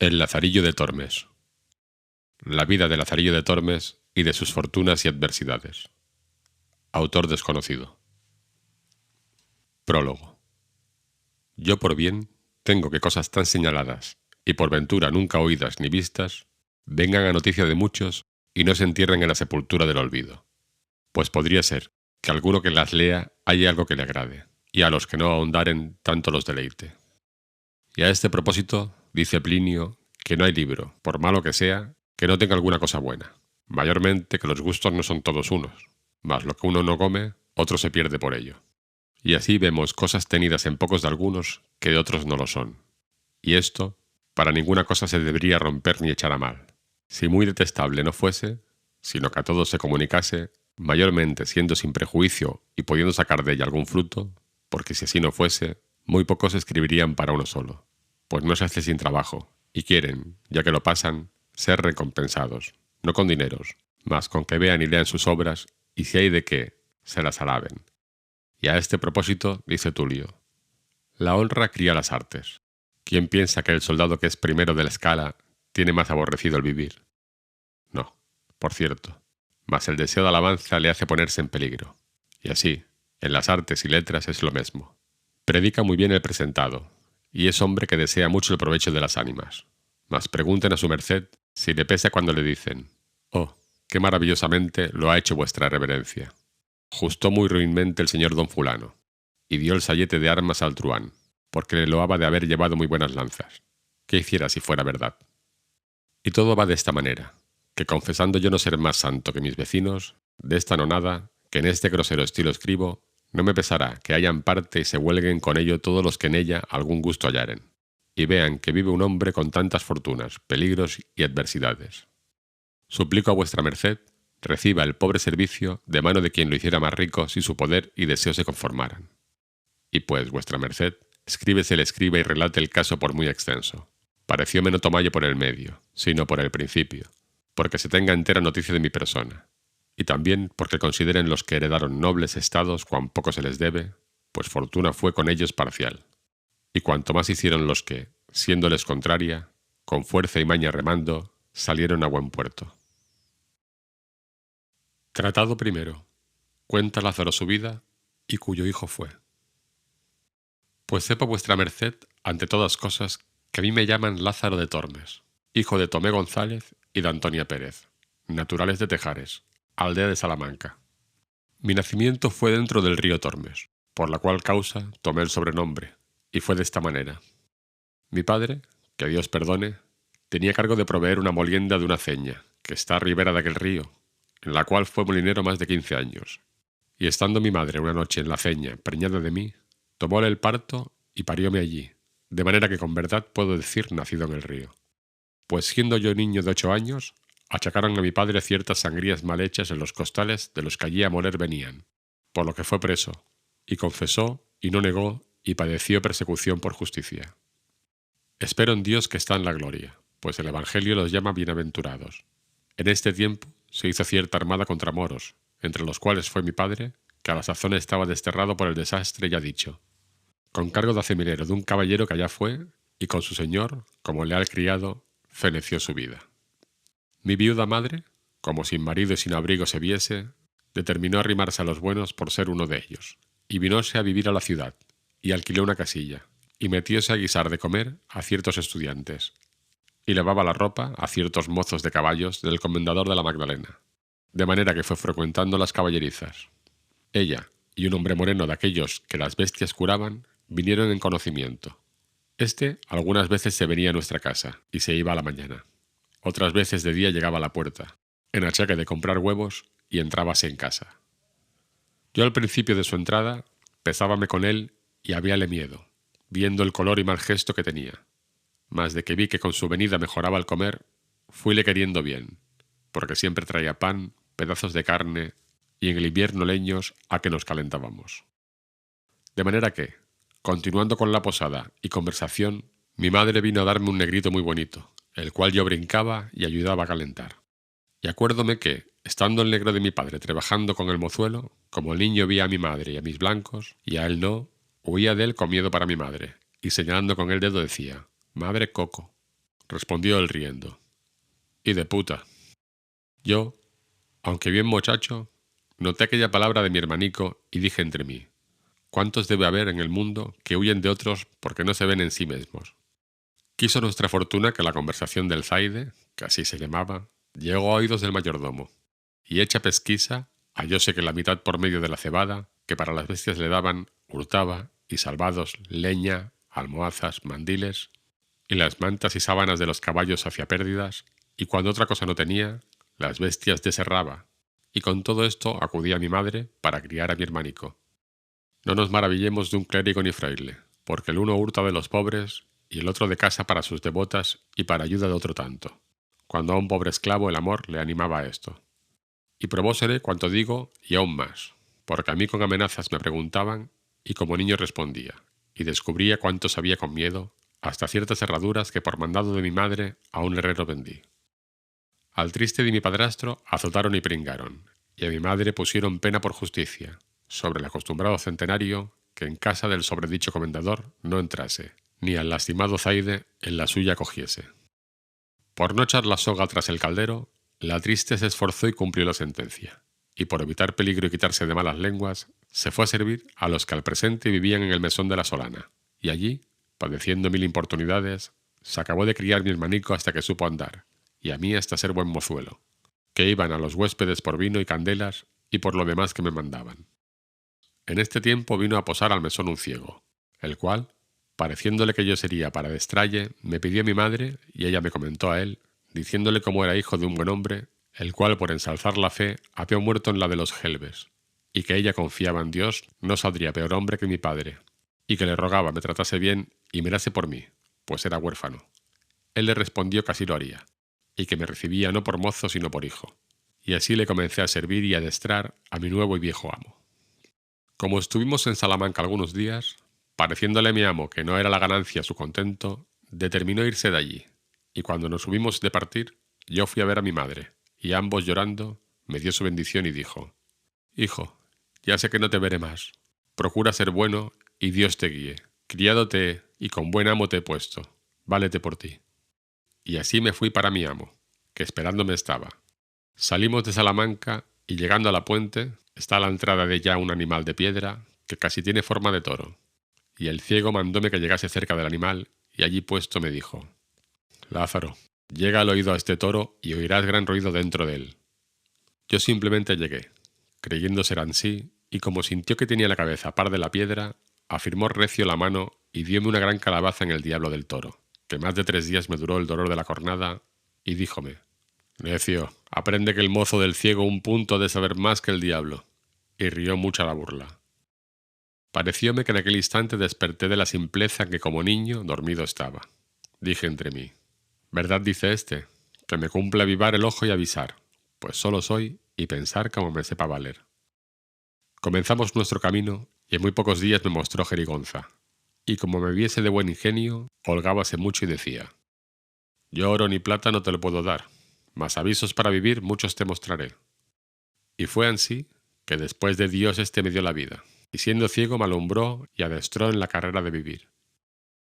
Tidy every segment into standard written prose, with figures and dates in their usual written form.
El Lazarillo de Tormes. La vida de Lazarillo de Tormes y de sus fortunas y adversidades. Autor desconocido. Prólogo. Yo por bien tengo que cosas tan señaladas, y por ventura nunca oídas ni vistas, vengan a noticia de muchos y no se entierren en la sepultura del olvido. Pues podría ser que alguno que las lea haya algo que le agrade, y a los que no ahondaren tanto los deleite. Y a este propósito, dice Plinio, que no hay libro, por malo que sea, que no tenga alguna cosa buena. Mayormente que los gustos no son todos unos, mas lo que uno no come, otro se pierde por ello. Y así vemos cosas tenidas en pocos de algunos que de otros no lo son. Y esto, para ninguna cosa se debería romper ni echar a mal. Si muy detestable no fuese, sino que a todos se comunicase, mayormente siendo sin prejuicio y pudiendo sacar de ella algún fruto, porque si así no fuese, muy pocos escribirían para uno solo, pues no se hace sin trabajo, y quieren, ya que lo pasan, ser recompensados, no con dineros, mas con que vean y lean sus obras, y si hay de qué, se las alaben. Y a este propósito dice Tulio: la honra cría las artes. ¿Quién piensa que el soldado que es primero de la escala tiene más aborrecido el vivir? No, por cierto, mas el deseo de alabanza le hace ponerse en peligro. Y así, en las artes y letras es lo mismo. Predica muy bien el presentado, y es hombre que desea mucho el provecho de las ánimas. Mas pregunten a su merced si le pesa cuando le dicen: «Oh, qué maravillosamente lo ha hecho vuestra reverencia. Justó muy ruinmente el señor don fulano, y dio el sayete de armas al truhán, porque le loaba de haber llevado muy buenas lanzas. ¿Qué hiciera si fuera verdad?». Y todo va de esta manera, que confesando yo no ser más santo que mis vecinos, de esta nonada, que en este grosero estilo escribo, no me pesará que hayan parte y se huelguen con ello todos los que en ella algún gusto hallaren, y vean que vive un hombre con tantas fortunas, peligros y adversidades. Suplico a vuestra merced reciba el pobre servicio de mano de quien lo hiciera más rico si su poder y deseo se conformaran. Y pues vuestra merced escríbese el escriba y relate el caso por muy extenso. Parecióme no tomalle por el medio, sino por el principio, porque se tenga entera noticia de mi persona, y también porque consideren los que heredaron nobles estados cuán poco se les debe, pues fortuna fue con ellos parcial, y cuanto más hicieron los que, siéndoles contraria, con fuerza y maña remando, salieron a buen puerto. Tratado primero. Cuenta Lázaro su vida, y cuyo hijo fue. Pues sepa vuestra merced, ante todas cosas, que a mí me llaman Lázaro de Tormes, hijo de Tomé González y de Antonia Pérez, naturales de Tejares, aldea de Salamanca. Mi nacimiento fue dentro del río Tormes, por la cual causa tomé el sobrenombre, y fue de esta manera. Mi padre, que Dios perdone, tenía cargo de proveer una molienda de una aceña, que está a ribera de aquel río, en la cual fue molinero más de 15 años. Y estando mi madre una noche en la aceña, preñada de mí, tomóle el parto y parióme allí, de manera que con verdad puedo decir nacido en el río. Pues siendo yo niño de 8 años, achacaron a mi padre ciertas sangrías mal hechas en los costales de los que allí a moler venían, por lo que fue preso, y confesó, y no negó, y padeció persecución por justicia. Espero en Dios que está en la gloria, pues el Evangelio los llama bienaventurados. En este tiempo se hizo cierta armada contra moros, entre los cuales fue mi padre, que a la sazón estaba desterrado por el desastre ya dicho, con cargo de acemilero de un caballero que allá fue, y con su señor, como leal criado, feneció su vida. Mi viuda madre, como sin marido y sin abrigo se viese, determinó arrimarse a los buenos por ser uno de ellos, y vinóse a vivir a la ciudad, y alquiló una casilla, y metióse a guisar de comer a ciertos estudiantes, y lavaba la ropa a ciertos mozos de caballos del comendador de la Magdalena, de manera que fue frecuentando las caballerizas. Ella y un hombre moreno de aquellos que las bestias curaban vinieron en conocimiento. Este algunas veces se venía a nuestra casa y se iba a la mañana. Otras veces de día llegaba a la puerta, en achaque de comprar huevos, y entrábase en casa. Yo al principio de su entrada pesábame con él y habíale miedo, viendo el color y mal gesto que tenía. Mas de que vi que con su venida mejoraba el comer, fuile queriendo bien, porque siempre traía pan, pedazos de carne, y en el invierno leños a que nos calentábamos. De manera que, continuando con la posada y conversación, mi madre vino a darme un negrito muy bonito, el cual yo brincaba y ayudaba a calentar. Y acuérdome que, estando el negro de mi padre trabajando con el mozuelo, como el niño vi a mi madre y a mis blancos, y a él no, huía de él con miedo para mi madre, y señalando con el dedo decía: «Madre Coco». respondió él riendo. Y de puta. Yo, aunque bien muchacho, noté aquella palabra de mi hermanico y dije entre mí: ¿cuántos debe haber en el mundo que huyen de otros porque no se ven en sí mismos? Quiso nuestra fortuna que la conversación del Zaide, que así se llamaba, llegó a oídos del mayordomo, y hecha pesquisa, hallóse que la mitad por medio de la cebada, que para las bestias le daban, hurtaba, y salvados, leña, almohazas, mandiles, y las mantas y sábanas de los caballos hacía pérdidas, y cuando otra cosa no tenía, las bestias deserraba, y con todo esto acudía a mi madre para criar a mi hermanico. No nos maravillemos de un clérigo ni fraile, porque el uno hurta de los pobres y el otro de casa para sus devotas y para ayuda de otro tanto, cuando a un pobre esclavo el amor le animaba a esto. Y probósele cuanto digo y aún más, porque a mí con amenazas me preguntaban y como niño respondía, y descubría cuánto sabía con miedo, hasta ciertas herraduras que por mandado de mi madre a un herrero vendí. Al triste de mi padrastro azotaron y pringaron, y a mi madre pusieron pena por justicia, sobre el acostumbrado centenario que en casa del sobredicho comendador no entrase, ni al lastimado Zaide en la suya cogiese. Por no echar la soga tras el caldero, la triste se esforzó y cumplió la sentencia, y por evitar peligro y quitarse de malas lenguas, se fue a servir a los que al presente vivían en el mesón de la Solana, y allí, padeciendo mil importunidades, se acabó de criar mi hermanico hasta que supo andar, y a mí hasta ser buen mozuelo, que iban a los huéspedes por vino y candelas y por lo demás que me mandaban. En este tiempo vino a posar al mesón un ciego, el cual, pareciéndole que yo sería para destralle, me pidió a mi madre y ella me comentó a él, diciéndole cómo era hijo de un buen hombre, el cual por ensalzar la fe había muerto en la de los Gelbes, y que ella confiaba en Dios no saldría peor hombre que mi padre, y que le rogaba me tratase bien y mirase por mí, pues era huérfano. Él le respondió que así lo haría, y que me recibía no por mozo sino por hijo, y así le comencé a servir y a adestrar a mi nuevo y viejo amo. Como estuvimos en Salamanca algunos días, pareciéndole a mi amo que no era la ganancia su contento, determinó irse de allí, y cuando nos hubimos de partir, yo fui a ver a mi madre, y ambos llorando, me dio su bendición y dijo: «Hijo, ya sé que no te veré más. Procura ser bueno, y Dios te guíe. Criado te he, y con buen amo te he puesto. Válete por ti». Y así me fui para mi amo, que esperándome estaba. Salimos de Salamanca, y llegando a la puente, está a la entrada de ella un animal de piedra, que casi tiene forma de toro. Y el ciego mandóme que llegase cerca del animal, y allí puesto me dijo: «Lázaro, llega al oído a este toro y oirás gran ruido dentro de él». Yo simplemente llegué, creyendo ser ansí, y como sintió que tenía la cabeza a par de la piedra, afirmó recio la mano y dióme una gran calabaza en el diablo del toro, que más de 3 días me duró el dolor de la cornada, y díjome: «Necio, aprende que el mozo del ciego un punto ha de saber más que el diablo», y rió mucha la burla. Parecióme que en aquel instante desperté de la simpleza en que como niño dormido estaba. Dije entre mí: «Verdad dice este, que me cumple avivar el ojo y avisar, pues solo soy y pensar como me sepa valer». Comenzamos nuestro camino, y en muy pocos días me mostró jerigonza, y como me viese de buen ingenio, holgábase mucho y decía: «Yo oro ni plata no te lo puedo dar, mas avisos para vivir muchos te mostraré». Y fue ansí que después de Dios me dio la vida, y siendo ciego me alumbró y adestró en la carrera de vivir.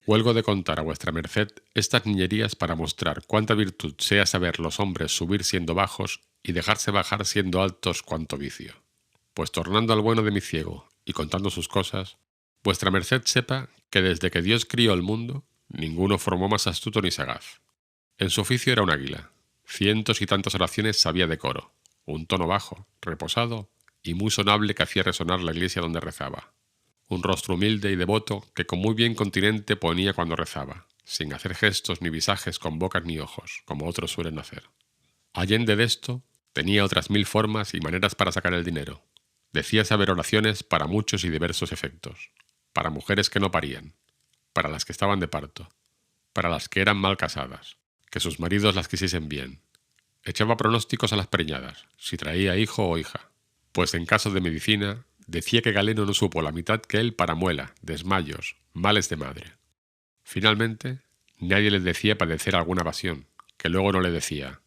Huelgo de contar a vuestra merced estas niñerías para mostrar cuánta virtud sea saber los hombres subir siendo bajos y dejarse bajar siendo altos cuanto vicio. Pues tornando al bueno de mi ciego y contando sus cosas, vuestra merced sepa que desde que Dios crió el mundo, ninguno formó más astuto ni sagaz. En su oficio era un águila, cientos y tantas oraciones sabía de coro, un tono bajo, reposado y muy sonable que hacía resonar la iglesia donde rezaba. Un rostro humilde y devoto que con muy bien continente ponía cuando rezaba, sin hacer gestos ni visajes con bocas ni ojos, como otros suelen hacer. Allende de esto, tenía otras 1000 formas y maneras para sacar el dinero. Decía saber oraciones para muchos y diversos efectos, para mujeres que no parían, para las que estaban de parto, para las que eran mal casadas, que sus maridos las quisiesen bien. Echaba pronósticos a las preñadas, si traía hijo o hija, pues en caso de medicina decía que Galeno no supo la mitad que él para muela, desmayos, males de madre. Finalmente, nadie le decía padecer alguna pasión, que luego no le decía: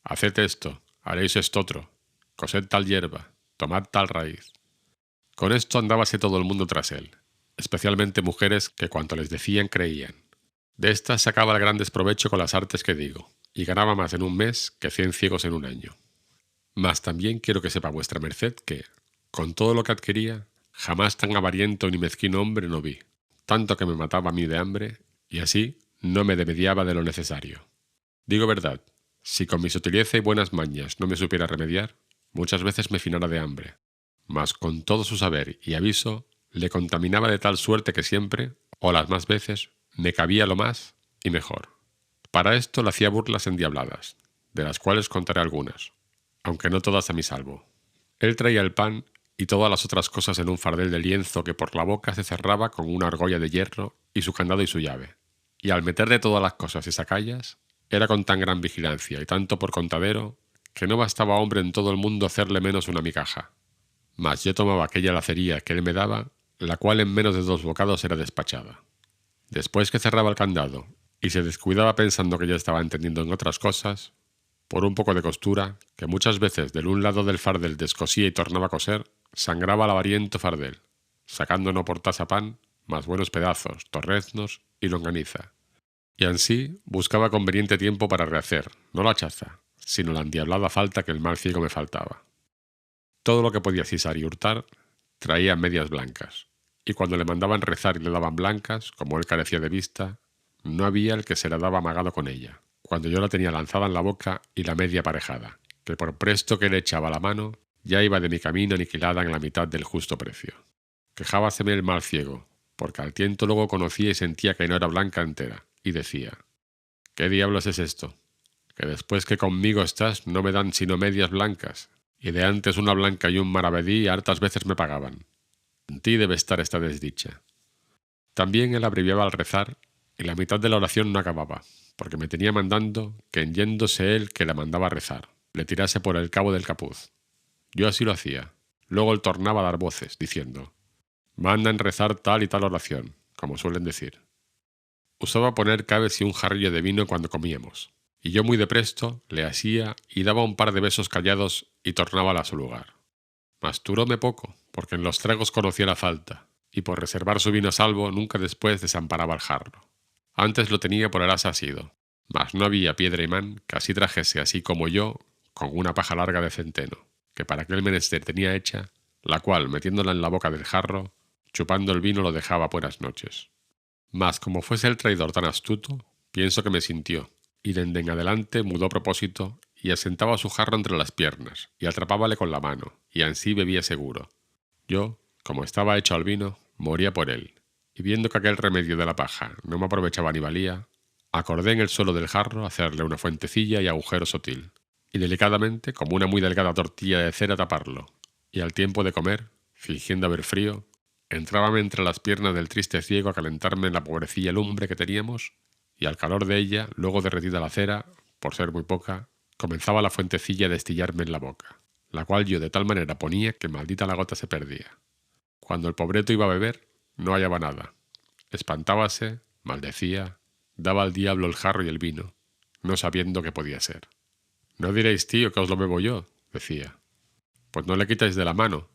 «Haced esto, haréis estotro, cosed tal hierba, tomad tal raíz». Con esto andábase todo el mundo tras él, especialmente mujeres que cuanto les decían creían. De estas sacaba el gran desprovecho con las artes que digo, y ganaba más en un mes que 100 ciegos en un año. Mas también quiero que sepa vuestra merced que, con todo lo que adquiría, jamás tan avariento ni mezquino hombre no vi, tanto que me mataba a mí de hambre, y así no me demediaba de lo necesario. Digo verdad, si con mi sutileza y buenas mañas no me supiera remediar, muchas veces me finara de hambre, mas con todo su saber y aviso, le contaminaba de tal suerte que siempre, o las más veces, me cabía lo más y mejor. Para esto le hacía burlas endiabladas, de las cuales contaré algunas, aunque no todas a mi salvo. Él traía el pan y todas las otras cosas en un fardel de lienzo que por la boca se cerraba con una argolla de hierro y su candado y su llave. Y al meterle todas las cosas y sacallas, era con tan gran vigilancia y tanto por contadero, que no bastaba hombre en todo el mundo hacerle menos una migaja. Mas yo tomaba aquella lacería que él me daba, la cual en menos de 2 bocados era despachada. Después que cerraba el candado y se descuidaba pensando que yo estaba entendiendo en otras cosas, por un poco de costura, que muchas veces del un lado del fardel descosía y tornaba a coser, sangraba el avariento fardel, sacando no por tasa pan, mas buenos pedazos, torreznos y longaniza. Y ansí buscaba conveniente tiempo para rehacer, no la chaza, sino la endiablada falta que el mal ciego me faltaba. Todo lo que podía cisar y hurtar, traía medias blancas, y cuando le mandaban rezar y le daban blancas, como él carecía de vista, no había el que se la daba amagado con ella, cuando yo la tenía lanzada en la boca y la media aparejada, que por presto que le echaba la mano, ya iba de mi camino aniquilada en la mitad del justo precio. Quejábaseme el mal ciego, porque al tiento luego conocía y sentía que no era blanca entera, y decía: ¿qué diablos es esto? Que después que conmigo estás no me dan sino medias blancas, y de antes una blanca y un maravedí hartas veces me pagaban. En ti debe estar esta desdicha. También él abreviaba al rezar, y la mitad de la oración no acababa, porque me tenía mandando que en yéndose él que la mandaba a rezar, le tirase por el cabo del capuz. Yo así lo hacía. Luego él tornaba a dar voces, diciendo: mandan rezar tal y tal oración, como suelen decir. Usaba poner cabes y un jarrillo de vino cuando comíamos, y yo muy de presto le asía y daba un par de besos callados y tornábala a su lugar. Mas turóme poco, porque en los tragos conocía la falta, y por reservar su vino a salvo nunca después desamparaba el jarro. Antes lo tenía por el asa asido, mas no había piedra imán que así trajese así como yo, con una paja larga de centeno, que para aquel menester tenía hecha, la cual, metiéndola en la boca del jarro, chupando el vino lo dejaba buenas noches. Mas como fuese el traidor tan astuto, pienso que me sintió, y dende en adelante mudó propósito, y asentaba su jarro entre las piernas, y atrapábale con la mano, y ansí bebía seguro. Yo, como estaba hecho al vino, moría por él, y viendo que aquel remedio de la paja no me aprovechaba ni valía, acordé en el suelo del jarro hacerle una fuentecilla y agujero sotil, y delicadamente, como una muy delgada tortilla de cera, taparlo, y al tiempo de comer, fingiendo haber frío, entrábame entre las piernas del triste ciego a calentarme en la pobrecilla lumbre que teníamos, y al calor de ella, luego derretida la cera, por ser muy poca, comenzaba la fuentecilla a destillarme en la boca, la cual yo de tal manera ponía que maldita la gota se perdía. Cuando el pobreto iba a beber, no hallaba nada. Espantábase, maldecía, daba al diablo el jarro y el vino, no sabiendo qué podía ser. «No diréis, tío, que os lo bebo yo», decía. «Pues no le quitáis de la mano».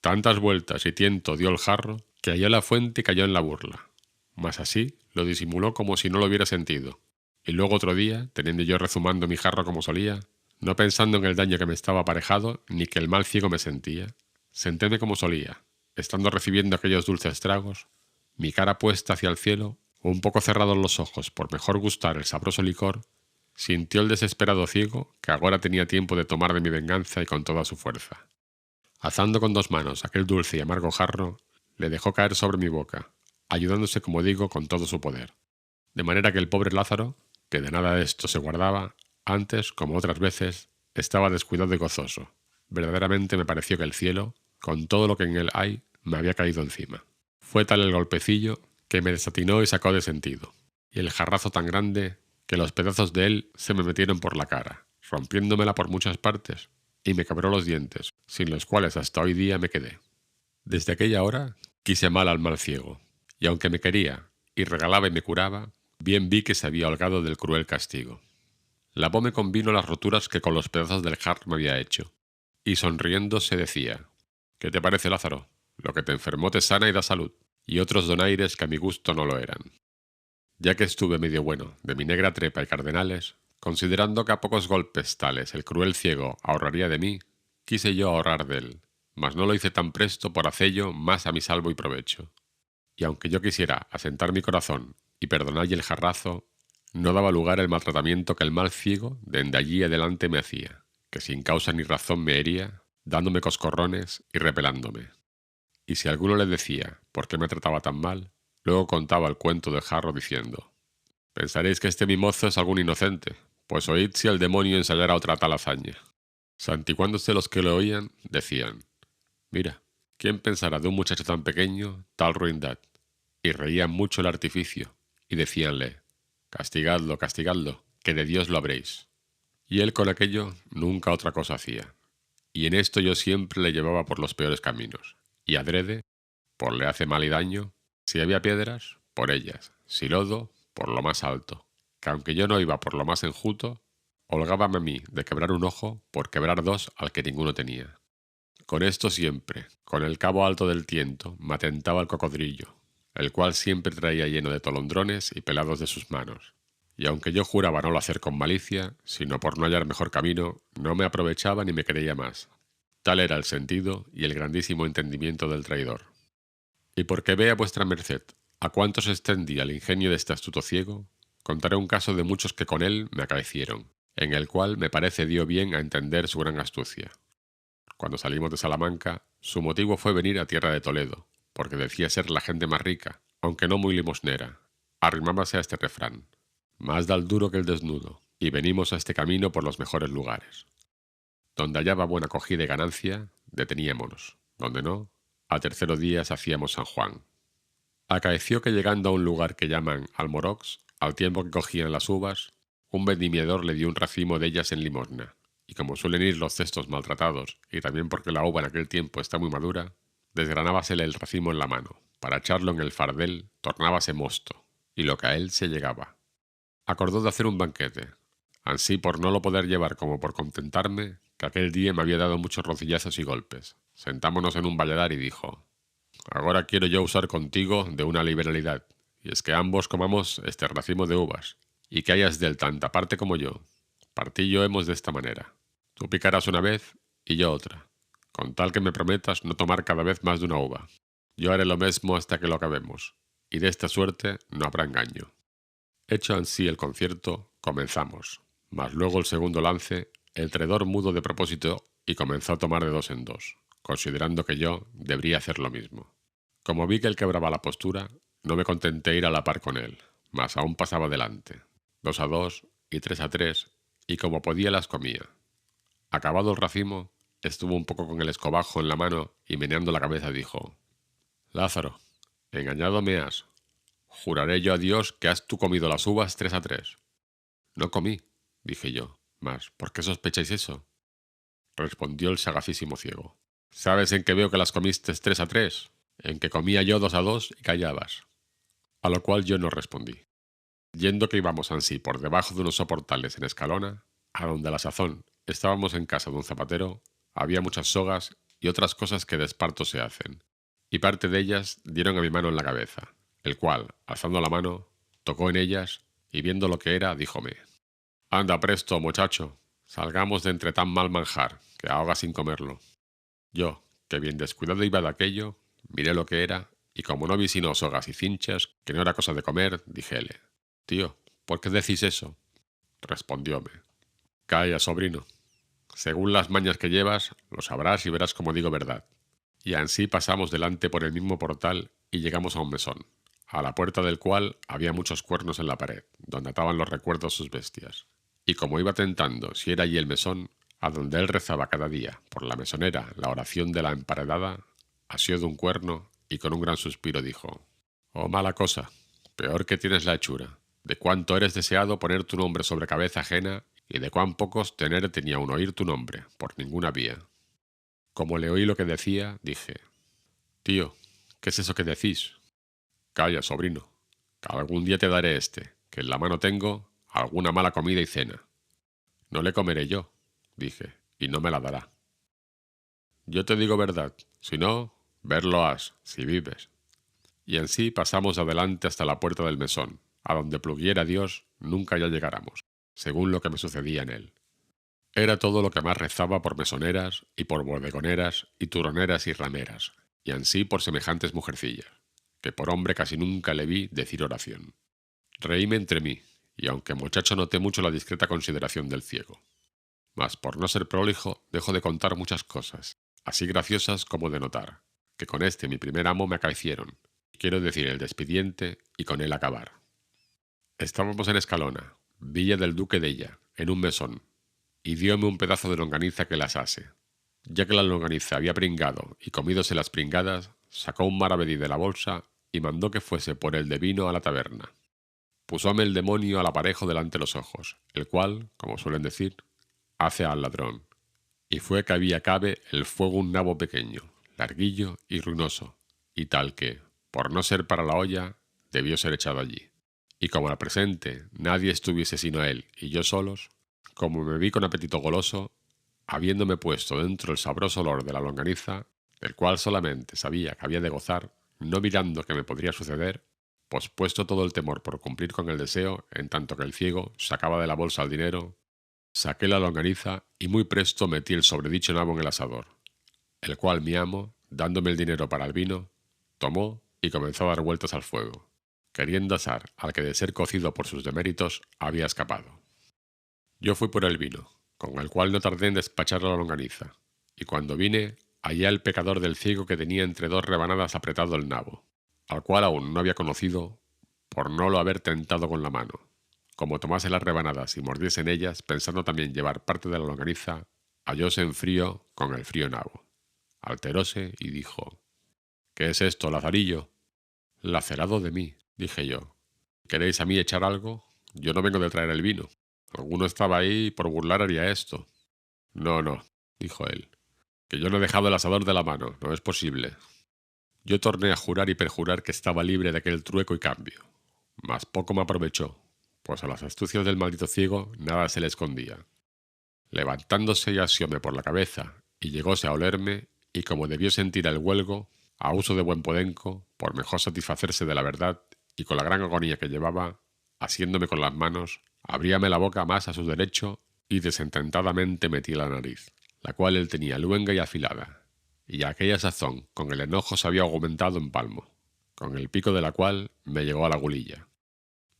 Tantas vueltas y tiento dio el jarro que halló la fuente y cayó en la burla. Mas así lo disimuló como si no lo hubiera sentido. Y luego otro día, teniendo yo rezumando mi jarro como solía, no pensando en el daño que me estaba aparejado ni que el mal ciego me sentía, sentéme como solía, estando recibiendo aquellos dulces tragos, mi cara puesta hacia el cielo, un poco cerrados los ojos por mejor gustar el sabroso licor, sintió el desesperado ciego que agora tenía tiempo de tomar de mi venganza y con toda su fuerza. Alzando con 2 manos aquel dulce y amargo jarro, le dejó caer sobre mi boca, ayudándose, como digo, con todo su poder. De manera que el pobre Lázaro, que de nada de esto se guardaba, antes, como otras veces, estaba descuidado y gozoso. Verdaderamente me pareció que el cielo, con todo lo que en él hay, me había caído encima. Fue tal el golpecillo que me desatinó y sacó de sentido, y el jarrazo tan grande que los pedazos de él se me metieron por la cara, rompiéndomela por muchas partes, y me quebró los dientes, sin los cuales hasta hoy día me quedé. Desde aquella hora quise mal al mal ciego, y aunque me quería, y regalaba y me curaba, bien vi que se había holgado del cruel castigo. Lavóme con vino las roturas que con los pedazos del jarro me había hecho, y sonriendo se decía: «¿Qué te parece, Lázaro? Lo que te enfermó te sana y da salud», y otros donaires que a mi gusto no lo eran. Ya que estuve medio bueno de mi negra trepa y cardenales, considerando que a pocos golpes tales el cruel ciego ahorraría de mí, quise yo ahorrar de él, mas no lo hice tan presto por hacello más a mi salvo y provecho. Y aunque yo quisiera asentar mi corazón y perdonalle el jarrazo, no daba lugar el maltratamiento que el mal ciego dende allí adelante me hacía, que sin causa ni razón me hería, dándome coscorrones y repelándome. Y si alguno le decía por qué me trataba tan mal, luego contaba el cuento del jarro diciendo: pensaréis que este mi mozo es algún inocente, pues oíd si el demonio ensayara otra tal hazaña. Santiguándose los que lo oían, decían: mira, ¿quién pensará de un muchacho tan pequeño tal ruindad? Y reían mucho el artificio, y decíanle: castigadlo, castigadlo, que de Dios lo habréis. Y él con aquello nunca otra cosa hacía, y en esto yo siempre le llevaba por los peores caminos, y adrede, por le hace mal y daño, si había piedras, por ellas, si lodo, por lo más alto, que aunque yo no iba por lo más enjuto, holgábame a mí de quebrar un ojo por quebrar dos al que ninguno tenía. Con esto siempre, con el cabo alto del tiento, me atentaba el cocodrillo, el cual siempre traía lleno de tolondrones y pelados de sus manos. Y aunque yo juraba no lo hacer con malicia, sino por no hallar mejor camino, no me aprovechaba ni me creía más. Tal era el sentido y el grandísimo entendimiento del traidor. Y porque vea vuestra merced a cuánto se extendía el ingenio de este astuto ciego, contaré un caso de muchos que con él me acaecieron, en el cual me parece dio bien a entender su gran astucia. Cuando salimos de Salamanca, su motivo fue venir a tierra de Toledo, porque decía ser la gente más rica, aunque no muy limosnera. Arrimábase a este refrán: más da el duro que el desnudo, y venimos a este camino por los mejores lugares. Donde hallaba buena acogida y ganancia, deteníamonos; donde no, al tercero día hacíamos San Juan. Acaeció que llegando a un lugar que llaman Almorox, al tiempo que cogían las uvas, un vendimiador le dio un racimo de ellas en limosna, y como suelen ir los cestos maltratados, y también porque la uva en aquel tiempo está muy madura, desgranábasele el racimo en la mano, para echarlo en el fardel tornábase mosto, y lo que a él se llegaba. Acordó de hacer un banquete, ansí por no lo poder llevar como por contentarme, que aquel día me había dado muchos rocillazos y golpes. Sentámonos en un valladar y dijo: ahora quiero yo usar contigo de una liberalidad, y es que ambos comamos este racimo de uvas, y que hayas del tanta parte como yo. Partillo hemos de esta manera: tú picarás una vez y yo otra, con tal que me prometas no tomar cada vez más de una uva. Yo haré lo mesmo hasta que lo acabemos, y de esta suerte no habrá engaño. Hecho ansí el concierto, comenzamos, mas luego el segundo lance, el traidor mudo de propósito y comenzó a tomar de dos en dos, considerando que yo debería hacer lo mismo. Como vi que él quebraba la postura, no me contenté ir a la par con él, mas aún pasaba delante, 2 a 2 y 3 a 3, y como podía las comía. Acabado el racimo, estuvo un poco con el escobajo en la mano y meneando la cabeza dijo: Lázaro, engañado me has. Juraré yo a Dios que has tú comido las uvas 3 a 3. No comí, dije yo, mas ¿por qué sospecháis eso? Respondió el sagacísimo ciego: ¿sabes en qué veo que las comiste 3 a 3? En que comía yo 2 a 2 y callabas. A lo cual yo no respondí. Yendo que íbamos ansí por debajo de unos soportales en Escalona, a donde a la sazón estábamos en casa de un zapatero, había muchas sogas y otras cosas que de esparto se hacen, y parte de ellas dieron a mi mano en la cabeza, el cual, alzando la mano, tocó en ellas, y viendo lo que era, díjome: anda presto, muchacho, salgamos de entre tan mal manjar, que ahoga sin comerlo. Yo, que bien descuidado iba de aquello, miré lo que era, y como no vi sino sogas y cinchas, que no era cosa de comer, dijele: tío, ¿por qué decís eso? Respondióme: calla, sobrino. Según las mañas que llevas, lo sabrás y verás como digo verdad. Y ansí pasamos delante por el mismo portal y llegamos a un mesón, a la puerta del cual había muchos cuernos en la pared, donde ataban los recuerdos sus bestias. Y como iba tentando si era allí el mesón, a donde él rezaba cada día, por la mesonera, la oración de la emparedada, asió de un cuerno y con un gran suspiro dijo: oh mala cosa, peor que tienes la hechura, de cuánto eres deseado poner tu nombre sobre cabeza ajena, y de cuán pocos tenerte ni aun oír tu nombre, por ninguna vía. Como le oí lo que decía, dije: tío, ¿qué es eso que decís? Calla, sobrino, que algún día te daré que en la mano tengo alguna mala comida y cena. No le comeré yo, dije, y no me la dará. Yo te digo verdad, si no, verlo has, si vives. Y ansí pasamos adelante hasta la puerta del mesón, a donde pluguiera Dios nunca ya llegáramos, según lo que me sucedía en él. Era todo lo que más rezaba por mesoneras y por bodegoneras y turoneras y rameras, y ansí por semejantes mujercillas, que por hombre casi nunca le vi decir oración. Reíme entre mí, y aunque muchacho noté mucho la discreta consideración del ciego. Mas por no ser prolijo, dejo de contar muchas cosas, así graciosas como de notar, que con este mi primer amo me acaecieron, quiero decir el despidiente, y con él acabar. Estábamos en Escalona, villa del duque de ella, en un mesón, y dióme un pedazo de longaniza que las ase. Ya que la longaniza había pringado y comídose las pringadas, sacó un maravedí de la bolsa y mandó que fuese por el de vino a la taberna. Pusóme el demonio al aparejo delante los ojos, el cual, como suelen decir, hace al ladrón. Y fue que había cabe el fuego un nabo pequeño, larguillo y ruinoso, y tal que, por no ser para la olla, debió ser echado allí. Y como al presente nadie estuviese sino él y yo solos, como me vi con apetito goloso, habiéndome puesto dentro el sabroso olor de la longaniza, del cual solamente sabía que había de gozar, no mirando qué me podría suceder, pospuesto todo el temor por cumplir con el deseo, en tanto que el ciego sacaba de la bolsa el dinero, saqué la longaniza y muy presto metí el sobredicho nabo en el asador, el cual mi amo, dándome el dinero para el vino, tomó y comenzó a dar vueltas al fuego, queriendo asar al que de ser cocido por sus deméritos había escapado. Yo fui por el vino, con el cual no tardé en despachar la longaniza, y cuando vine hallé al pecador del ciego que tenía entre dos rebanadas apretado el nabo, al cual aún no había conocido por no lo haber tentado con la mano. Como tomase las rebanadas y mordiese en ellas, pensando también llevar parte de la longaniza, hallóse en frío con el frío nabo. Alteróse y dijo: «¿Qué es esto, Lazarillo?» «Lacerado de mí», dije yo. «¿Queréis a mí echar algo? Yo no vengo de traer el vino. Alguno estaba ahí y por burlar haría esto». «No, no», dijo él, «que yo no he dejado el asador de la mano, no es posible». Yo torné a jurar y perjurar que estaba libre de aquel trueco y cambio, mas poco me aprovechó, pues a las astucias del maldito ciego nada se le escondía. Levantándose y asióme por la cabeza, y llegóse a olerme, y como debió sentir el huelgo, a uso de buen podenco, por mejor satisfacerse de la verdad, y con la gran agonía que llevaba, asiéndome con las manos, abríame la boca más a su derecho, y desententadamente metí la nariz, la cual él tenía luenga y afilada, y a aquella sazón con el enojo se había aumentado en palmo, con el pico de la cual me llegó a la gulilla.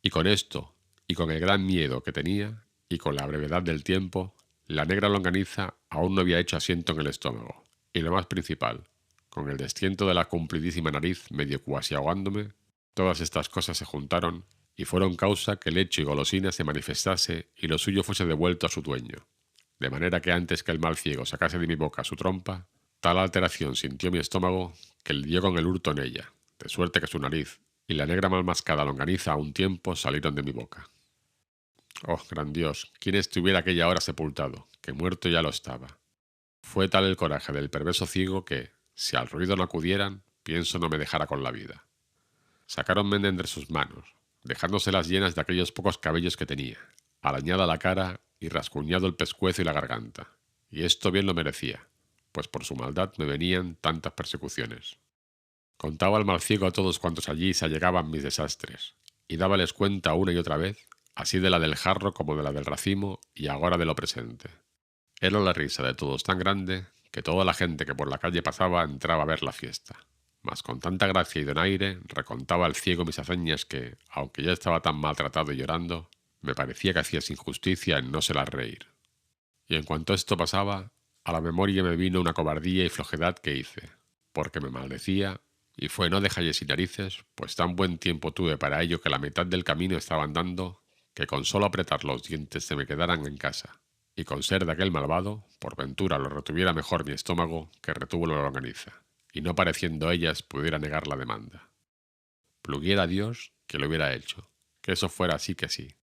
Y con esto, y con el gran miedo que tenía, y con la brevedad del tiempo, la negra longaniza aún no había hecho asiento en el estómago, y lo más principal, con el destiento de la cumplidísima nariz medio cuasi ahogándome, todas estas cosas se juntaron y fueron causa que el hecho y golosina se manifestase y lo suyo fuese devuelto a su dueño, de manera que antes que el mal ciego sacase de mi boca su trompa, tal alteración sintió mi estómago que le dio con el hurto en ella, de suerte que su nariz y la negra mal mascada longaniza a un tiempo salieron de mi boca. Oh, gran Dios, quién estuviera aquella hora sepultado, que muerto ya lo estaba. Fue tal el coraje del perverso ciego que, si al ruido no acudieran, pienso no me dejara con la vida. Sacáronme de entre sus manos, dejándoselas llenas de aquellos pocos cabellos que tenía, arañada la cara y rasguñado el pescuezo y la garganta, y esto bien lo merecía, pues por su maldad me venían tantas persecuciones. Contaba al mal ciego a todos cuantos allí se allegaban mis desastres, y dábales cuenta una y otra vez, así de la del jarro como de la del racimo y agora de lo presente. Era la risa de todos tan grande que toda la gente que por la calle pasaba entraba a ver la fiesta. Mas con tanta gracia y donaire recontaba al ciego mis hazañas que, aunque ya estaba tan maltratado y llorando, me parecía que hacías injusticia en no se las reír. Y en cuanto esto pasaba, a la memoria me vino una cobardía y flojedad que hice, porque me maldecía, y fue no dejalles sin narices, pues tan buen tiempo tuve para ello que la mitad del camino estaba andando, que con solo apretar los dientes se me quedaran en casa, y con ser de aquel malvado, por ventura lo retuviera mejor mi estómago que retuvo la longaniza, y no pareciendo ellas pudiera negar la demanda. Pluguiera Dios que lo hubiera hecho, que eso fuera así que sí.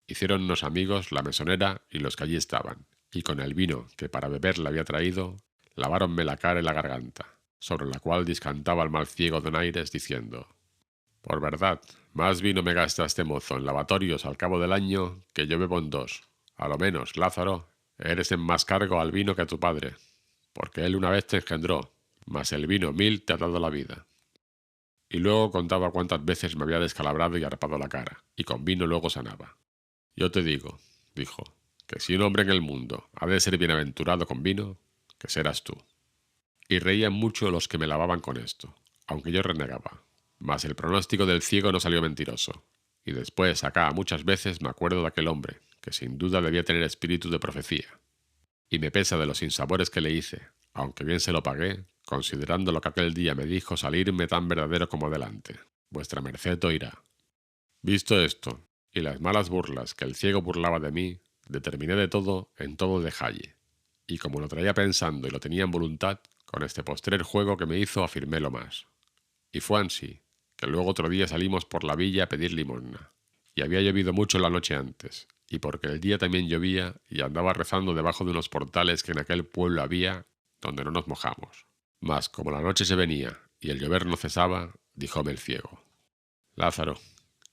Hicieronnos amigos la mesonera y los que allí estaban, y con el vino que para beber le había traído, laváronme la cara y la garganta, sobre la cual discantaba el mal ciego donaires diciendo: «Por verdad, más vino me gasta este mozo en lavatorios al cabo del año que yo bebo en dos. A lo menos, Lázaro, eres en más cargo al vino que a tu padre, porque él una vez te engendró, mas el vino 1000 te ha dado la vida». y luego contaba cuántas veces me había descalabrado y arpado la cara, y con vino luego sanaba. Yo te digo, dijo, que si un hombre en el mundo ha de ser bienaventurado con vino, que serás tú. Y reían mucho los que me lavaban con esto, aunque yo renegaba. Mas el pronóstico del ciego no salió mentiroso, y después, acá, muchas veces me acuerdo de aquel hombre, que sin duda debía tener espíritu de profecía. Y me pesa de los sinsabores que le hice, aunque bien se lo pagué, considerando lo que aquel día me dijo salirme tan verdadero como delante. Vuestra merced oirá. Visto esto, y las malas burlas que el ciego burlaba de mí, determiné de todo en todo dejalle. Y como lo traía pensando y lo tenía en voluntad, con este postrer juego que me hizo afirmé lo más. Y fue ansí, que luego otro día salimos por la villa a pedir limosna. Y había llovido mucho la noche antes, y porque el día también llovía, y andaba rezando debajo de unos portales que en aquel pueblo había, donde no nos mojamos. Mas como la noche se venía, y el llover no cesaba, díjome el ciego: Lázaro,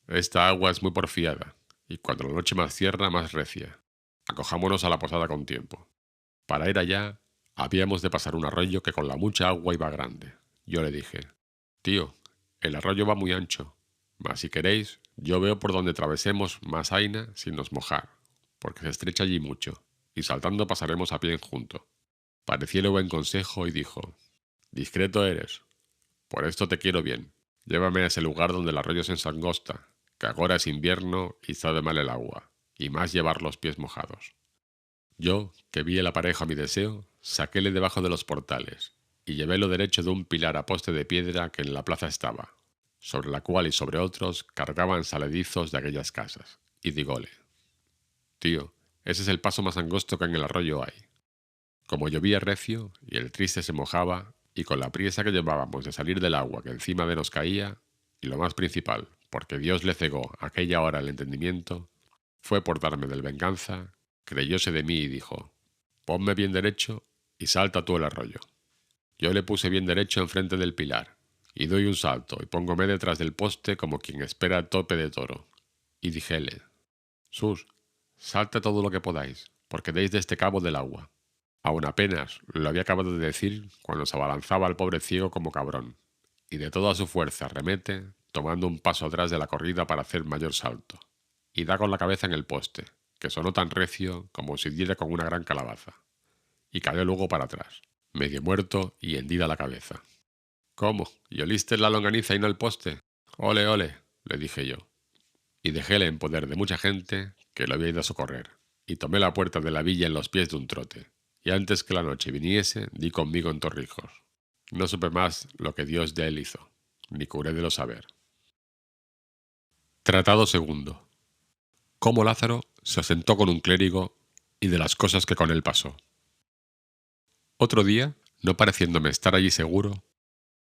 esta agua es muy porfiada, y cuando la noche más cierra, más recia. Acojámonos a la posada con tiempo. Para ir allá, habíamos de pasar un arroyo que con la mucha agua iba grande. Yo le dije: Tío, el arroyo va muy ancho, mas si queréis, yo veo por donde atravesemos más aina sin nos mojar, porque se estrecha allí mucho, y saltando pasaremos a pie junto. Parecióle buen consejo y dijo: Discreto eres, por esto te quiero bien. Llévame a ese lugar donde el arroyo se ensangosta, que agora es invierno y sabe mal el agua, y más llevar los pies mojados. Yo, que vi el aparejo a mi deseo, saquéle debajo de los portales, y llevélo derecho de un pilar a poste de piedra que en la plaza estaba, sobre la cual y sobre otros cargaban saledizos de aquellas casas, y digóle: Tío, ese es el paso más angosto que en el arroyo hay. Como llovía recio, y el triste se mojaba, y con la priesa que llevábamos de salir del agua que encima de nos caía, y lo más principal, porque Dios le cegó aquella hora el entendimiento, fue por darme del venganza, creyóse de mí y dijo: Ponme bien derecho y salta tú el arroyo. Yo le puse bien derecho enfrente del pilar, y doy un salto y póngome detrás del poste como quien espera tope de toro. Y dijele: Sus, salta todo lo que podáis, porque deis de este cabo del agua. Aún apenas lo había acabado de decir cuando se abalanzaba al pobre ciego como cabrón, y de toda su fuerza remete, tomando un paso atrás de la corrida para hacer mayor salto, y da con la cabeza en el poste, que sonó tan recio como si diera con una gran calabaza, y cayó luego para atrás, medio muerto y hendida la cabeza. ¿Cómo? ¿Y oliste la longaniza y no el poste? Ole, ole, le dije yo, y dejéle en poder de mucha gente que lo había ido a socorrer, y tomé la puerta de la villa en los pies de un trote, y antes que la noche viniese di conmigo en Torrijos. No supe más lo que Dios de él hizo, ni curé de lo saber. Tratado segundo. Cómo Lázaro se asentó con un clérigo y de las cosas que con él pasó. Otro día, no pareciéndome estar allí seguro,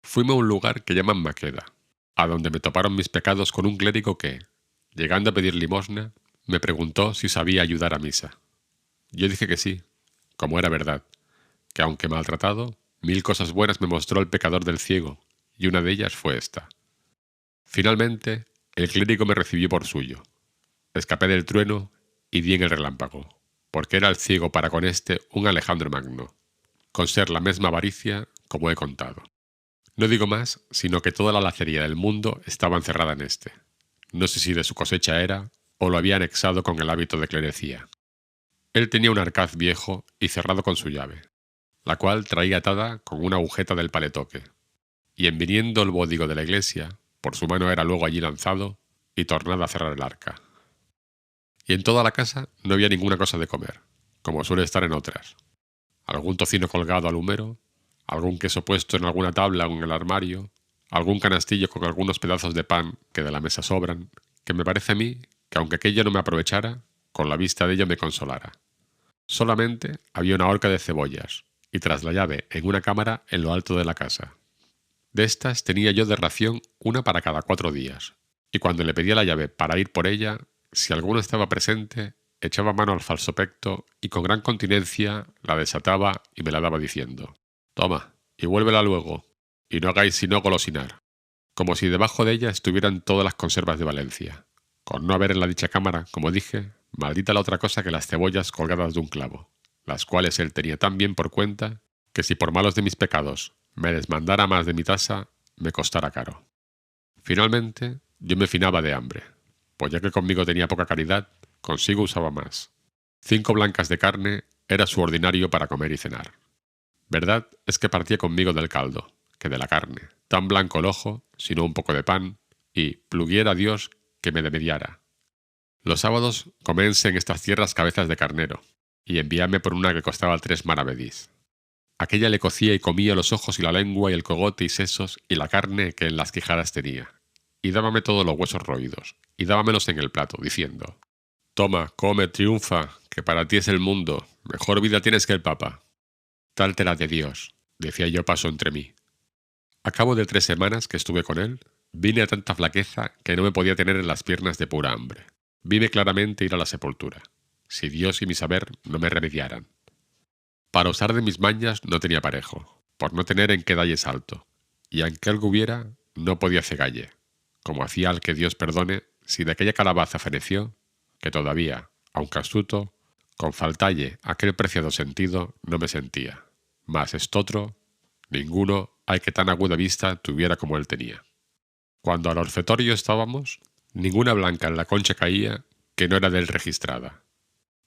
fuime a un lugar que llaman Maqueda, a donde me toparon mis pecados con un clérigo que, llegando a pedir limosna, me preguntó si sabía ayudar a misa. Yo dije que sí, como era verdad, que aunque maltratado, 1000 cosas buenas me mostró el pecador del ciego, y una de ellas fue esta. Finalmente, el clérigo me recibió por suyo. Escapé del trueno y di en el relámpago, porque era el ciego para con éste un Alejandro Magno, con ser la misma avaricia como he contado. No digo más, sino que toda la lacería del mundo estaba encerrada en éste. No sé si de su cosecha era, o lo había anexado con el hábito de clerecía. Él tenía un arcaz viejo y cerrado con su llave, la cual traía atada con una agujeta del paletoque, y en viniendo el bódigo de la iglesia, por su mano era luego allí lanzado, y tornado a cerrar el arca. Y en toda la casa no había ninguna cosa de comer, como suele estar en otras. Algún tocino colgado al humero, algún queso puesto en alguna tabla o en el armario, algún canastillo con algunos pedazos de pan que de la mesa sobran, que me parece a mí que aunque aquello no me aprovechara, con la vista de ello me consolara. Solamente había una horca de cebollas, y tras la llave en una cámara en lo alto de la casa. De estas tenía yo de ración una para cada 4 días, y cuando le pedía la llave para ir por ella, si alguno estaba presente, echaba mano al falsopecto y con gran continencia la desataba y me la daba diciendo: Toma, y vuélvela luego, y no hagáis sino golosinar, como si debajo de ella estuvieran todas las conservas de Valencia, con no haber en la dicha cámara, como dije, maldita la otra cosa que las cebollas colgadas de un clavo, las cuales él tenía tan bien por cuenta, que si por malos de mis pecados me desmandara más de mi tasa, me costara caro. Finalmente, yo me finaba de hambre, pues ya que conmigo tenía poca caridad, consigo usaba más. 5 blancas de carne era su ordinario para comer y cenar. Verdad es que partía conmigo del caldo, que de la carne, tan blanco el ojo, sino un poco de pan, y pluguiera Dios que me demediara. Los sábados coménse en estas tierras cabezas de carnero, y envíame por una que costaba 3 maravedís. Aquella le cocía y comía los ojos y la lengua y el cogote y sesos y la carne que en las quijadas tenía, y dábame todos los huesos roídos, y dábamelos en el plato, diciendo: «Toma, come, triunfa, que para ti es el mundo, mejor vida tienes que el Papa». «Tal te la de Dios», decía yo paso entre mí. A cabo de 3 semanas que estuve con él, vine a tanta flaqueza que no me podía tener en las piernas de pura hambre. Vime claramente ir a la sepultura, si Dios y mi saber no me remediaran. Para usar de mis mañas no tenía parejo, por no tener en qué dalle salto, y aunque algo hubiera, no podía cegalle, como hacía al que Dios perdone si de aquella calabaza feneció, que todavía, aunque astuto, con faltalle aquel preciado sentido no me sentía, mas estotro, ninguno hay que tan aguda vista tuviera como él tenía. Cuando al orfetorio estábamos, ninguna blanca en la concha caía que no era de él registrada.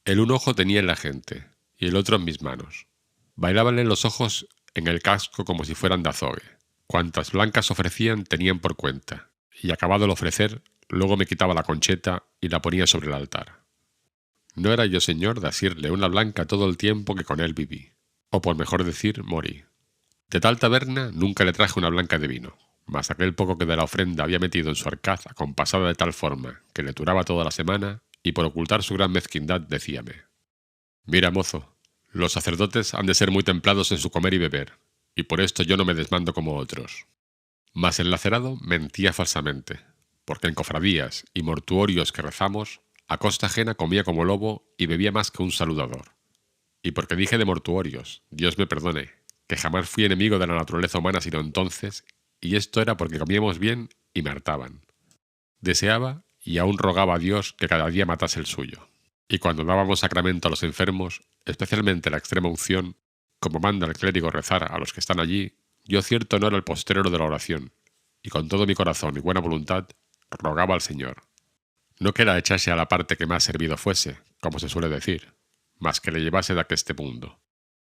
El un ojo tenía en la gente, y el otro en mis manos. Bailábanle los ojos en el casco como si fueran de azogue. Cuantas blancas ofrecían tenían por cuenta, y acabado el ofrecer, luego me quitaba la concheta y la ponía sobre el altar. No era yo señor de asirle una blanca todo el tiempo que con él viví, o por mejor decir, morí. De tal taberna nunca le traje una blanca de vino, mas aquel poco que de la ofrenda había metido en su arcaz acompasada de tal forma que le duraba toda la semana, y por ocultar su gran mezquindad decíame: «Mira, mozo, los sacerdotes han de ser muy templados en su comer y beber, y por esto yo no me desmando como otros». Mas el lacerado mentía falsamente, porque en cofradías y mortuorios que rezamos, a costa ajena comía como lobo y bebía más que un saludador. Y porque dije de mortuorios, Dios me perdone, que jamás fui enemigo de la naturaleza humana sino entonces, y esto era porque comíamos bien y me hartaban. Deseaba y aún rogaba a Dios que cada día matase el suyo. Y cuando dábamos sacramento a los enfermos, especialmente la extrema unción, como manda el clérigo rezar a los que están allí, yo cierto no era el postrero de la oración, y con todo mi corazón y buena voluntad rogaba al Señor. No que la echase a la parte que más servido fuese, como se suele decir, mas que le llevase de aqueste mundo.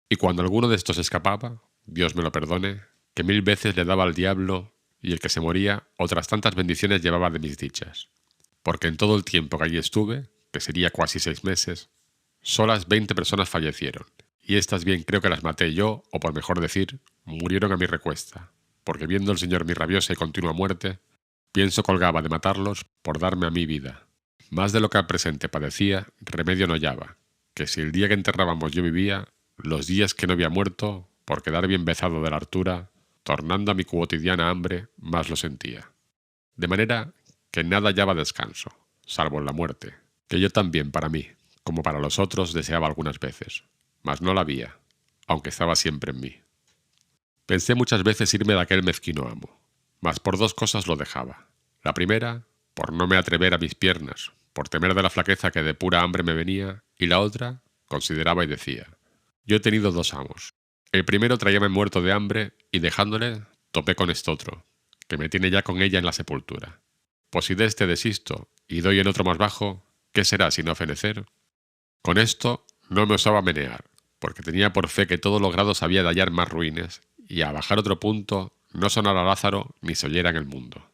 Y cuando alguno de estos escapaba, Dios me lo perdone, que 1000 veces le daba al diablo, y el que se moría otras tantas bendiciones llevaba de mis dichas. Porque en todo el tiempo que allí estuve, que sería casi 6 meses, solas 20 personas fallecieron, y estas bien creo que las maté yo, o por mejor decir, murieron a mi recuesta, porque viendo el Señor mi rabiosa y continua muerte, pienso colgaba de matarlos por darme a mí vida. Más de lo que al presente padecía, remedio no hallaba, que si el día que enterrábamos yo vivía, los días que no había muerto, por quedar bien bezado de la hartura, tornando a mi cotidiana hambre, más lo sentía. De manera que en nada hallaba descanso, salvo en la muerte, que yo también para mí, como para los otros, deseaba algunas veces, mas no la había, aunque estaba siempre en mí. Pensé muchas veces irme de aquel mezquino amo, mas por 2 cosas lo dejaba. La primera, por no me atrever a mis piernas, por temer de la flaqueza que de pura hambre me venía, y la otra, consideraba y decía: yo he tenido 2 amos. El primero traíame muerto de hambre, y dejándole, topé con estotro, que me tiene ya con ella en la sepultura. Pues si de este desisto, y doy en otro más bajo, ¿qué será sino fenecer? Con esto no me osaba menear, porque tenía por fe que todos los grados había de hallar más ruines, y a bajar otro punto no sonara Lázaro ni se oyera en el mundo.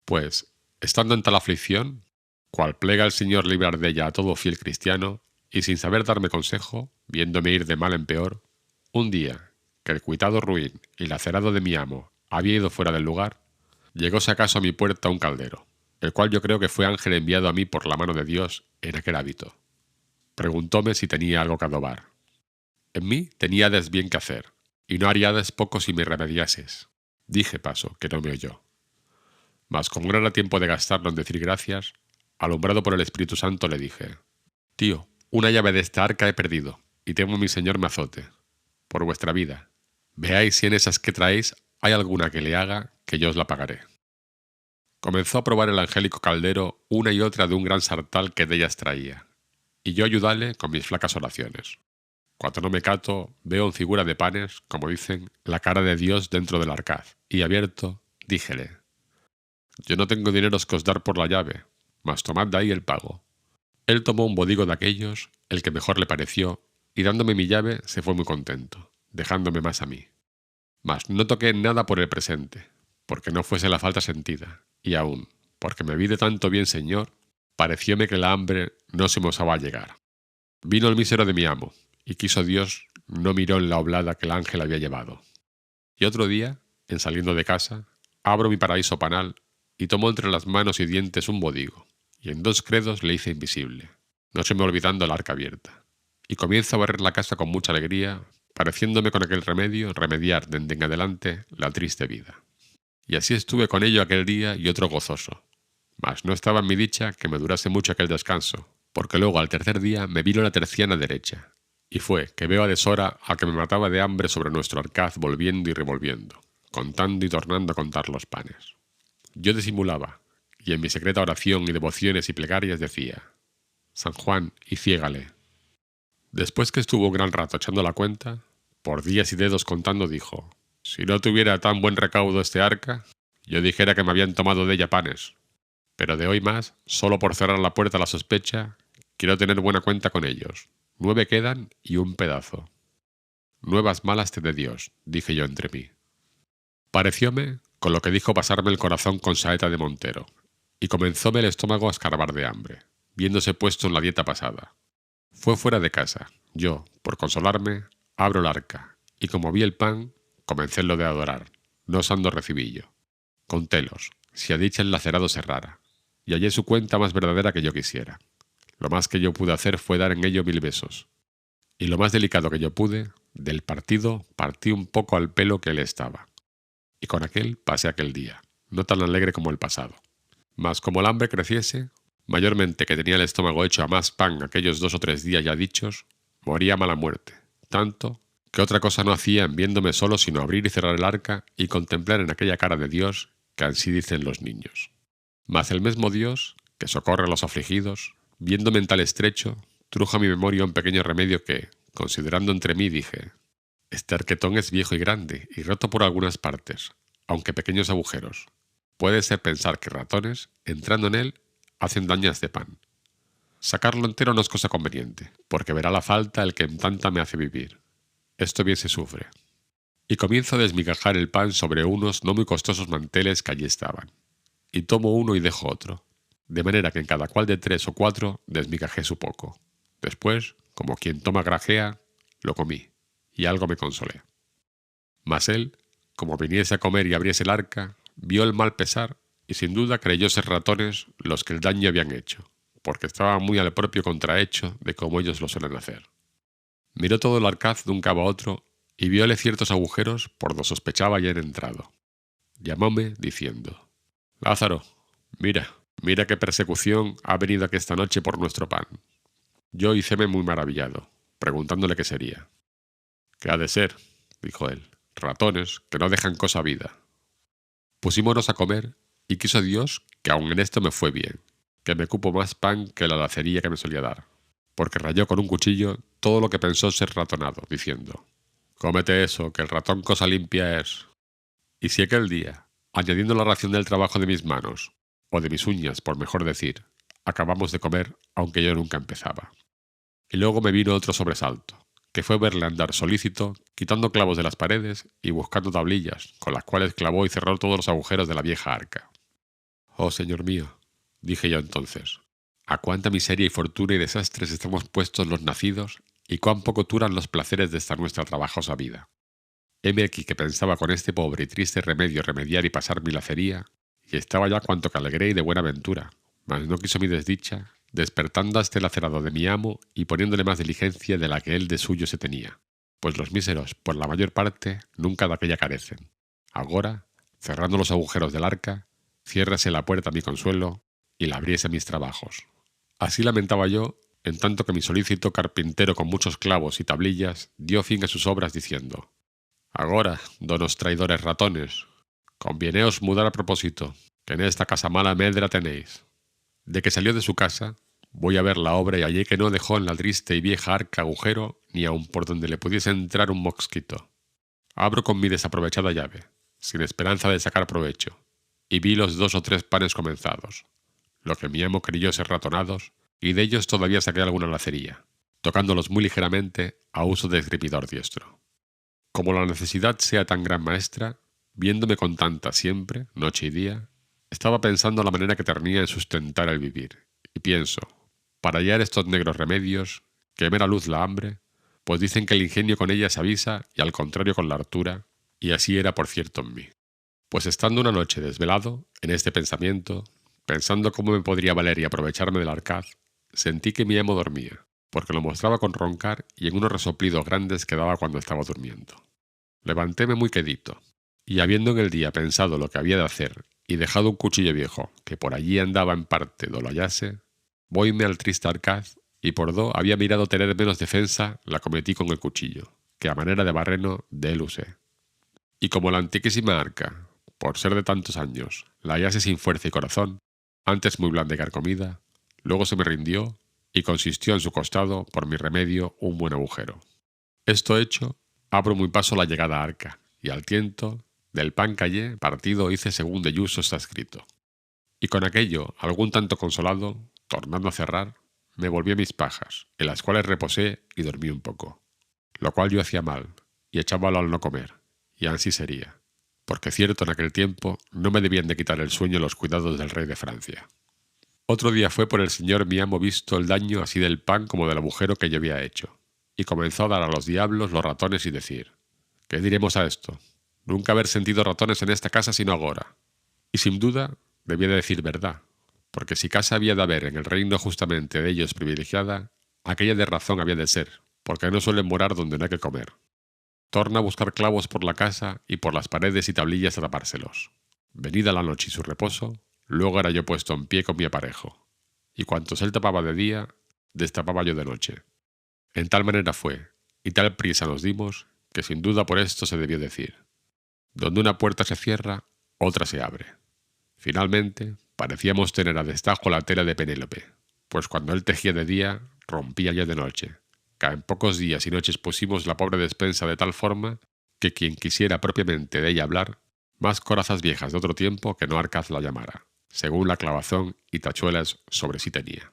Pues, estando en tal aflicción, cual plega el Señor librar de ella a todo fiel cristiano, y sin saber darme consejo, viéndome ir de mal en peor, un día, que el cuitado ruin y lacerado de mi amo había ido fuera del lugar, llegóse acaso a mi puerta un caldero, el cual yo creo que fue ángel enviado a mí por la mano de Dios en aquel hábito. Preguntóme si tenía algo que adobar. En mí teníades bien que hacer, y no haríades poco si me remediases. Dije paso, que no me oyó. Mas como no era tiempo de gastarlo en decir gracias, alumbrado por el Espíritu Santo le dije: «Tío, una llave de esta arca he perdido, y temo mi señor me azote. Por vuestra vida, veáis si en esas que traéis hay alguna que le haga, que yo os la pagaré». Comenzó a probar el angélico caldero una y otra de un gran sartal que de ellas traía, y yo ayudale con mis flacas oraciones. Cuando no me cato, veo en figura de panes, como dicen, la cara de Dios dentro del arcaz, y abierto, díjele: yo no tengo dineros que os dar por la llave, mas tomad de ahí el pago. Él tomó un bodigo de aquellos, el que mejor le pareció, y dándome mi llave se fue muy contento, dejándome más a mí. Mas no toqué nada por el presente, porque no fuese la falta sentida, y aún, porque me vi de tanto bien señor, parecióme que la hambre no se me osaba llegar. Vino el mísero de mi amo, y quiso Dios no miró en la oblada que el ángel había llevado. Y otro día, en saliendo de casa, abro mi paraíso panal, y tomo entre las manos y dientes un bodigo, y en 2 credos le hice invisible, no se me olvidando el arca abierta. Y comienzo a barrer la casa con mucha alegría, pareciéndome con aquel remedio remediar dende en adelante la triste vida. Y así estuve con ello aquel día y otro gozoso. Mas no estaba en mi dicha que me durase mucho aquel descanso, porque luego al tercer día me vino la terciana derecha, y fue que veo a deshora a que me mataba de hambre sobre nuestro arcaz volviendo y revolviendo, contando y tornando a contar los panes. Yo disimulaba, y en mi secreta oración y devociones y plegarias decía: San Juan, y ciégale. Después que estuvo un gran rato echando la cuenta, por días y dedos contando dijo: si no tuviera tan buen recaudo este arca, yo dijera que me habían tomado de ella panes. Pero de hoy más, solo por cerrar la puerta a la sospecha, quiero tener buena cuenta con ellos. 9 quedan y un pedazo. Nuevas malas te dé Dios, dije yo entre mí. Parecióme, con lo que dijo, pasarme el corazón con saeta de montero, y comenzóme el estómago a escarbar de hambre, viéndose puesto en la dieta pasada. Fue fuera de casa. Yo, por consolarme, abro el arca, y como vi el pan, comencé lo de adorar, no osando recibillo. Contélos, si a dicha el lacerado cerrara, y hallé su cuenta más verdadera que yo quisiera. Lo más que yo pude hacer fue dar en ello 1000 besos. Y lo más delicado que yo pude, del partido partí un poco al pelo que él estaba. Y con aquel pasé aquel día, no tan alegre como el pasado. Mas como el hambre creciese, mayormente que tenía el estómago hecho a más pan aquellos 2 o 3 días ya dichos, moría mala muerte, tanto que otra cosa no hacía en viéndome solo sino abrir y cerrar el arca y contemplar en aquella cara de Dios que ansí dicen los niños. Mas el mismo Dios, que socorre a los afligidos, viéndome en tal estrecho, trujo a mi memoria un pequeño remedio que, considerando entre mí, dije: este arquetón es viejo y grande, y roto por algunas partes, aunque pequeños agujeros. Puede ser pensar que ratones, entrando en él, hacen dañas de pan. Sacarlo entero no es cosa conveniente, porque verá la falta el que en tanta me hace vivir. Esto bien se sufre. Y comienzo a desmigajar el pan sobre unos no muy costosos manteles que allí estaban. Y tomo uno y dejo otro, de manera que en cada cual de 3 o 4 desmigajé su poco. Después, como quien toma grajea, lo comí, y algo me consolé. Mas él, como viniese a comer y abriese el arca, vio el mal pesar, y sin duda creyó ser ratones los que el daño habían hecho, porque estaba muy al propio contrahecho de como ellos lo suelen hacer. Miró todo el arcaz de un cabo a otro, y vióle ciertos agujeros por do sospechaba haber entrado. Llamóme, diciendo: Lázaro, mira qué persecución ha venido aquí esta noche por nuestro pan. Yo hicéme muy maravillado, preguntándole qué sería. ¿Qué ha de ser?, dijo él. Ratones, que no dejan cosa vida. Pusímonos a comer, y quiso Dios que aun en esto me fue bien, que me cupo más pan que la lacería que me solía dar, porque rayó con un cuchillo todo lo que pensó ser ratonado, diciendo: cómete eso, que el ratón cosa limpia es. Y si aquel día, añadiendo la ración del trabajo de mis manos, o de mis uñas, por mejor decir, acabamos de comer, aunque yo nunca empezaba. Y luego me vino otro sobresalto, que fue verle andar solícito, quitando clavos de las paredes y buscando tablillas, con las cuales clavó y cerró todos los agujeros de la vieja arca. Oh, señor mío, dije yo entonces, a cuánta miseria y fortuna y desastres estamos puestos los nacidos, y cuán poco duran los placeres de esta nuestra trabajosa vida. Heme aquí que pensaba con este pobre y triste remedio remediar y pasar mi lacería, y estaba ya cuanto que alegré y de buena ventura, mas no quiso mi desdicha, despertando a este lacerado de mi amo y poniéndole más diligencia de la que él de suyo se tenía, pues los míseros, por la mayor parte, nunca de aquella carecen. Agora, cerrando los agujeros del arca, ciérrase la puerta a mi consuelo y la abriese a mis trabajos. Así lamentaba yo, en tanto que mi solícito carpintero con muchos clavos y tablillas dio fin a sus obras diciendo: agora, donos traidores ratones, convieneos mudar a propósito, que en esta casa mala medra tenéis. De que salió de su casa, voy a ver la obra y hallé que no dejó en la triste y vieja arca agujero ni aun por donde le pudiese entrar un mosquito. Abro con mi desaprovechada llave, sin esperanza de sacar provecho, y vi los 2 o 3 panes comenzados, lo que mi amo creyó ser ratonados, y de ellos todavía saqué alguna lacería, tocándolos muy ligeramente a uso de esgripidor diestro. Como la necesidad sea tan gran maestra, viéndome con tanta siempre, noche y día, estaba pensando la manera que tenía en sustentar el vivir, y pienso, para hallar estos negros remedios, quemar a luz la hambre, pues dicen que el ingenio con ella se avisa y al contrario con la hartura, y así era por cierto en mí. Pues estando una noche desvelado, en este pensamiento, pensando cómo me podría valer y aprovecharme del arcaz, sentí que mi amo dormía, porque lo mostraba con roncar y en unos resoplidos grandes que daba cuando estaba durmiendo. Levantéme muy quedito, y habiendo en el día pensado lo que había de hacer y dejado un cuchillo viejo que por allí andaba en parte do lo hallase, voime al triste arcaz y por do había mirado tener menos defensa, la cometí con el cuchillo, que a manera de barreno de él usé. Y como la antiquísima arca, por ser de tantos años, la hallase sin fuerza y corazón, antes muy blanda y carcomida, luego se me rindió y consistió en su costado, por mi remedio, un buen agujero. Esto hecho, abro muy paso la llegada arca, y al tiento, del pan callé, partido hice según de Yuso está escrito. Y con aquello, algún tanto consolado, tornando a cerrar, me volví a mis pajas, en las cuales reposé y dormí un poco, lo cual yo hacía mal, y echábalo al no comer, y ansí sería, porque cierto en aquel tiempo no me debían de quitar el sueño los cuidados del rey de Francia. Otro día fue por el señor mi amo visto el daño así del pan como del agujero que yo había hecho, y comenzó a dar a los diablos los ratones y decir, ¿qué diremos a esto? Nunca haber sentido ratones en esta casa sino agora. Y sin duda debía de decir verdad, porque si casa había de haber en el reino justamente de ellos privilegiada, aquella de razón había de ser, porque no suelen morar donde no hay que comer. Torna a buscar clavos por la casa y por las paredes y tablillas a tapárselos. Venida la noche y su reposo, luego era yo puesto en pie con mi aparejo, y cuantos él tapaba de día, destapaba yo de noche. En tal manera fue, y tal prisa nos dimos, que sin duda por esto se debió decir, donde una puerta se cierra, otra se abre. Finalmente, parecíamos tener a destajo la tela de Penélope, pues cuando él tejía de día, rompía ya de noche, que en pocos días y noches pusimos la pobre despensa de tal forma que quien quisiera propiamente de ella hablar, más corazas viejas de otro tiempo que no arcaz la llamara, según la clavazón y tachuelas sobre sí tenía.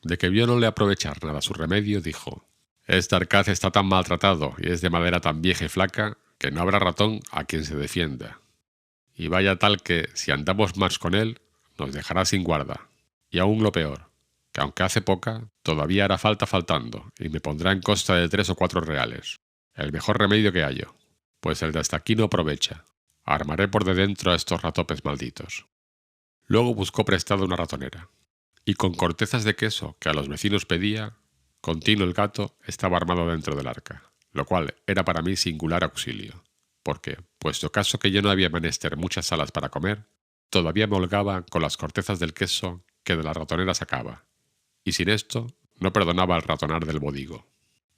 De que vio no le aprovechar nada su remedio, dijo, este arcaz está tan maltratado y es de madera tan vieja y flaca que no habrá ratón a quien se defienda. Y vaya tal que, si andamos más con él, nos dejará sin guarda. Y aún lo peor, que aunque hace poca, todavía hará falta faltando, y me pondrá en costa de 3 o 4 reales. El mejor remedio que hallo, pues el de hasta aquí no aprovecha. Armaré por de dentro a estos ratopes malditos. Luego buscó prestada una ratonera, y con cortezas de queso que a los vecinos pedía, continuo el gato estaba armado dentro del arca, lo cual era para mí singular auxilio, porque, puesto caso que yo no había menester muchas salas para comer, todavía me holgaba con las cortezas del queso que de la ratonera sacaba, y sin esto no perdonaba el ratonar del bodigo.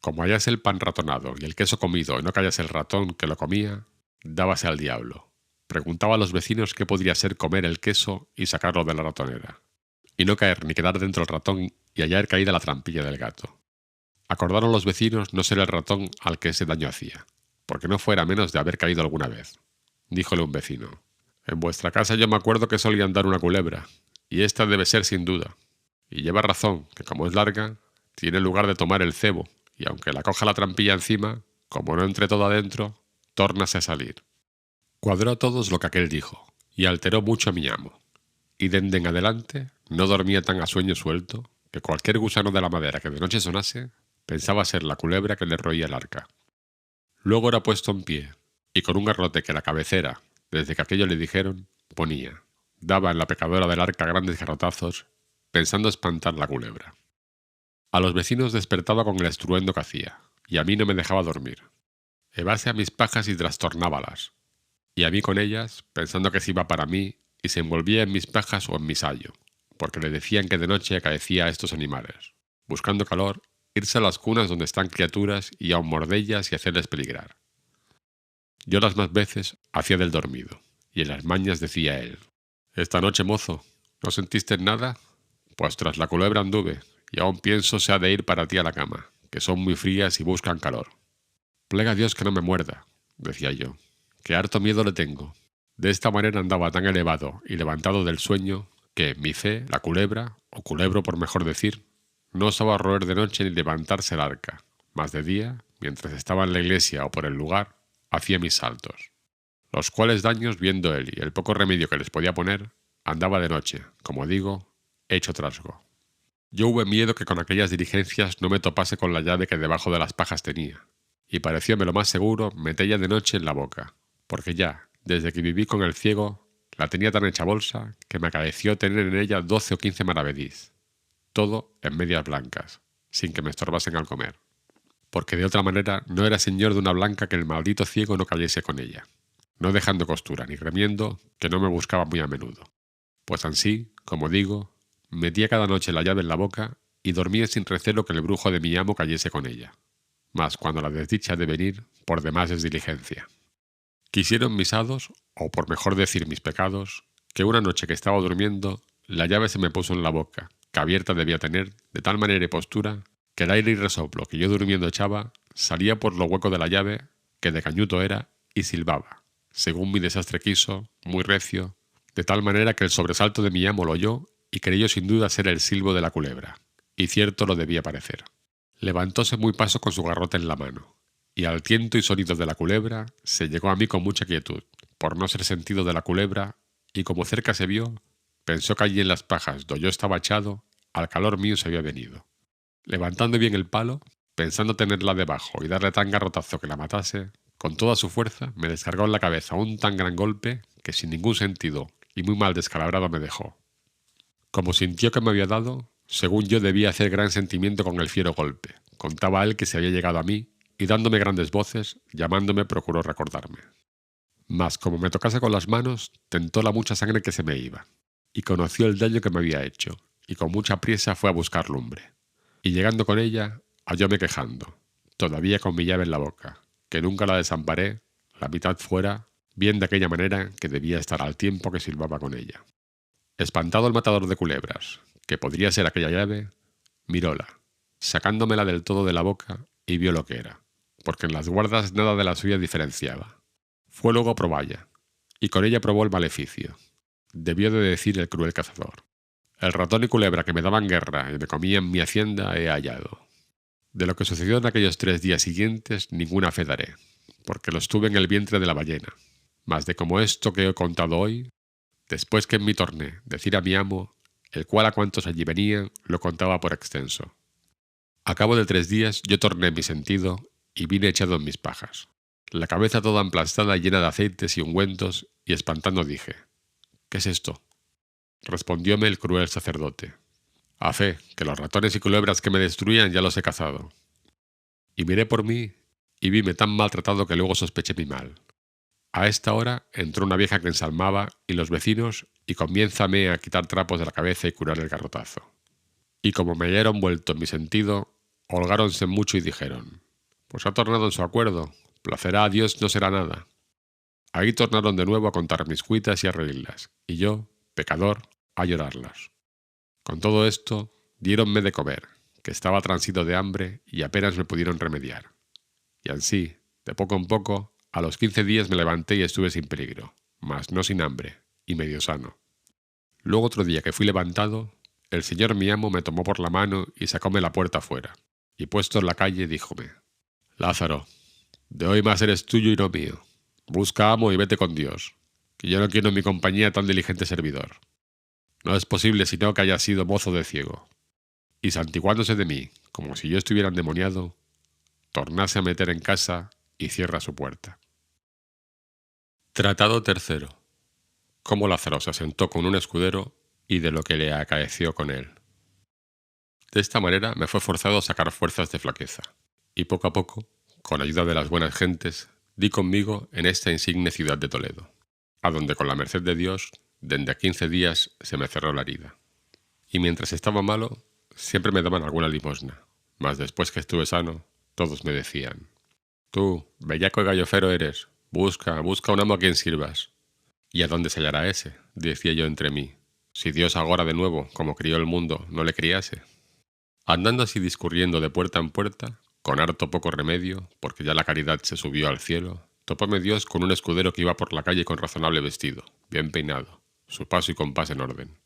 Como hallase el pan ratonado y el queso comido y no callase el ratón que lo comía, dábase al diablo. Preguntaba a los vecinos qué podría ser comer el queso y sacarlo de la ratonera, y no caer ni quedar dentro el ratón y hallar caída la trampilla del gato. Acordaron los vecinos no ser el ratón al que ese daño hacía, porque no fuera menos de haber caído alguna vez. Díjole un vecino, en vuestra casa yo me acuerdo que solía andar una culebra, y esta debe ser sin duda. Y lleva razón, que como es larga, tiene lugar de tomar el cebo, y aunque la coja la trampilla encima, como no entre todo adentro, tórnase a salir. Cuadró a todos lo que aquel dijo, y alteró mucho a mi amo. Y dende en adelante no dormía tan a sueño suelto, que cualquier gusano de la madera que de noche sonase, pensaba ser la culebra que le roía el arca. Luego era puesto en pie, y con un garrote que la cabecera, desde que aquello le dijeron, ponía, daba en la pecadora del arca grandes garrotazos, pensando espantar la culebra. A los vecinos despertaba con el estruendo que hacía, y a mí no me dejaba dormir. Evase a mis pajas y trastornábalas, y a mí con ellas, pensando que se iba para mí, y se envolvía en mis pajas o en mi sayo, porque le decían que de noche acaecía a estos animales, buscando calor, irse a las cunas donde están criaturas y aun mordellas y hacerles peligrar. Yo las más veces hacía del dormido, y en las mañas decía él, «Esta noche, mozo, ¿no sentiste nada? Pues tras la culebra anduve, y aún pienso se ha de ir para ti a la cama, que son muy frías y buscan calor». «Plega a Dios que no me muerda», decía yo, «que harto miedo le tengo». De esta manera andaba tan elevado y levantado del sueño que, mi fe, la culebra, o culebro por mejor decir, no osaba roer de noche ni levantarse el arca, mas de día, mientras estaba en la iglesia o por el lugar, hacía mis saltos, los cuales daños viendo él y el poco remedio que les podía poner, andaba de noche, como digo, hecho trasgo. Yo hube miedo que con aquellas diligencias no me topase con la llave que debajo de las pajas tenía, y parecióme lo más seguro metella de noche en la boca, porque ya, desde que viví con el ciego, la tenía tan hecha bolsa que me acaeció tener en ella 12 o 15 maravedís, todo en medias blancas, sin que me estorbasen al comer, porque de otra manera no era señor de una blanca que el maldito ciego no cayese con ella, no dejando costura ni remiendo que no me buscaba muy a menudo, pues ansí, como digo, metía cada noche la llave en la boca y dormía sin recelo que el brujo de mi amo cayese con ella, mas cuando la desdicha de venir, por demás es diligencia. Quisieron mis hados, o por mejor decir mis pecados, que una noche que estaba durmiendo, la llave se me puso en la boca, que abierta debía tener, de tal manera y postura, que el aire y resoplo que yo durmiendo echaba, salía por lo hueco de la llave, que de cañuto era, y silbaba, según mi desastre quiso, muy recio, de tal manera que el sobresalto de mi amo lo oyó, y creyó sin duda ser el silbo de la culebra, y cierto lo debía parecer. Levantóse muy paso con su garrote en la mano, y al tiento y sonido de la culebra se llegó a mí con mucha quietud, por no ser sentido de la culebra, y como cerca se vio, pensó que allí en las pajas do yo estaba echado, al calor mío se había venido. Levantando bien el palo, pensando tenerla debajo y darle tan garrotazo que la matase, con toda su fuerza me descargó en la cabeza un tan gran golpe que sin ningún sentido y muy mal descalabrado me dejó. Como sintió que me había dado, según yo debía hacer gran sentimiento con el fiero golpe, contaba él que se había llegado a mí, y dándome grandes voces, llamándome procuró recordarme. Mas como me tocase con las manos, tentó la mucha sangre que se me iba, y conoció el daño que me había hecho, y con mucha priesa fue a buscar lumbre. Y llegando con ella, hallóme quejando, todavía con mi llave en la boca, que nunca la desamparé, la mitad fuera, bien de aquella manera que debía estar al tiempo que silbaba con ella. Espantado el matador de culebras, que podría ser aquella llave, miróla, sacándomela del todo de la boca, y vio lo que era, porque en las guardas nada de la suya diferenciaba. Fue luego a proballa, y con ella probó el maleficio. Debió de decir el cruel cazador: el ratón y culebra que me daban guerra y me comían mi hacienda he hallado. De lo que sucedió en aquellos 3 días siguientes ninguna fe daré, porque los tuve en el vientre de la ballena, mas de como esto que he contado hoy, después que en mí torné decir a mi amo, el cual a cuantos allí venían lo contaba por extenso. A cabo de 3 días yo torné mi sentido y vine echado en mis pajas, la cabeza toda emplastada y llena de aceites y ungüentos, y espantando dije: ¿qué es esto? Respondióme el cruel sacerdote: a fe, que los ratones y culebras que me destruían ya los he cazado. Y miré por mí, y vime tan maltratado que luego sospeché mi mal. A esta hora entró una vieja que ensalmaba, y los vecinos, y comiénzame a quitar trapos de la cabeza y curar el garrotazo. Y como me hallaron vuelto en mi sentido, holgáronse mucho y dijeron: pues ha tornado en su acuerdo, placerá a Dios no será nada. Ahí tornaron de nuevo a contar mis cuitas y a reírlas, y yo, pecador, a llorarlas. Con todo esto, diéronme de comer, que estaba transido de hambre y apenas me pudieron remediar. Y ansí, de poco en poco, a los 15 días me levanté y estuve sin peligro, mas no sin hambre, y medio sano. Luego otro día que fui levantado, el señor mi amo me tomó por la mano y sacóme la puerta afuera, y puesto en la calle díjome: Lázaro, de hoy más eres tuyo y no mío. Busca amo y vete con Dios, que yo no quiero en mi compañía tan diligente servidor. No es posible sino que haya sido mozo de ciego. Y santiguándose de mí, como si yo estuviera endemoniado, tornase a meter en casa y cierra su puerta. Tratado tercero. Cómo Lázaro se asentó con un escudero y de lo que le acaeció con él. De esta manera me fue forzado a sacar fuerzas de flaqueza, y poco a poco, con ayuda de las buenas gentes, di conmigo en esta insigne ciudad de Toledo, a donde con la merced de Dios, dende a 15 días se me cerró la herida. Y mientras estaba malo, siempre me daban alguna limosna, mas después que estuve sano, todos me decían: tú, bellaco y gallofero eres, busca un amo a quien sirvas. ¿Y a dónde se hallará ese?, decía yo entre mí, si Dios agora de nuevo, como crió el mundo, no le criase. Andando así discurriendo de puerta en puerta, con harto poco remedio, porque ya la caridad se subió al cielo, Topóme Dios con un escudero que iba por la calle con razonable vestido, bien peinado, su paso y compás en orden.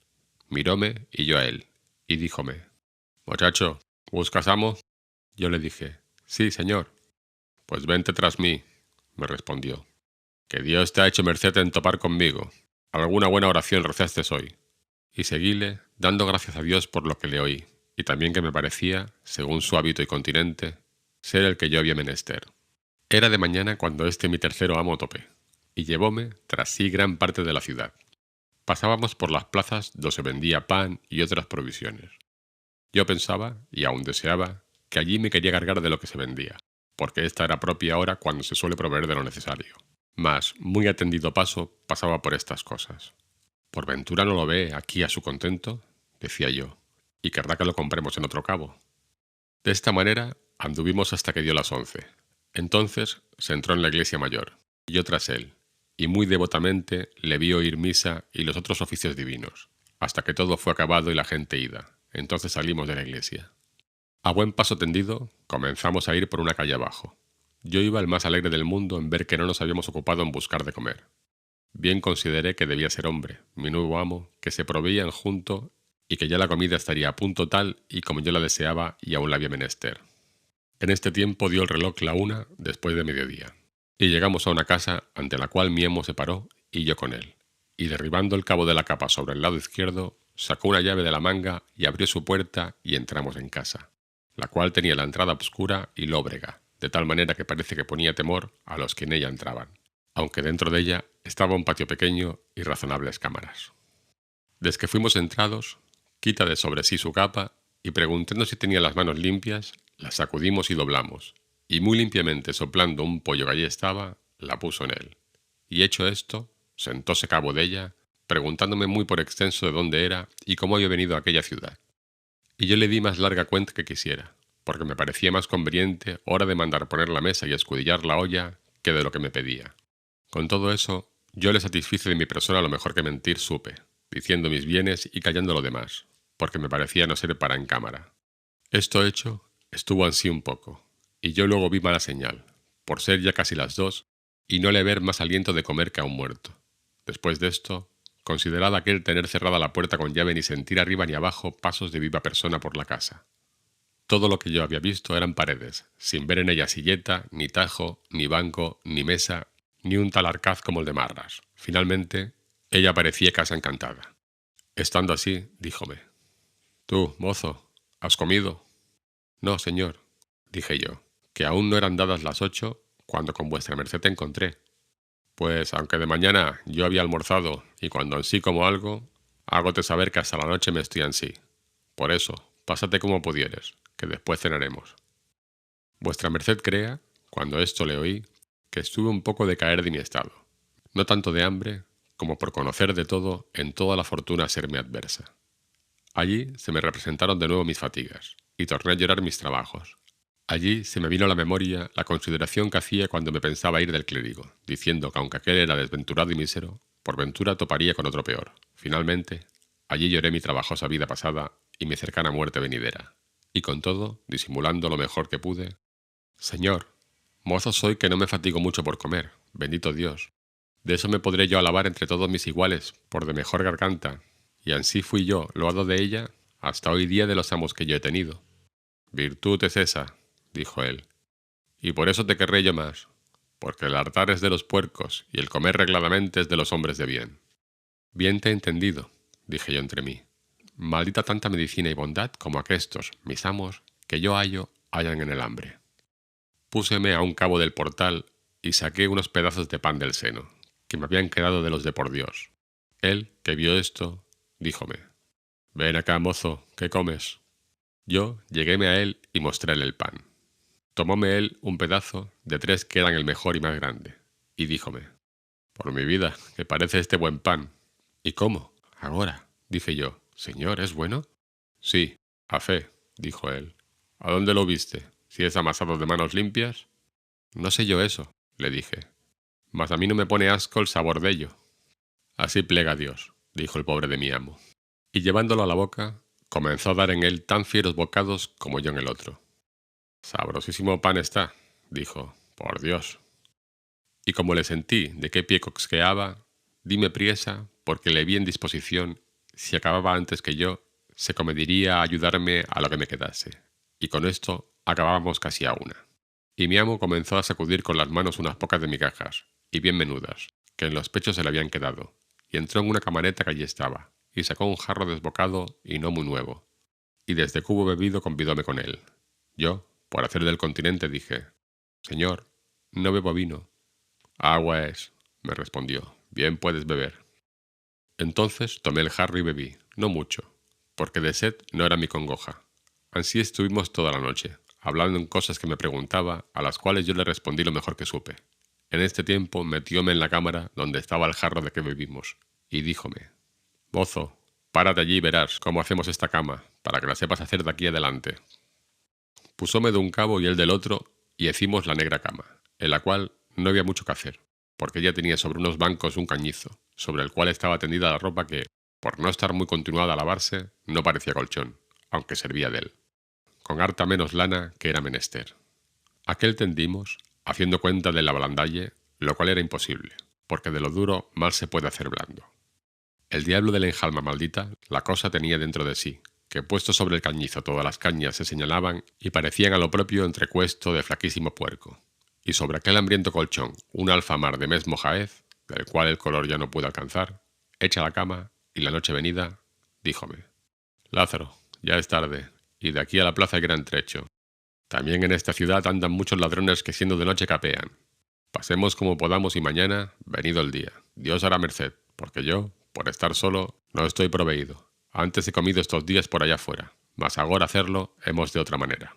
Miróme y yo a él, y díjome: «Muchacho, ¿buscas amo?» Yo le dije: «Sí, señor». «Pues vente tras mí», me respondió, «que Dios te ha hecho merced en topar conmigo. Alguna buena oración rezaste hoy». Y seguíle, dando gracias a Dios por lo que le oí, y también que me parecía, según su hábito y continente, ser el que yo había menester. Era de mañana cuando mi tercero amo topé, y llevóme tras sí gran parte de la ciudad. Pasábamos por las plazas donde se vendía pan y otras provisiones. Yo pensaba, y aún deseaba, que allí me quería cargar de lo que se vendía, porque esta era propia hora cuando se suele proveer de lo necesario. Mas, muy atendido paso, pasaba por estas cosas. «¿Por ventura no lo ve aquí a su contento?», decía yo, «y querrá que lo compremos en otro cabo». De esta manera anduvimos hasta que dio las 11. Entonces se entró en la iglesia mayor, y yo tras él, y muy devotamente le vi oír misa y los otros oficios divinos, hasta que todo fue acabado y la gente ida. Entonces salimos de la iglesia. A buen paso tendido, comenzamos a ir por una calle abajo. Yo iba el más alegre del mundo en ver que no nos habíamos ocupado en buscar de comer. Bien consideré que debía ser hombre, mi nuevo amo, que se proveían junto y que ya la comida estaría a punto tal y como yo la deseaba y aún la había menester. En este tiempo dio el reloj la 1 después de mediodía, y llegamos a una casa ante la cual mi amo se paró y yo con él, y derribando el cabo de la capa sobre el lado izquierdo, sacó una llave de la manga y abrió su puerta y entramos en casa, la cual tenía la entrada obscura y lóbrega, de tal manera que parece que ponía temor a los que en ella entraban, aunque dentro de ella estaba un patio pequeño y razonables cámaras. Desde que fuimos entrados, quita de sobre sí su capa y preguntando si tenía las manos limpias, las sacudimos y doblamos, y muy limpiamente soplando un pollo que allí estaba, la puso en él. Y hecho esto, sentóse cabo de ella, preguntándome muy por extenso de dónde era y cómo había venido a aquella ciudad. Y yo le di más larga cuenta que quisiera, porque me parecía más conveniente hora de mandar poner la mesa y escudillar la olla que de lo que me pedía. Con todo eso, yo le satisfice de mi persona lo mejor que mentir supe, diciendo mis bienes y callando lo demás, porque me parecía no ser para en cámara. Esto hecho, estuvo ansí un poco, y yo luego vi mala señal, por ser ya casi las 2, y no le ver más aliento de comer que a un muerto. Después de esto, considerad aquel tener cerrada la puerta con llave ni sentir arriba ni abajo pasos de viva persona por la casa. Todo lo que yo había visto eran paredes, sin ver en ellas silleta, ni tajo, ni banco, ni mesa, ni un tal arcaz como el de Marras. Finalmente, ella parecía casa encantada. Estando así, díjome: «Tú, mozo, ¿has comido?» «No, señor», dije yo, «que aún no eran dadas las 8 cuando con vuestra merced te encontré». «Pues, aunque de mañana yo había almorzado y cuando ansí como algo, hágote saber que hasta la noche me estoy ansí. Por eso, pásate como pudieres, que después cenaremos». Vuestra merced crea, cuando esto le oí, que estuve un poco de caer de mi estado, no tanto de hambre, como por conocer de todo en toda la fortuna serme adversa. Allí se me representaron de nuevo mis fatigas, y torné a llorar mis trabajos. Allí se me vino a la memoria la consideración que hacía cuando me pensaba ir del clérigo, diciendo que aunque aquel era desventurado y mísero, por ventura toparía con otro peor. Finalmente, allí lloré mi trabajosa vida pasada y mi cercana muerte venidera, y con todo, disimulando lo mejor que pude: «Señor, mozo soy que no me fatigo mucho por comer, bendito Dios. De eso me podré yo alabar entre todos mis iguales, por de mejor garganta, y ansí fui yo, loado de ella, hasta hoy día de los amos que yo he tenido». «Virtud es esa», dijo él, «y por eso te querré yo más, porque el hartar es de los puercos y el comer regladamente es de los hombres de bien». «Bien te he entendido», dije yo entre mí. «Maldita tanta medicina y bondad como aquestos, mis amos, que yo hallan en el hambre». Púseme a un cabo del portal y saqué unos pedazos de pan del seno, que me habían quedado de los de por Dios. Él, que vio esto, díjome: «Ven acá, mozo, ¿qué comes?» Yo lleguéme a él y mostréle el pan. Tomóme él un pedazo de 3 que eran el mejor y más grande, y díjome: «Por mi vida, que parece este buen pan». «¿Y cómo? Ahora», dije yo, «Señor, ¿es bueno?» «Sí, a fe», dijo él. «¿A dónde lo viste? Si es amasado de manos limpias». «No sé yo eso», le dije, «mas a mí no me pone asco el sabor de ello». «Así plega Dios», dijo el pobre de mi amo. Y llevándolo a la boca, comenzó a dar en él tan fieros bocados como yo en el otro. «Sabrosísimo pan está», dijo, «por Dios». y como le sentí de qué pie coxqueaba, dime priesa, porque le vi en disposición, si acababa antes que yo, se comediría a ayudarme a lo que me quedase, y con esto acabábamos casi a una. Y mi amo comenzó a sacudir con las manos unas pocas de migajas, y bien menudas, que en los pechos se le habían quedado, y entró en una camareta que allí estaba, y sacó un jarro desbocado y no muy nuevo, y desde que hubo bebido convidóme con él. Yo, por hacer del continente, dije: «Señor, no bebo vino». «Agua es», me respondió, «bien puedes beber». Entonces tomé el jarro y bebí, no mucho, porque de sed no era mi congoja. Así estuvimos toda la noche, hablando en cosas que me preguntaba, a las cuales yo le respondí lo mejor que supe. En este tiempo metióme en la cámara donde estaba el jarro de que bebimos, y díjome: «Mozo, párate allí y verás cómo hacemos esta cama, para que la sepas hacer de aquí adelante». Pusóme de un cabo y él del otro, y hicimos la negra cama, en la cual no había mucho que hacer, porque ella tenía sobre unos bancos un cañizo, sobre el cual estaba tendida la ropa que, por no estar muy continuada a lavarse, no parecía colchón, aunque servía de él, con harta menos lana que era menester. Aquel tendimos, haciendo cuenta del ablandalle, lo cual era imposible, porque de lo duro mal se puede hacer blando. El diablo de la enjalma maldita la cosa tenía dentro de sí, que puesto sobre el cañizo todas las cañas se señalaban y parecían a lo propio entrecuesto de flaquísimo puerco, y sobre aquel hambriento colchón un alfamar de mesmo jaez, del cual el color ya no pude alcanzar, hecha la cama, y la noche venida, díjome: «Lázaro, ya es tarde, y de aquí a la plaza hay gran trecho. También en esta ciudad andan muchos ladrones que siendo de noche capean. Pasemos como podamos y mañana, venido el día, Dios hará merced, porque yo, por estar solo, no estoy proveído. Antes he comido estos días por allá fuera, mas agora hacerlo hemos de otra manera».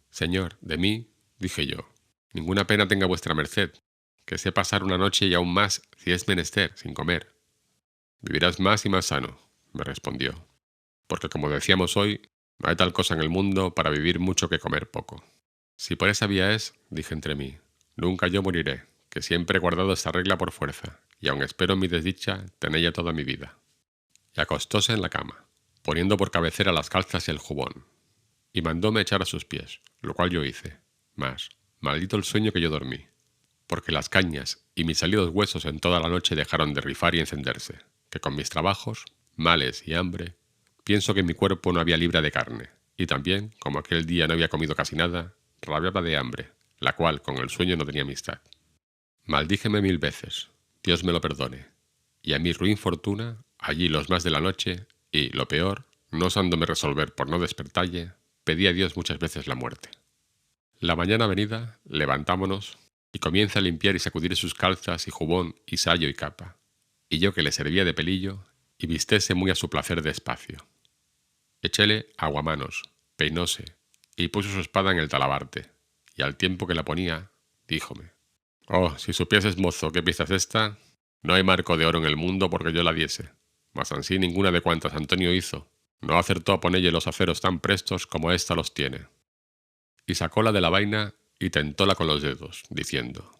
«Señor, de mí», dije yo, «ninguna pena tenga vuestra merced, que sé pasar una noche y aún más, si es menester, sin comer». «Vivirás más y más sano», me respondió, «porque como decíamos hoy, no hay tal cosa en el mundo para vivir mucho que comer poco». «Si por esa vía es», dije entre mí, «nunca yo moriré, que siempre he guardado esta regla por fuerza, y aun espero en mi desdicha tenella toda mi vida». Y acostóse en la cama, poniendo por cabecera las calzas y el jubón, y mandóme echar a sus pies, lo cual yo hice, mas maldito el sueño que yo dormí, porque las cañas y mis salidos huesos en toda la noche dejaron de rifar y encenderse, que con mis trabajos, males y hambre, pienso que mi cuerpo no había libra de carne, y también, como aquel día no había comido casi nada, rabiaba de hambre, la cual con el sueño no tenía amistad. Maldíjeme 1000 veces, Dios me lo perdone, y a mi ruin fortuna, allí los más de la noche, y, lo peor, no osándome resolver por no despertalle, pedí a Dios muchas veces la muerte. La mañana venida, levantámonos, y comienza a limpiar y sacudir sus calzas y jubón y sayo y capa, y yo que le servía de pelillo, y vistése muy a su placer despacio. Echéle aguamanos, peinóse, y puso su espada en el talabarte, y al tiempo que la ponía, díjome: «Oh, si supieses, mozo, qué pieza es esta, no hay marco de oro en el mundo porque yo la diese, mas ansí ninguna de cuantas Antonio hizo no acertó a ponelle los aceros tan prestos como ésta los tiene». Y sacóla de la vaina y tentóla con los dedos, diciendo: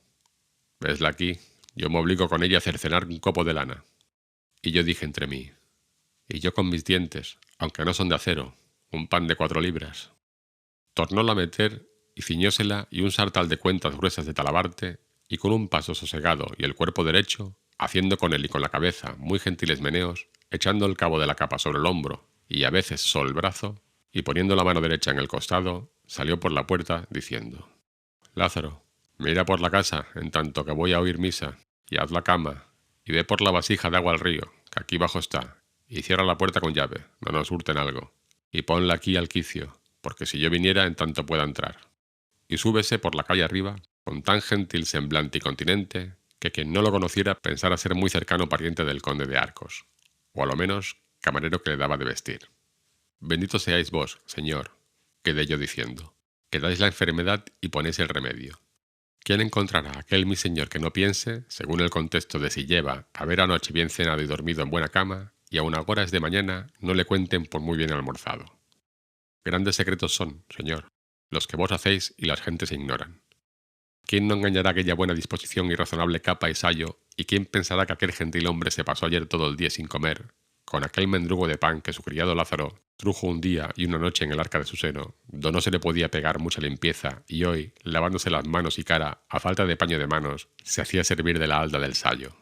«Vesla aquí, yo me obligo con ella a cercenar un copo de lana». Y yo dije entre mí: «Y yo con mis dientes, aunque no son de acero, un pan de 4 libras». Tornóla a meter y ciñósela y un sartal de cuentas gruesas de talabarte, y con un paso sosegado y el cuerpo derecho, haciendo con él y con la cabeza muy gentiles meneos, echando el cabo de la capa sobre el hombro y a veces sobre el brazo, y poniendo la mano derecha en el costado, salió por la puerta diciendo: «Lázaro, mira por la casa en tanto que voy a oír misa, y haz la cama, y ve por la vasija de agua al río, que aquí bajo está, y cierra la puerta con llave, no nos hurten algo, y ponla aquí al quicio, porque si yo viniera en tanto pueda entrar». Y súbese por la calle arriba, con tan gentil semblante y continente, que quien no lo conociera pensara ser muy cercano pariente del conde de Arcos, o a lo menos camarero que le daba de vestir. «Bendito seáis vos, señor», quedé yo diciendo, «que dais la enfermedad y ponéis el remedio. ¿Quién encontrará aquel mi señor que no piense, según el contexto de si lleva haber anoche bien cenado y dormido en buena cama, y aun ahora es de mañana no le cuenten por muy bien almorzado? Grandes secretos son, señor, los que vos hacéis y las gentes ignoran. ¿Quién no engañará aquella buena disposición y razonable capa y sayo, y quién pensará que aquel gentil hombre se pasó ayer todo el día sin comer, con aquel mendrugo de pan que su criado Lázaro trujo un día y una noche en el arca de su seno, donde no se le podía pegar mucha limpieza, y hoy, lavándose las manos y cara, a falta de paño de manos, se hacía servir de la halda del sayo.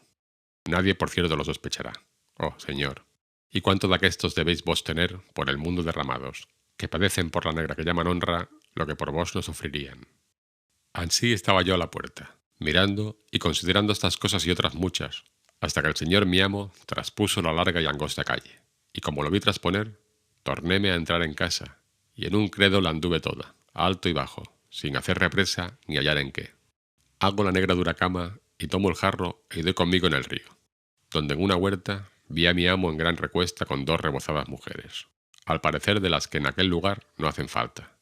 Nadie, por cierto, lo sospechará. Oh, Señor, ¿y cuánto de aquestos debéis vos tener por el mundo derramados, que padecen por la negra que llaman honra lo que por vos no sufrirían? Ansí estaba yo a la puerta, mirando y considerando estas cosas y otras muchas, hasta que el señor mi amo traspuso la larga y angosta calle, y como lo vi trasponer, tornéme a entrar en casa, y en un credo la anduve toda, alto y bajo, sin hacer represa ni hallar en qué. Hago la negra dura cama, y tomo el jarro y doy conmigo en el río, donde en una huerta vi a mi amo en gran recuesta con dos rebozadas mujeres, al parecer de las que en aquel lugar no hacen falta.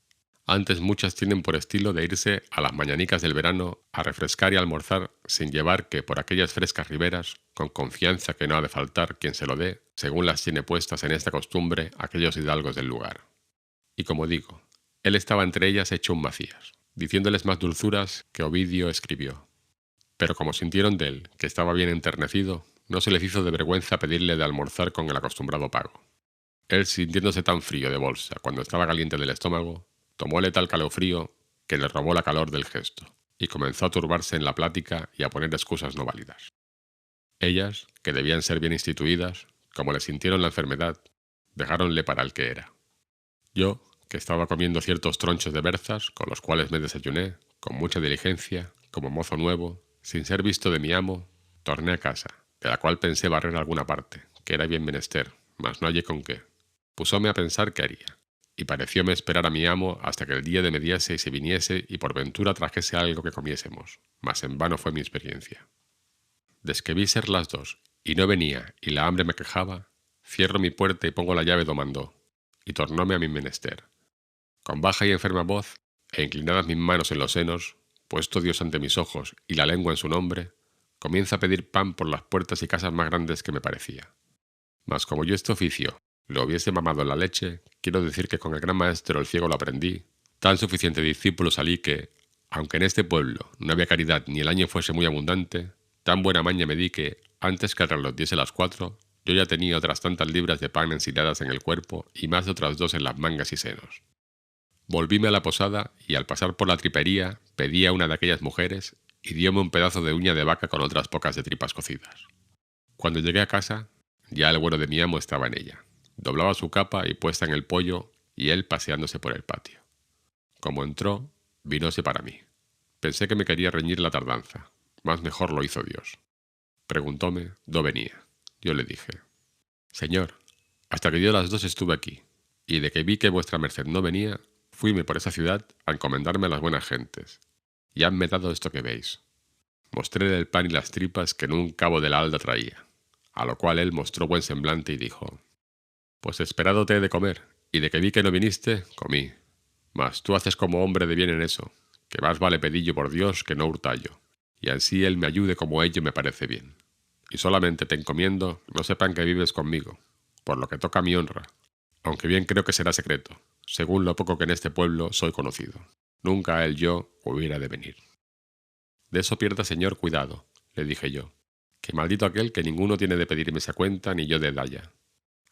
Antes muchas tienen por estilo de irse a las mañanicas del verano a refrescar y almorzar sin llevar que por aquellas frescas riberas, con confianza que no ha de faltar quien se lo dé, según las tiene puestas en esta costumbre aquellos hidalgos del lugar. Y como digo, él estaba entre ellas hecho un Macías, diciéndoles más dulzuras que Ovidio escribió. Pero como sintieron de él que estaba bien enternecido, no se les hizo de vergüenza pedirle de almorzar con el acostumbrado pago. Él, sintiéndose tan frío de bolsa cuando estaba caliente del estómago, tomóle tal calofrío que le robó la calor del gesto, y comenzó a turbarse en la plática y a poner excusas no válidas. Ellas, que debían ser bien instituidas, como le sintieron la enfermedad, dejáronle para el que era. Yo, que estaba comiendo ciertos tronchos de berzas, con los cuales me desayuné, con mucha diligencia, como mozo nuevo, sin ser visto de mi amo, torné a casa, de la cual pensé barrer alguna parte, que era bien menester, mas no hallé con qué. Pusóme a pensar qué haría, y parecióme esperar a mi amo hasta que el día de mediase y se viniese y por ventura trajese algo que comiésemos, mas en vano fue mi experiencia. Desque vi ser las 2, y no venía, y la hambre me quejaba, cierro mi puerta y pongo la llave do mandó, y tornóme a mi menester. Con baja y enferma voz, e inclinadas mis manos en los senos, puesto Dios ante mis ojos y la lengua en su nombre, comienza a pedir pan por las puertas y casas más grandes que me parecía. Mas como yo este oficio lo hubiese mamado en la leche, quiero decir que con el gran maestro el ciego lo aprendí, tan suficiente discípulo salí que, aunque en este pueblo no había caridad ni el año fuese muy abundante, tan buena maña me di que, antes que el reloj diese las 4, yo ya tenía otras tantas libras de pan ensiladas en el cuerpo y más de otras 2 en las mangas y senos. Volvíme a la posada y al pasar por la tripería pedí a una de aquellas mujeres y dióme un pedazo de uña de vaca con otras pocas de tripas cocidas. Cuando llegué a casa, ya el bueno de mi amo estaba en ella. Doblaba su capa y puesta en el pollo, y él paseándose por el patio. Como entró, vínose para mí. Pensé que me quería reñir la tardanza, mas mejor lo hizo Dios. Preguntóme dó venía. Yo le dije: Señor, hasta que dio las 2 estuve aquí, y de que vi que vuestra merced no venía, fuime por esa ciudad a encomendarme a las buenas gentes, y hanme dado esto que veis. Mostréle el pan y las tripas que en un cabo de la halda traía, a lo cual él mostró buen semblante y dijo: Pues esperado te he de comer, y de que vi que no viniste, comí. Mas tú haces como hombre de bien en eso, que más vale pedillo por Dios que no hurtallo, y ansí él me ayude como ello me parece bien. Y solamente te encomiendo no sepan que vives conmigo, por lo que toca a mi honra, aunque bien creo que será secreto, según lo poco que en este pueblo soy conocido. Nunca a él yo hubiera de venir. De eso pierda, señor, cuidado, le dije yo, que maldito aquel que ninguno tiene de pedirme esa cuenta ni yo de dalla.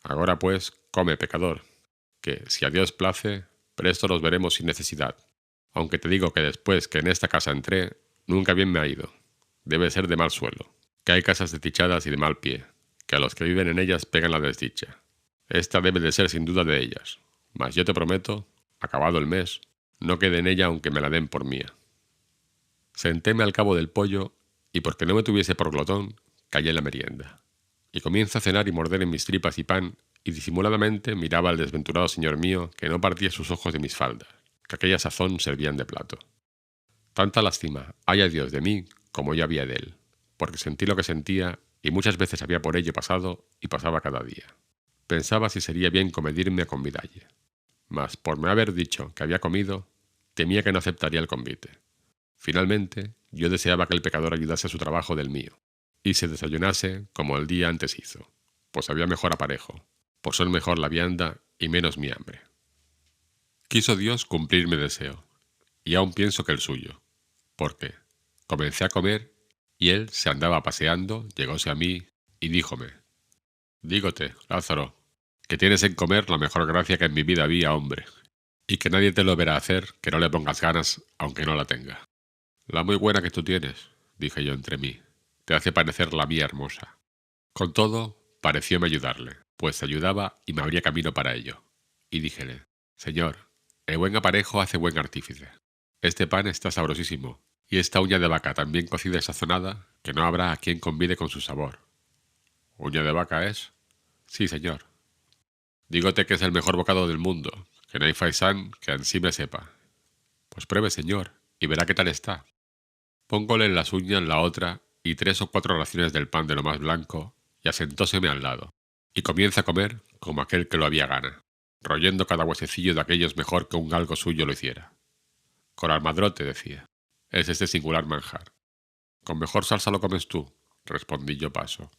Ahora pues, come, pecador, que, si a Dios place, presto nos veremos sin necesidad. Aunque te digo que después que en esta casa entré, nunca bien me ha ido. Debe ser de mal suelo, que hay casas desdichadas y de mal pie, que a los que viven en ellas pegan la desdicha. Esta debe de ser sin duda de ellas, mas yo te prometo, acabado el mes, no quede en ella aunque me la den por mía. Sentéme al cabo del pollo, y porque no me tuviese por glotón, callé en la merienda. Y comienzo a cenar y morder en mis tripas y pan, y disimuladamente miraba al desventurado señor mío que no partía sus ojos de mis faldas, que aquella sazón servían de plato. Tanta lástima haya Dios de mí como yo había de él, porque sentí lo que sentía y muchas veces había por ello pasado y pasaba cada día. Pensaba si sería bien comedirme a convidalle, mas por me haber dicho que había comido, temía que no aceptaría el convite. Finalmente, yo deseaba que el pecador ayudase a su trabajo del mío, y se desayunase como el día antes hizo, pues había mejor aparejo, por ser mejor la vianda y menos mi hambre. Quiso Dios cumplir mi deseo, y aún pienso que el suyo, porque comencé a comer, y él se andaba paseando, llegóse a mí, y díjome: Dígote, Lázaro, que tienes en comer la mejor gracia que en mi vida había, hombre, y que nadie te lo verá hacer que no le pongas ganas aunque no la tenga. La muy buena que tú tienes, dije yo entre mí, te hace parecer la mía hermosa. Con todo, parecióme ayudarle, pues ayudaba y me abría camino para ello. Y díjele, Señor, el buen aparejo hace buen artífice. Este pan está sabrosísimo, y esta uña de vaca tan bien cocida y sazonada, que no habrá a quien convide con su sabor. ¿Uña de vaca es? Sí, señor. Dígote que es el mejor bocado del mundo, que no hay faisán que ansí me sepa. Pues pruebe, señor, y verá qué tal está. Póngole en las uñas la otra y 3 o 4 raciones del pan de lo más blanco, y asentóseme al lado, y comienza a comer como aquel que lo había gana, royendo cada huesecillo de aquellos mejor que un galgo suyo lo hiciera. Con almadrote, decía, es este singular manjar. Con mejor salsa lo comes tú, respondí yo paso.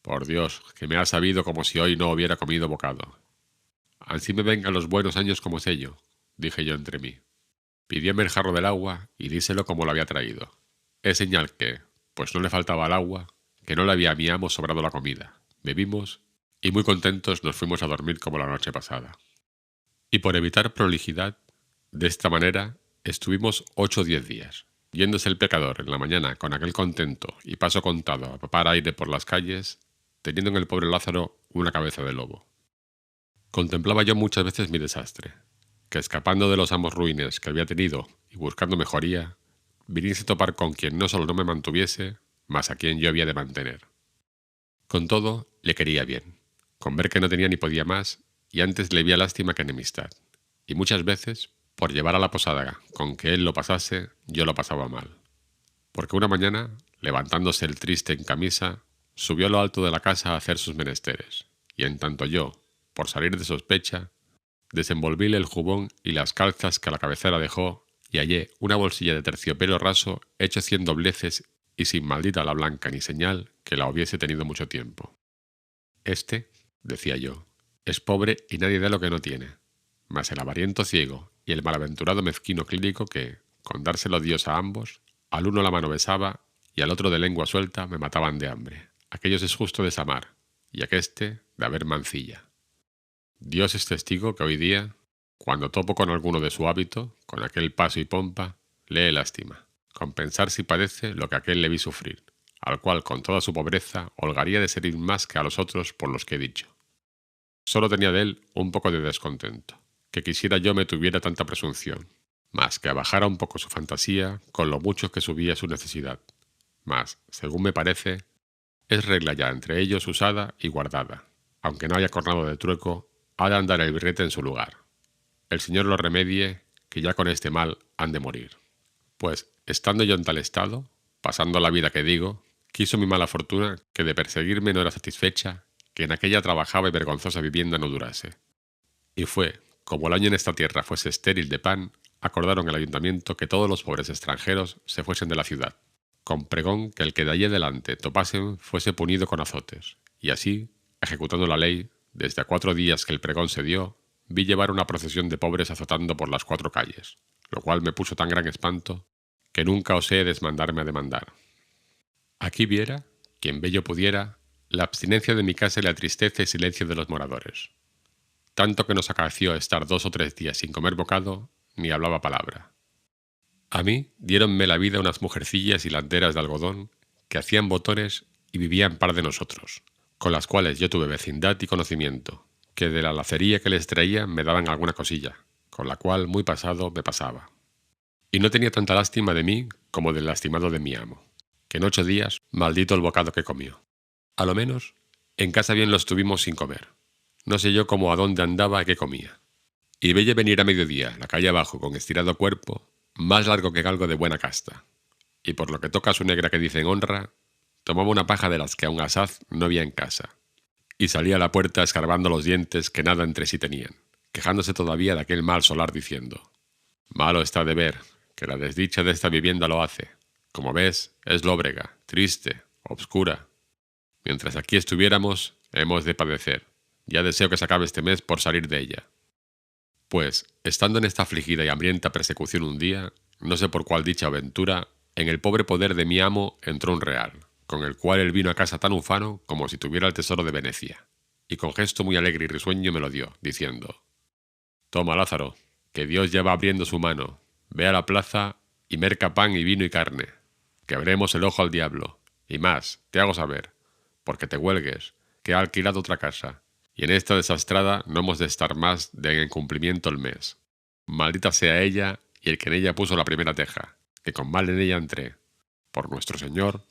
Por Dios, que me ha sabido como si hoy no hubiera comido bocado. Ansí me vengan los buenos años como sello, dije yo entre mí. Pidióme el jarro del agua y díselo como lo había traído. Es señal que, pues no le faltaba el agua, que no le había a mi amo sobrado la comida. Bebimos y muy contentos nos fuimos a dormir como la noche pasada. Y por evitar prolijidad, de esta manera estuvimos 8 o 10 días, yéndose el pecador en la mañana con aquel contento y paso contado a papar aire por las calles, teniendo en el pobre Lázaro una cabeza de lobo. Contemplaba yo muchas veces mi desastre, que escapando de los amos ruines que había tenido y buscando mejoría, viniese a topar con quien no solo no me mantuviese, mas a quien yo había de mantener. Con todo, le quería bien, con ver que no tenía ni podía más, y antes le veía lástima que enemistad, y muchas veces, por llevar a la posada con que él lo pasase, yo lo pasaba mal. Porque una mañana, levantándose el triste en camisa, subió a lo alto de la casa a hacer sus menesteres, y en tanto yo, por salir de sospecha, desenvolvíle el jubón y las calzas que a la cabecera dejó, y hallé una bolsilla de terciopelo raso hecho 100 dobleces y sin maldita la blanca ni señal que la hubiese tenido mucho tiempo. Este, decía yo, es pobre y nadie da lo que no tiene, mas el avariento ciego y el malaventurado mezquino clínico que, con dárselo Dios a ambos, al uno la mano besaba y al otro de lengua suelta me mataban de hambre. Aquellos es justo desamar, y aqueste de haber mancilla. Dios es testigo que hoy día, cuando topo con alguno de su hábito, con aquel paso y pompa, lee lástima, con pensar si padece lo que aquel le vi sufrir, al cual con toda su pobreza holgaría de servir más que a los otros por los que he dicho. Solo tenía de él un poco de descontento, que quisiera yo me tuviera tanta presunción, mas que abajara un poco su fantasía con lo mucho que subía su necesidad. Mas, según me parece, es regla ya entre ellos usada y guardada, aunque no haya cornado de trueco, ha de andar el birrete en su lugar. El Señor lo remedie, que ya con este mal han de morir. Pues, estando yo en tal estado, pasando la vida que digo, quiso mi mala fortuna que de perseguirme no era satisfecha, que en aquella trabajaba y vergonzosa vivienda no durase. Y fue, como el año en esta tierra fuese estéril de pan, acordaron el ayuntamiento que todos los pobres extranjeros se fuesen de la ciudad, con pregón que el que de allí adelante topasen fuese punido con azotes, y así, ejecutando la ley, desde a 4 días que el pregón se dio, vi llevar una procesión de pobres azotando por las 4 calles, lo cual me puso tan gran espanto que nunca osé desmandarme a demandar. Aquí viera, quien bello pudiera, la abstinencia de mi casa y la tristeza y silencio de los moradores. Tanto que nos acaeció estar 2 o 3 días sin comer bocado, ni hablaba palabra. A mí diéronme la vida unas mujercillas hilanderas de algodón que hacían botones y vivían par de nosotros, con las cuales yo tuve vecindad y conocimiento, que de la lacería que les traía me daban alguna cosilla, con la cual muy pasado me pasaba. Y no tenía tanta lástima de mí como del lastimado de mi amo, que en 8 días maldito el bocado que comió. A lo menos, en casa bien lo estuvimos sin comer. No sé yo cómo a dónde andaba y qué comía. Y velle venir a mediodía, la calle abajo, con estirado cuerpo, más largo que galgo de buena casta. Y por lo que toca a su negra que dicen honra, tomaba una paja de las que aun asaz no había en casa. Y salía a la puerta escarbando los dientes que nada entre sí tenían, quejándose todavía de aquel mal solar diciendo: malo está de ver, que la desdicha de esta vivienda lo hace. Como ves, es lóbrega, triste, obscura. Mientras aquí estuviéramos, hemos de padecer. Ya deseo que se acabe este mes por salir de ella. Pues, estando en esta afligida y hambrienta persecución un día, no sé por cuál dicha o ventura, en el pobre poder de mi amo entró un real, con el cual él vino a casa tan ufano como si tuviera el tesoro de Venecia, y con gesto muy alegre y risueño me lo dio, diciendo: «Toma, Lázaro, que Dios ya va abriendo su mano, ve a la plaza y merca pan y vino y carne, que veremos el ojo al diablo, y más, te hago saber, porque te huelgues, que ha alquilado otra casa, y en esta desastrada no hemos de estar más de en cumplimiento el mes. Maldita sea ella y el que en ella puso la primera teja, que con mal en ella entré. Por nuestro Señor,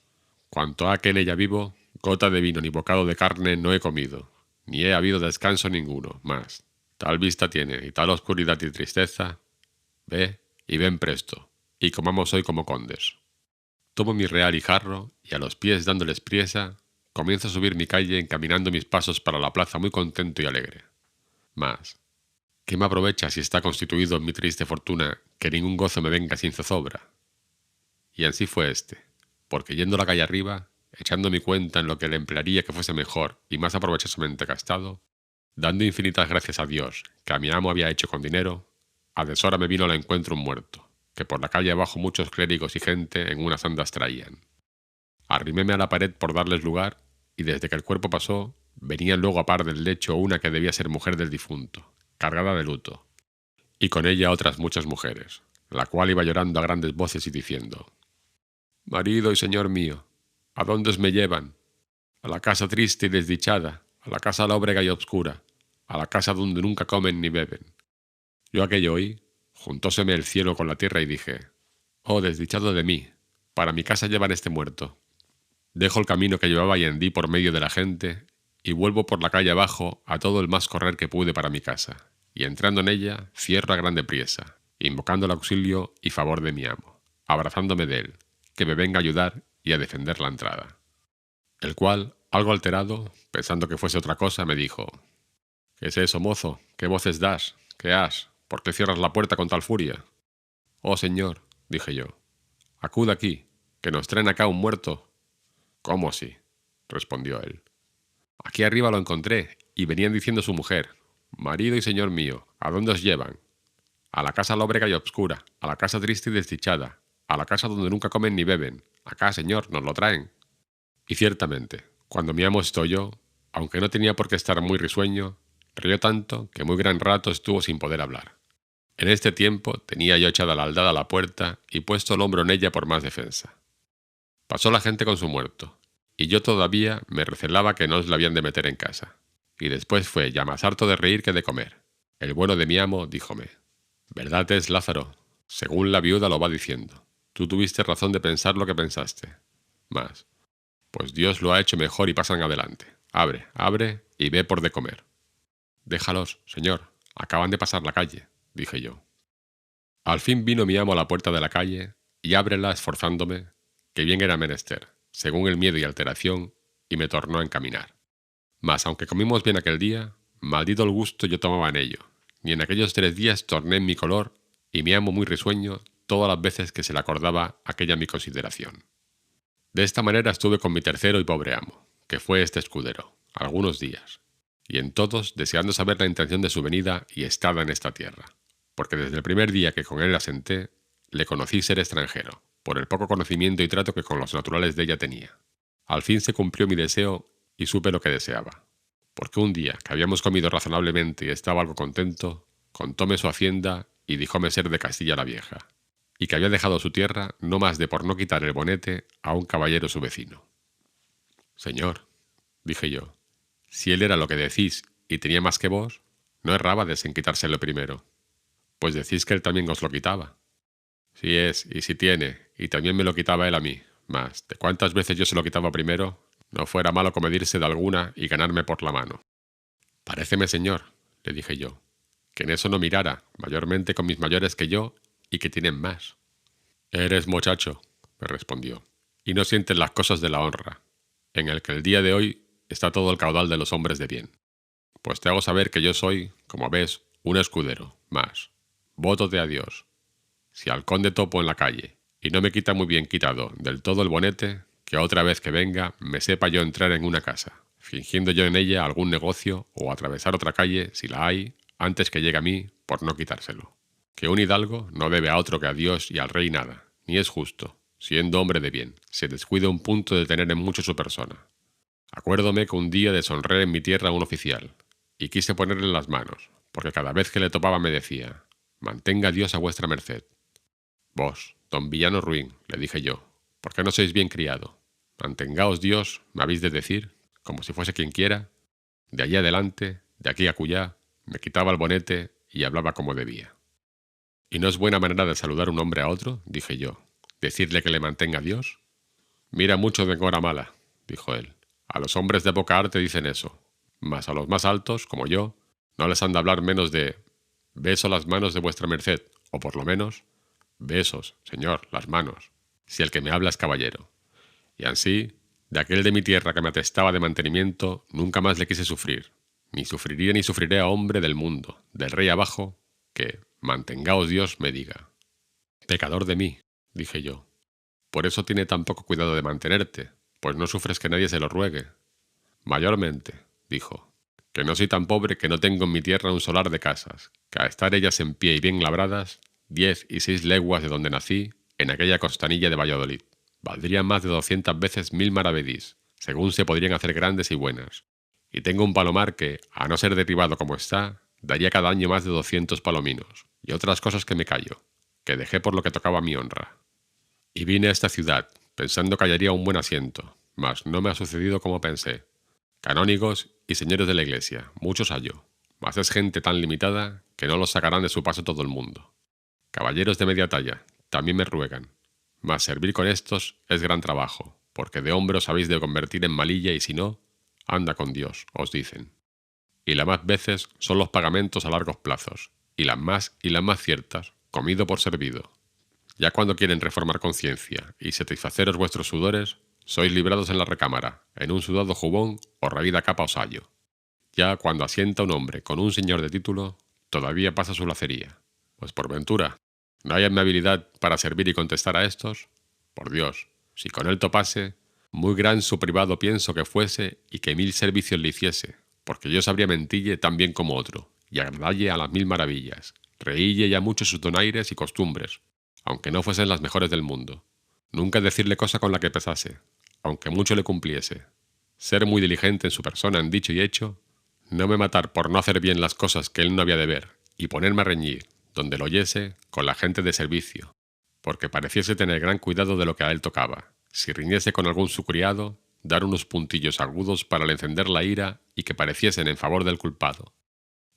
cuanto ha que en ella vivo, gota de vino ni bocado de carne no he comido, ni he habido descanso ninguno, más. Tal vista tiene y tal oscuridad y tristeza. Ve y ven presto, y comamos hoy como condes». Tomo mi real y jarro, y a los pies dándoles priesa, comienzo a subir mi calle encaminando mis pasos para la plaza muy contento y alegre. Mas, ¿qué me aprovecha si está constituido en mi triste fortuna que ningún gozo me venga sin zozobra? Y así fue porque yendo la calle arriba, echando mi cuenta en lo que le emplearía que fuese mejor y más aprovechosamente gastado, dando infinitas gracias a Dios que a mi amo había hecho con dinero, a deshora me vino al encuentro un muerto, que por la calle abajo muchos clérigos y gente en unas andas traían. Arriméme a la pared por darles lugar, y desde que el cuerpo pasó, venía luego a par del lecho una que debía ser mujer del difunto, cargada de luto, y con ella otras muchas mujeres, la cual iba llorando a grandes voces y diciendo: «Marido y señor mío, ¿a dónde os me llevan? A la casa triste y desdichada, a la casa lóbrega y obscura, a la casa donde nunca comen ni beben». Yo aquello oí, juntóseme el cielo con la tierra y dije: «Oh, desdichado de mí, para mi casa llevan este muerto». Dejo el camino que llevaba y hendí por medio de la gente, y vuelvo por la calle abajo a todo el más correr que pude para mi casa, y entrando en ella, cierro a grande priesa, invocando el auxilio y favor de mi amo, abrazándome de él, que me venga a ayudar y a defender la entrada. El cual, algo alterado, pensando que fuese otra cosa, me dijo: «¿Qué es eso, mozo? ¿Qué voces das? ¿Qué has? ¿Por qué cierras la puerta con tal furia?» «Oh, señor», dije yo, «acude aquí, que nos traen acá un muerto». «¿Cómo así?», respondió él. «Aquí arriba lo encontré, y venían diciendo su mujer: «Marido y señor mío, ¿a dónde os llevan?» «A la casa lóbrega y obscura, a la casa triste y desdichada, a la casa donde nunca comen ni beben. Acá, señor, nos lo traen». Y ciertamente, cuando mi amo estoyó, aunque no tenía por qué estar muy risueño, rió tanto que muy gran rato estuvo sin poder hablar. En este tiempo tenía yo echada la aldada a la puerta y puesto el hombro en ella por más defensa. Pasó la gente con su muerto, y yo todavía me recelaba que no os la habían de meter en casa. Y después fue ya más harto de reír que de comer. El bueno de mi amo díjome: «Verdad es, Lázaro, según la viuda lo va diciendo. Tú tuviste razón de pensar lo que pensaste. Mas, pues Dios lo ha hecho mejor y pasan adelante. Abre, abre y ve por de comer». «Déjalos, señor, acaban de pasar la calle», dije yo. Al fin vino mi amo a la puerta de la calle, y ábrela esforzándome, que bien era menester, según el miedo y alteración, y me tornó a encaminar. Mas aunque comimos bien aquel día, maldito el gusto yo tomaba en ello, y en aquellos 3 días torné en mi color, y mi amo muy risueño todas las veces que se le acordaba aquella mi consideración. De esta manera estuve con mi tercero y pobre amo, que fue este escudero, algunos días, y en todos deseando saber la intención de su venida y estada en esta tierra, porque desde el primer día que con él asenté, le conocí ser extranjero, por el poco conocimiento y trato que con los naturales de ella tenía. Al fin se cumplió mi deseo y supe lo que deseaba, porque un día que habíamos comido razonablemente y estaba algo contento, contóme su hacienda y díjome ser de Castilla la Vieja, y que había dejado su tierra no más de por no quitar el bonete a un caballero su vecino. «Señor», dije yo, «si él era lo que decís y tenía más que vos, no errábades en quitárselo primero, pues decís que él también os lo quitaba». «Sí es, y sí tiene, y también me lo quitaba él a mí, mas de cuántas veces yo se lo quitaba primero, no fuera malo comedirse de alguna y ganarme por la mano». «Paréceme, señor», le dije yo, «que en eso no mirara, mayormente con mis mayores que yo y que tienen más». «Eres muchacho», me respondió, «y no sientes las cosas de la honra, en el que el día de hoy está todo el caudal de los hombres de bien. Pues te hago saber que yo soy, como ves, un escudero, mas, vótote a Dios, si al conde topo en la calle, y no me quita muy bien quitado del todo el bonete, que otra vez que venga me sepa yo entrar en una casa, fingiendo yo en ella algún negocio o atravesar otra calle, si la hay, antes que llegue a mí, por no quitárselo. Que un hidalgo no debe a otro que a Dios y al rey nada, ni es justo, siendo hombre de bien, se descuida un punto de tener en mucho su persona. Acuérdome que un día deshonré en mi tierra a un oficial, y quise ponerle las manos, porque cada vez que le topaba me decía: «Mantenga Dios a vuestra merced». «Vos, don villano ruin», le dije yo, «¿por qué no sois bien criado? Mantengaos Dios, me habéis de decir, como si fuese quien quiera». De allí adelante, de aquí a acullá, me quitaba el bonete y hablaba como debía. «¿Y no es buena manera de saludar un hombre a otro?», dije yo, «decirle que le mantenga Dios». «Mira mucho de hora mala», dijo él. «A los hombres de poca arte dicen eso, mas a los más altos, como yo, no les han de hablar menos de «beso las manos de vuestra merced», o por lo menos «besos, señor, las manos», si el que me habla es caballero. Y ansí, de aquel de mi tierra que me atestaba de mantenimiento, nunca más le quise sufrir, ni sufriría ni sufriré a hombre del mundo, del rey abajo, que, mantengaos Dios, me diga. «Pecador de mí», dije yo. «Por eso tiene tan poco cuidado de mantenerte, pues no sufres que nadie se lo ruegue». «Mayormente», dijo, «que no soy tan pobre que no tengo en mi tierra un solar de casas, que a estar ellas en pie y bien labradas, 10 y 6 leguas de donde nací, en aquella costanilla de Valladolid, valdrían más de 200 veces 1000 maravedís, según se podrían hacer grandes y buenas. Y tengo un palomar que, a no ser derribado como está, daría cada año más de 200 palominos, y otras cosas que me callo, que dejé por lo que tocaba a mi honra. Y vine a esta ciudad, pensando que hallaría un buen asiento, mas no me ha sucedido como pensé. Canónigos y señores de la iglesia, muchos hallo, mas es gente tan limitada que no los sacarán de su paso todo el mundo. Caballeros de media talla, también me ruegan, mas servir con estos es gran trabajo, porque de hombre os habéis de convertir en malilla y si no, anda con Dios, os dicen. Y las más veces son los pagamentos a largos plazos, y las más ciertas, comido por servido. Ya cuando quieren reformar conciencia y satisfaceros vuestros sudores, sois librados en la recámara, en un sudado jubón o raída capa os hallo. Ya cuando asienta un hombre con un señor de título, todavía pasa su lacería. Pues por ventura, ¿no hay amabilidad para servir y contestar a estos? Por Dios, si con él topase, muy gran su privado pienso que fuese y que 1000 servicios le hiciese, porque yo sabría mentille tan bien como otro, y agradalle a las 1000 maravillas, reílle ya mucho sus donaires y costumbres, aunque no fuesen las mejores del mundo. Nunca decirle cosa con la que pesase, aunque mucho le cumpliese. Ser muy diligente en su persona en dicho y hecho, no me matar por no hacer bien las cosas que él no había de ver, y ponerme a reñir, donde lo oyese, con la gente de servicio, porque pareciese tener gran cuidado de lo que a él tocaba. Si riñese con algún su criado, dar unos puntillos agudos para le encender la ira y que pareciesen en favor del culpado.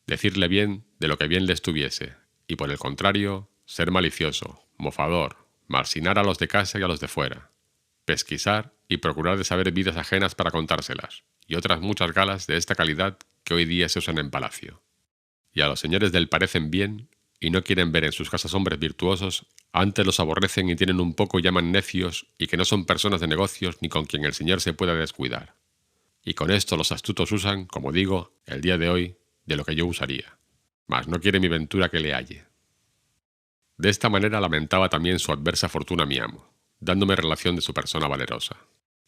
Decirle bien de lo que bien le estuviese, y por el contrario, ser malicioso, mofador, marsinar a los de casa y a los de fuera, pesquisar y procurar de saber vidas ajenas para contárselas, y otras muchas galas de esta calidad que hoy día se usan en palacio. Y a los señores del parecen bien, y no quieren ver en sus casas hombres virtuosos, antes los aborrecen y tienen un poco y llaman necios, y que no son personas de negocios ni con quien el señor se pueda descuidar. Y con esto los astutos usan, como digo, el día de hoy, de lo que yo usaría. Mas no quiere mi ventura que le halle. De esta manera lamentaba también su adversa fortuna mi amo, dándome relación de su persona valerosa.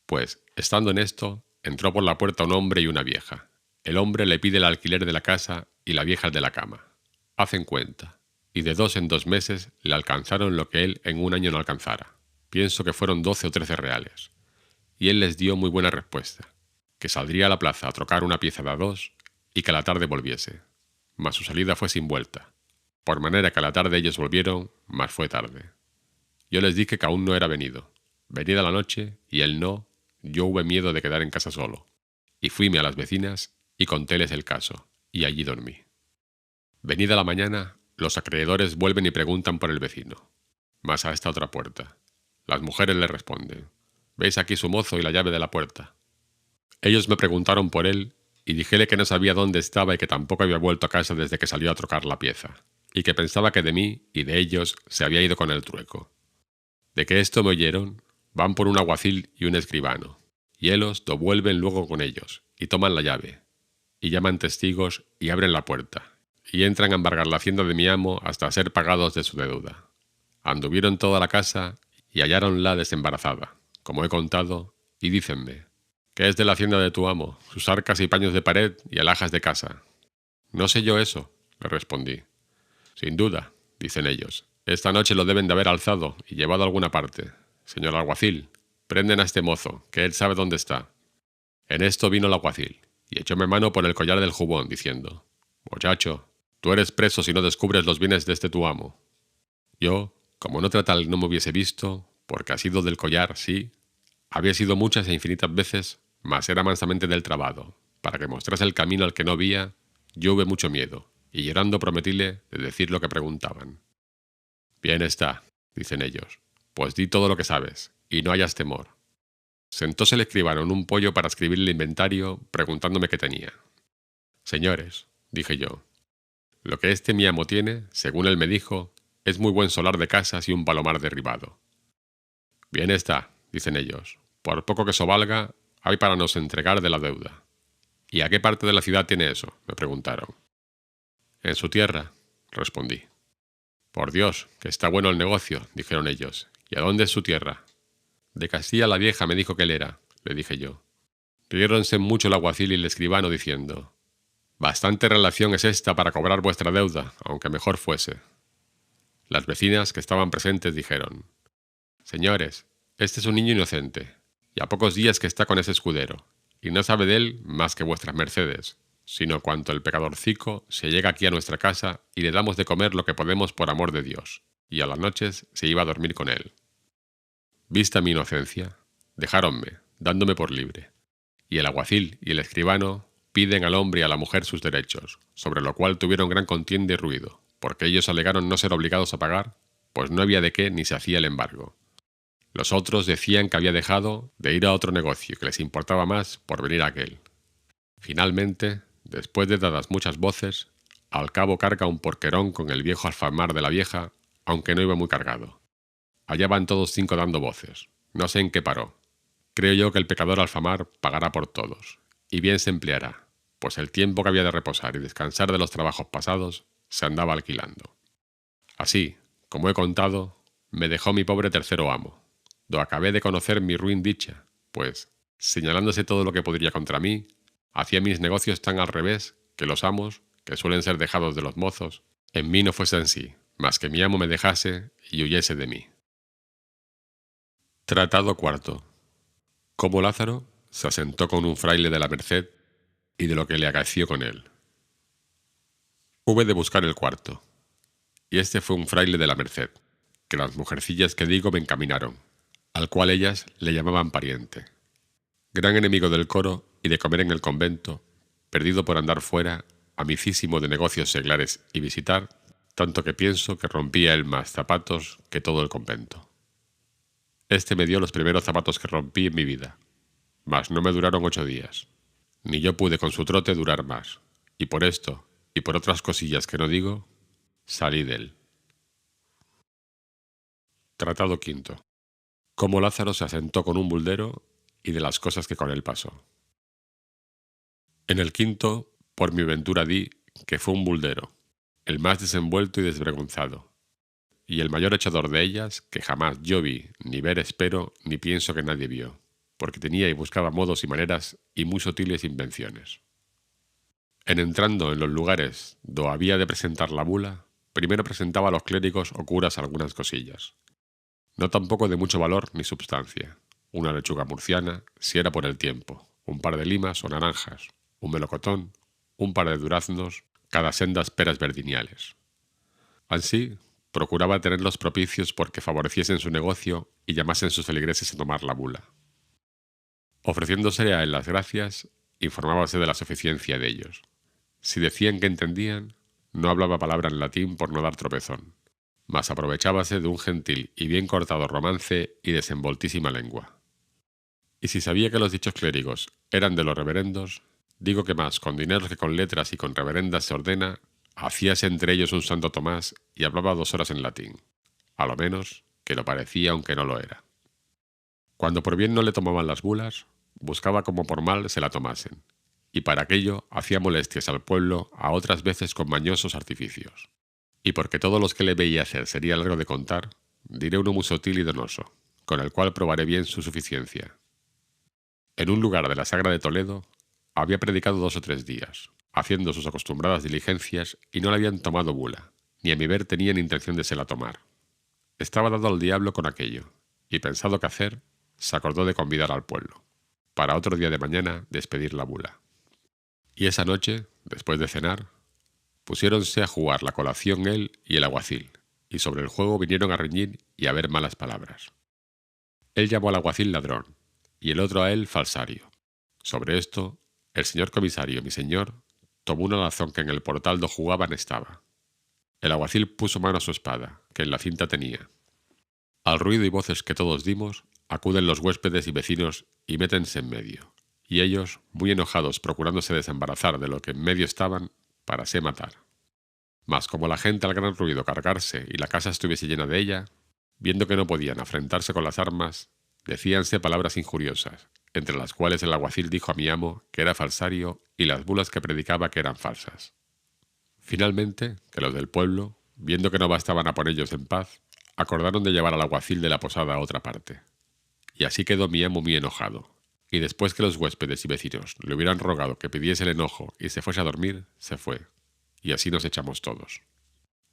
Pues, estando en esto, entró por la puerta un hombre y una vieja. El hombre le pide el alquiler de la casa y la vieja el de la cama. Hacen cuenta, y de 2 en 2 meses le alcanzaron lo que él en un año no alcanzara. Pienso que fueron 12 o 13 reales. Y él les dio muy buena respuesta, que saldría a la plaza a trocar una pieza de a 2 y que a la tarde volviese. Mas su salida fue sin vuelta, por manera que a la tarde ellos volvieron, mas fue tarde. Yo les dije que aún no era venido. Venida la noche, y él no, yo hube miedo de quedar en casa solo, y fuime a las vecinas y contéles el caso, y allí dormí. Venida la mañana, los acreedores vuelven y preguntan por el vecino, mas a esta otra puerta. Las mujeres le responden: «¿Veis aquí su mozo y la llave de la puerta?». Ellos me preguntaron por él, y dijele que no sabía dónde estaba y que tampoco había vuelto a casa desde que salió a trocar la pieza, y que pensaba que de mí y de ellos se había ido con el trueco. De que esto me oyeron, van por un alguacil y un escribano, y helos do vuelven luego con ellos, y toman la llave, y llaman testigos y abren la puerta, y entran a embargar la hacienda de mi amo hasta ser pagados de su deuda. Anduvieron toda la casa y halláronla desembarazada, como he contado, y dícenme: «¿Qué es de la hacienda de tu amo, sus arcas y paños de pared y alhajas de casa?». «No sé yo eso», le respondí. «Sin duda», dicen ellos, «esta noche lo deben de haber alzado y llevado a alguna parte. «Señor alguacil, prenden a este mozo, que él sabe dónde está». En esto vino el alguacil, y echóme mano por el collar del jubón, diciendo: «Muchacho, tú eres preso si no descubres los bienes de este tu amo». Yo, como otra tal no me hubiese visto, porque ha sido del collar, sí, había sido muchas e infinitas veces, mas era mansamente del trabado, para que mostrase el camino al que no vía, yo hube mucho miedo, y llorando prometíle de decir lo que preguntaban. «Bien está», dicen ellos, «pues di todo lo que sabes, y no hayas temor». Sentóse el escribano en un poyo para escribir el inventario, preguntándome qué tenía. «Señores», dije yo, «lo que este mi amo tiene, según él me dijo, es muy buen solar de casas y un palomar derribado». «Bien está», dicen ellos, «por poco que eso valga, hay para nos entregar de la deuda». «¿Y a qué parte de la ciudad tiene eso?», me preguntaron. «En su tierra», respondí. «Por Dios, que está bueno el negocio», dijeron ellos. «¿Y a dónde es su tierra?». «De Castilla la Vieja me dijo que él era», le dije yo. Riéronse mucho el alguacil y el escribano diciendo: «Bastante relación es esta para cobrar vuestra deuda, aunque mejor fuese». Las vecinas que estaban presentes dijeron: «Señores, este es un niño inocente, y a pocos días que está con ese escudero, y no sabe de él más que vuestras mercedes, sino cuanto el pecadorcico se llega aquí a nuestra casa y le damos de comer lo que podemos por amor de Dios, y a las noches se iba a dormir con él». Vista mi inocencia, dejáronme, dándome por libre, y el alguacil y el escribano piden al hombre y a la mujer sus derechos, sobre lo cual tuvieron gran contienda y ruido, porque ellos alegaron no ser obligados a pagar, pues no había de qué ni se hacía el embargo. Los otros decían que había dejado de ir a otro negocio que les importaba más por venir a aquel. Finalmente, después de dadas muchas voces, al cabo carga un porquerón con el viejo alfamar de la vieja, aunque no iba muy cargado. Allá van todos 5 dando voces. No sé en qué paró. Creo yo que el pecador alfamar pagará por todos, y bien se empleará, pues el tiempo que había de reposar y descansar de los trabajos pasados se andaba alquilando. Así, como he contado, me dejó mi pobre tercero amo, do acabé de conocer mi ruin dicha, pues, señalándose todo lo que podría contra mí, hacía mis negocios tan al revés que los amos, que suelen ser dejados de los mozos, en mí no fuesen sí, mas que mi amo me dejase y huyese de mí. Tratado cuarto. Cómo Lázaro se asentó con un fraile de la Merced y de lo que le acaeció con él. Hube de buscar el cuarto, y este fue un fraile de la Merced, que las mujercillas que digo me encaminaron, al cual ellas le llamaban pariente. Gran enemigo del coro y de comer en el convento, perdido por andar fuera, amicísimo de negocios seglares y visitar, tanto que pienso que rompía él más zapatos que todo el convento. Este me dio los primeros zapatos que rompí en mi vida, mas no me duraron 8 días, ni yo pude con su trote durar más, y por esto, y por otras cosillas que no digo, salí de él. Tratado quinto. Cómo Lázaro se asentó con un buldero y de las cosas que con él pasó. En el quinto, por mi ventura di que fue un buldero, el más desenvuelto y desvergonzado, y el mayor echador de ellas que jamás yo vi, ni ver espero, ni pienso que nadie vio, porque tenía y buscaba modos y maneras y muy sutiles invenciones. En entrando en los lugares do había de presentar la bula, primero presentaba a los clérigos o curas algunas cosillas, no tampoco de mucho valor ni substancia, una lechuga murciana, si era por el tiempo, un par de limas o naranjas, un melocotón, un par de duraznos, cada sendas peras verdiniales. Así, procuraba tenerlos propicios porque favoreciesen su negocio y llamasen sus feligreses a tomar la bula. Ofreciéndose a él las gracias, informábase de la suficiencia de ellos. Si decían que entendían, no hablaba palabra en latín por no dar tropezón, mas aprovechábase de un gentil y bien cortado romance y desenvoltísima lengua. Y si sabía que los dichos clérigos eran de los reverendos, digo que más con dineros que con letras y con reverendas se ordena, hacíase entre ellos un Santo Tomás y hablaba 2 horas en latín, a lo menos que lo parecía aunque no lo era. Cuando por bien no le tomaban las bulas, buscaba como por mal se la tomasen, y para aquello hacía molestias al pueblo a otras veces con mañosos artificios. Y porque todos los que le veía hacer sería largo de contar, diré uno muy sutil y donoso, con el cual probaré bien su suficiencia. En un lugar de la Sagra de Toledo, había predicado 2 o 3 días, haciendo sus acostumbradas diligencias, y no le habían tomado bula, ni a mi ver tenían intención de se la tomar. Estaba dado al diablo con aquello, y pensado qué hacer, se acordó de convidar al pueblo, para otro día de mañana despedir la bula. Y esa noche, después de cenar, pusiéronse a jugar la colación él y el alguacil, y sobre el juego vinieron a reñir y a ver malas palabras. Él llamó al alguacil ladrón, y el otro a él falsario. Sobre esto, el señor comisario, mi señor, tomó una lazón que en el portal do jugaban estaba. El alguacil puso mano a su espada, que en la cinta tenía. Al ruido y voces que todos dimos, acuden los huéspedes y vecinos y métense en medio, y ellos, muy enojados procurándose desembarazar de lo que en medio estaban, para se matar. Mas como la gente al gran ruido cargarse y la casa estuviese llena de ella, viendo que no podían afrentarse con las armas, decíanse palabras injuriosas, entre las cuales el alguacil dijo a mi amo que era falsario y las bulas que predicaba que eran falsas. Finalmente, que los del pueblo, viendo que no bastaban a ponellos en paz, acordaron de llevar al alguacil de la posada a otra parte. Y así quedó mi amo muy enojado, y después que los huéspedes y vecinos le hubieran rogado que pidiese el enojo y se fuese a dormir, se fue, y así nos echamos todos.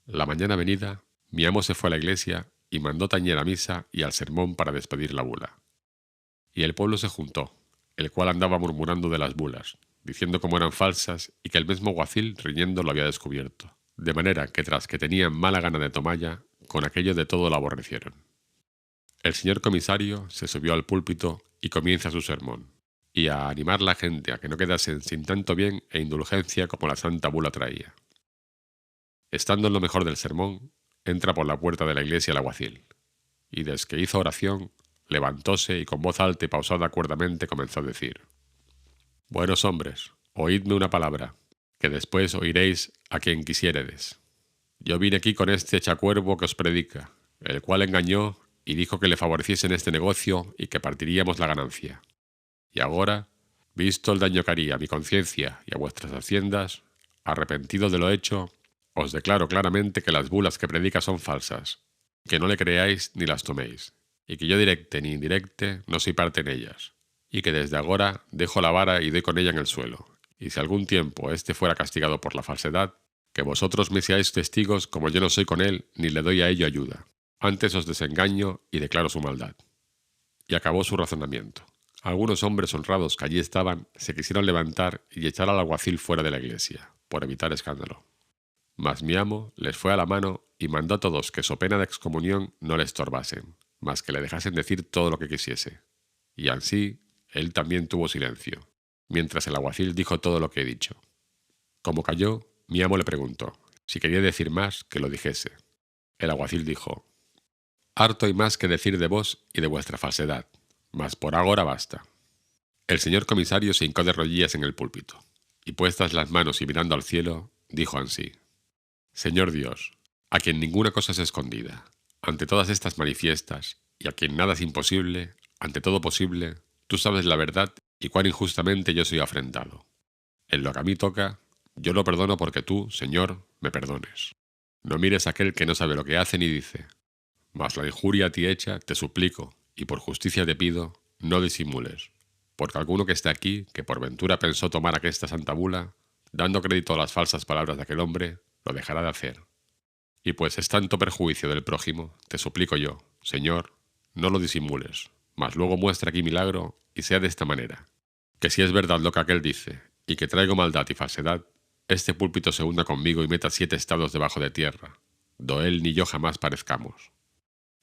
La mañana venida, mi amo se fue a la iglesia y mandó tañer a misa y al sermón para despedir la bula. Y el pueblo se juntó, el cual andaba murmurando de las bulas, diciendo cómo eran falsas y que el mismo alguacil riñendo lo había descubierto, de manera que tras que tenían mala gana de tomalla, con aquello de todo lo aborrecieron. El señor comisario se subió al púlpito y comienza su sermón, y a animar la gente a que no quedasen sin tanto bien e indulgencia como la santa bula traía. Estando en lo mejor del sermón, entra por la puerta de la iglesia el alguacil, y desde que hizo oración, levantóse y con voz alta y pausada cuerdamente comenzó a decir: «Buenos hombres, oídme una palabra, que después oiréis a quien quisiéredes. Yo vine aquí con este echacuervo que os predica, el cual engañó y dijo que le favoreciese en este negocio y que partiríamos la ganancia. Y ahora, visto el daño que haría a mi conciencia y a vuestras haciendas, arrepentido de lo hecho, os declaro claramente que las bulas que predica son falsas, que no le creáis ni las toméis, y que yo directe ni indirecte no soy parte en ellas, y que desde agora dejo la vara y doy con ella en el suelo, y si algún tiempo éste fuera castigado por la falsedad, que vosotros me seáis testigos como yo no soy con él ni le doy a ello ayuda. Antes os desengaño y declaro su maldad». Y acabó su razonamiento. Algunos hombres honrados que allí estaban se quisieron levantar y echar al alguacil fuera de la iglesia, por evitar escándalo. Mas mi amo les fue a la mano y mandó a todos que so pena de excomunión no le estorbasen, mas que le dejasen decir todo lo que quisiese. Y ansí él también tuvo silencio, mientras el alguacil dijo todo lo que he dicho. Como calló, mi amo le preguntó si quería decir más, que lo dijese. El alguacil dijo: «Harto hay más que decir de vos y de vuestra falsedad, mas por agora basta». El señor comisario se hincó de rodillas en el púlpito, y puestas las manos y mirando al cielo, dijo ansí: «Señor Dios, a quien ninguna cosa es escondida, ante todas estas manifiestas, y a quien nada es imposible, ante todo posible, tú sabes la verdad y cuán injustamente yo soy afrentado. En lo que a mí toca, yo lo perdono porque tú, Señor, me perdones. No mires a aquel que no sabe lo que hace ni dice. Mas la injuria a ti hecha, te suplico, y por justicia te pido, no disimules, porque alguno que esté aquí, que por ventura pensó tomar aquesta santa bula, dando crédito a las falsas palabras de aquel hombre, lo dejará de hacer. Y pues es tanto perjuicio del prójimo, te suplico yo, Señor, no lo disimules, mas luego muestra aquí milagro y sea de esta manera, que si es verdad lo que aquel dice, y que traigo maldad y falsedad, este púlpito se hunda conmigo y meta 7 estados debajo de tierra, do él ni yo jamás parezcamos.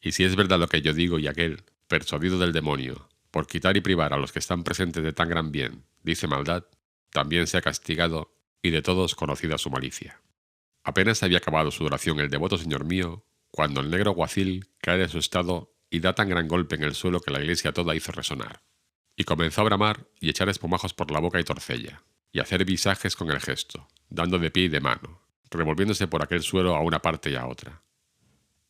Y si es verdad lo que yo digo y aquel, persuadido del demonio, por quitar y privar a los que están presentes de tan gran bien, dice maldad, también sea castigado y de todos conocida su malicia». Apenas había acabado su oración el devoto señor mío, cuando el negro alguacil cae de su estado y da tan gran golpe en el suelo que la iglesia toda hizo resonar. Y comenzó a bramar y echar espumajos por la boca y torcella, y hacer visajes con el gesto, dando de pie y de mano, revolviéndose por aquel suelo a una parte y a otra.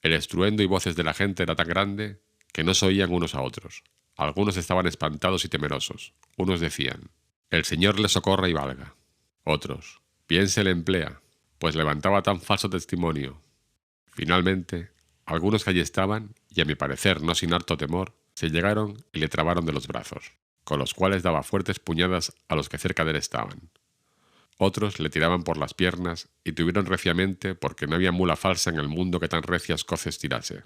El estruendo y voces de la gente era tan grande que no se oían unos a otros. Algunos estaban espantados y temerosos. Unos decían: «El Señor le socorra y valga». Otros: «Bien se le emplea, pues levantaba tan falso testimonio». Finalmente, algunos que allí estaban, y a mi parecer no sin harto temor, se llegaron y le trabaron de los brazos, con los cuales daba fuertes puñadas a los que cerca de él estaban. Otros le tiraban por las piernas y tuvieron reciamente porque no había mula falsa en el mundo que tan recias coces tirase.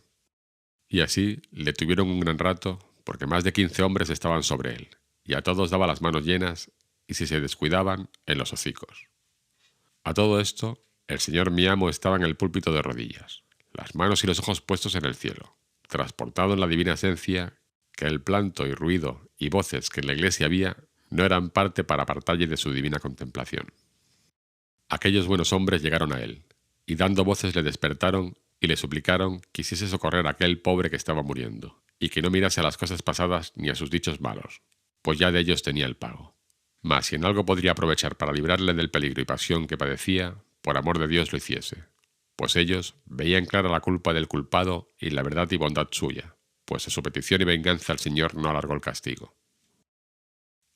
Y así le tuvieron un gran rato, porque más de 15 hombres estaban sobre él, y a todos daba las manos llenas, y si se descuidaban, en los hocicos. A todo esto, el señor mi amo estaba en el púlpito de rodillas, las manos y los ojos puestos en el cielo, transportado en la divina esencia, que el planto y ruido y voces que en la iglesia había no eran parte para apartalle de su divina contemplación. Aquellos buenos hombres llegaron a él, y dando voces le despertaron y le suplicaron quisiese socorrer a aquel pobre que estaba muriendo, y que no mirase a las cosas pasadas ni a sus dichos malos, pues ya de ellos tenía el pago. Mas si en algo podría aprovechar para librarle del peligro y pasión que padecía, por amor de Dios lo hiciese, pues ellos veían clara la culpa del culpado y la verdad y bondad suya, pues a su petición y venganza el Señor no alargó el castigo.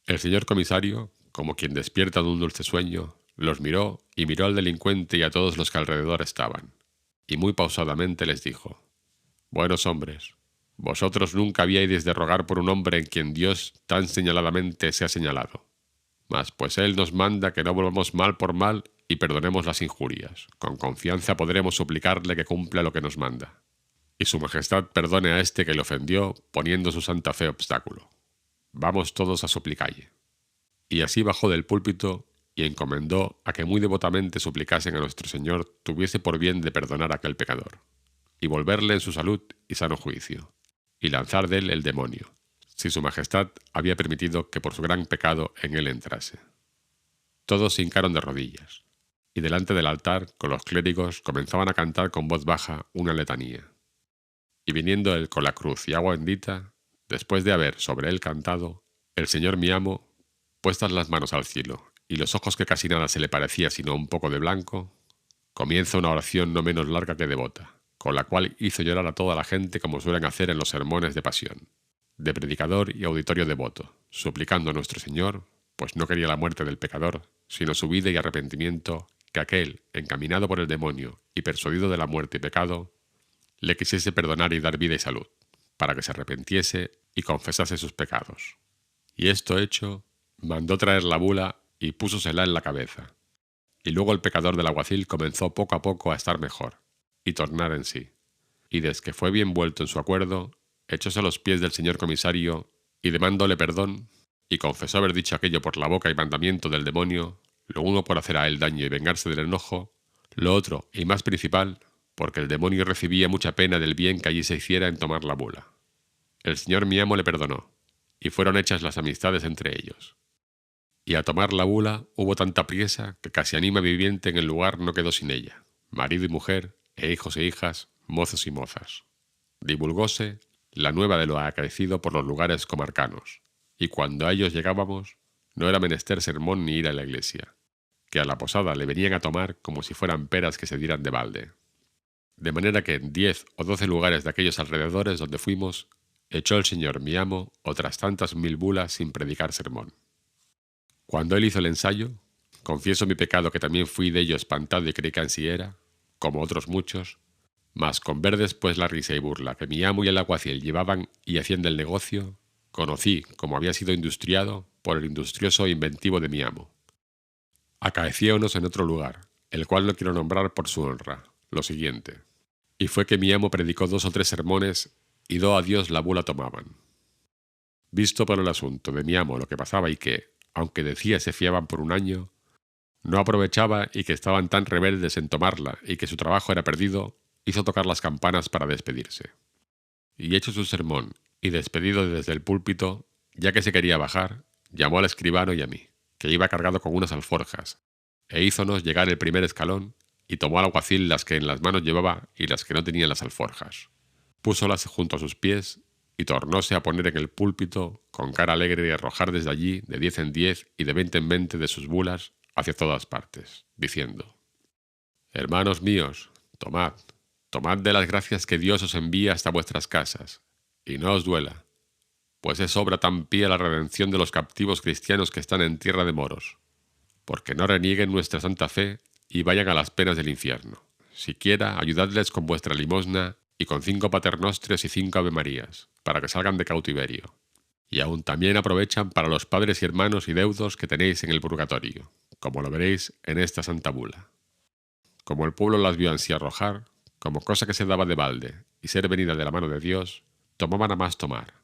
El señor comisario, como quien despierta de un dulce sueño, los miró y miró al delincuente y a todos los que alrededor estaban, y muy pausadamente les dijo: «Buenos hombres, vosotros nunca habíais de rogar por un hombre en quien Dios tan señaladamente se ha señalado. Mas pues Él nos manda que no volvamos mal por mal y perdonemos las injurias. Con confianza podremos suplicarle que cumpla lo que nos manda. Y su majestad perdone a este que le ofendió, poniendo su santa fe obstáculo. Vamos todos a suplicalle». Y así bajó del púlpito y encomendó a que muy devotamente suplicasen a nuestro Señor tuviese por bien de perdonar a aquel pecador, y volverle en su salud y sano juicio, y lanzar de él el demonio, si su majestad había permitido que por su gran pecado en él entrase. Todos se hincaron de rodillas, y delante del altar, con los clérigos, comenzaban a cantar con voz baja una letanía. Y viniendo él con la cruz y agua bendita, después de haber sobre él cantado, el señor mi amo, puestas las manos al cielo, y los ojos que casi nada se le parecía sino un poco de blanco, comienza una oración no menos larga que devota, con la cual hizo llorar a toda la gente como suelen hacer en los sermones de pasión, de predicador y auditorio devoto, suplicando a nuestro Señor, pues no quería la muerte del pecador, sino su vida y arrepentimiento, que aquel, encaminado por el demonio y persuadido de la muerte y pecado, le quisiese perdonar y dar vida y salud, para que se arrepentiese y confesase sus pecados. Y esto hecho, mandó traer la bula y púsosela en la cabeza. Y luego el pecador del alguacil comenzó poco a poco a estar mejor, y tornar en sí. Y desde que fue bien vuelto en su acuerdo, echóse a los pies del señor comisario, y demándole perdón, y confesó haber dicho aquello por la boca y mandamiento del demonio, lo uno por hacer a él daño y vengarse del enojo, lo otro, y más principal, porque el demonio recibía mucha pena del bien que allí se hiciera en tomar la bula. El señor mi amo le perdonó, y fueron hechas las amistades entre ellos. Y a tomar la bula hubo tanta priesa que casi anima viviente en el lugar no quedó sin ella, marido y mujer, e hijos e hijas, mozos y mozas. Divulgóse la nueva de lo acaecido por los lugares comarcanos, y cuando a ellos llegábamos, no era menester sermón ni ir a la iglesia, que a la posada le venían a tomar como si fueran peras que se dieran de balde. De manera que en 10 o 12 lugares de aquellos alrededores donde fuimos, echó el señor mi amo otras tantas 1000 bulas sin predicar sermón. Cuando él hizo el ensayo, confieso mi pecado que también fui de ello espantado y creí que ansí era, como otros muchos, mas con ver después la risa y burla que mi amo y el alguacil llevaban y hacían del negocio, conocí como había sido industriado por el industrioso e inventivo de mi amo. Acaeciónos en otro lugar, el cual no quiero nombrar por su honra, lo siguiente. Y fue que mi amo predicó 2 o 3 sermones y do a Dios la bula tomaban. Visto por el asunto de mi amo lo que pasaba y que, aunque decía se fiaban por un año, no aprovechaba y que estaban tan rebeldes en tomarla y que su trabajo era perdido, hizo tocar las campanas para despedirse. Y hecho su sermón y despedido desde el púlpito, ya que se quería bajar, llamó al escribano y a mí, que iba cargado con unas alforjas, e hízonos llegar el primer escalón y tomó al alguacil las que en las manos llevaba y las que no tenían las alforjas. Púsolas junto a sus pies y tornóse a poner en el púlpito con cara alegre y arrojar desde allí de 10 en 10 y de 20 en 20 de sus bulas hacia todas partes, diciendo: «Hermanos míos, tomad, tomad de las gracias que Dios os envía hasta vuestras casas, y no os duela, pues es obra tan pía la redención de los captivos cristianos que están en tierra de moros, porque no renieguen nuestra santa fe y vayan a las penas del infierno. Siquiera ayudadles con vuestra limosna y con 5 paternostres y 5 avemarías, para que salgan de cautiverio. Y aún también aprovechan para los padres y hermanos y deudos que tenéis en el purgatorio, como lo veréis en esta santa bula». Como el pueblo las vio ansí arrojar, como cosa que se daba de balde, y ser venida de la mano de Dios, tomaban a más tomar,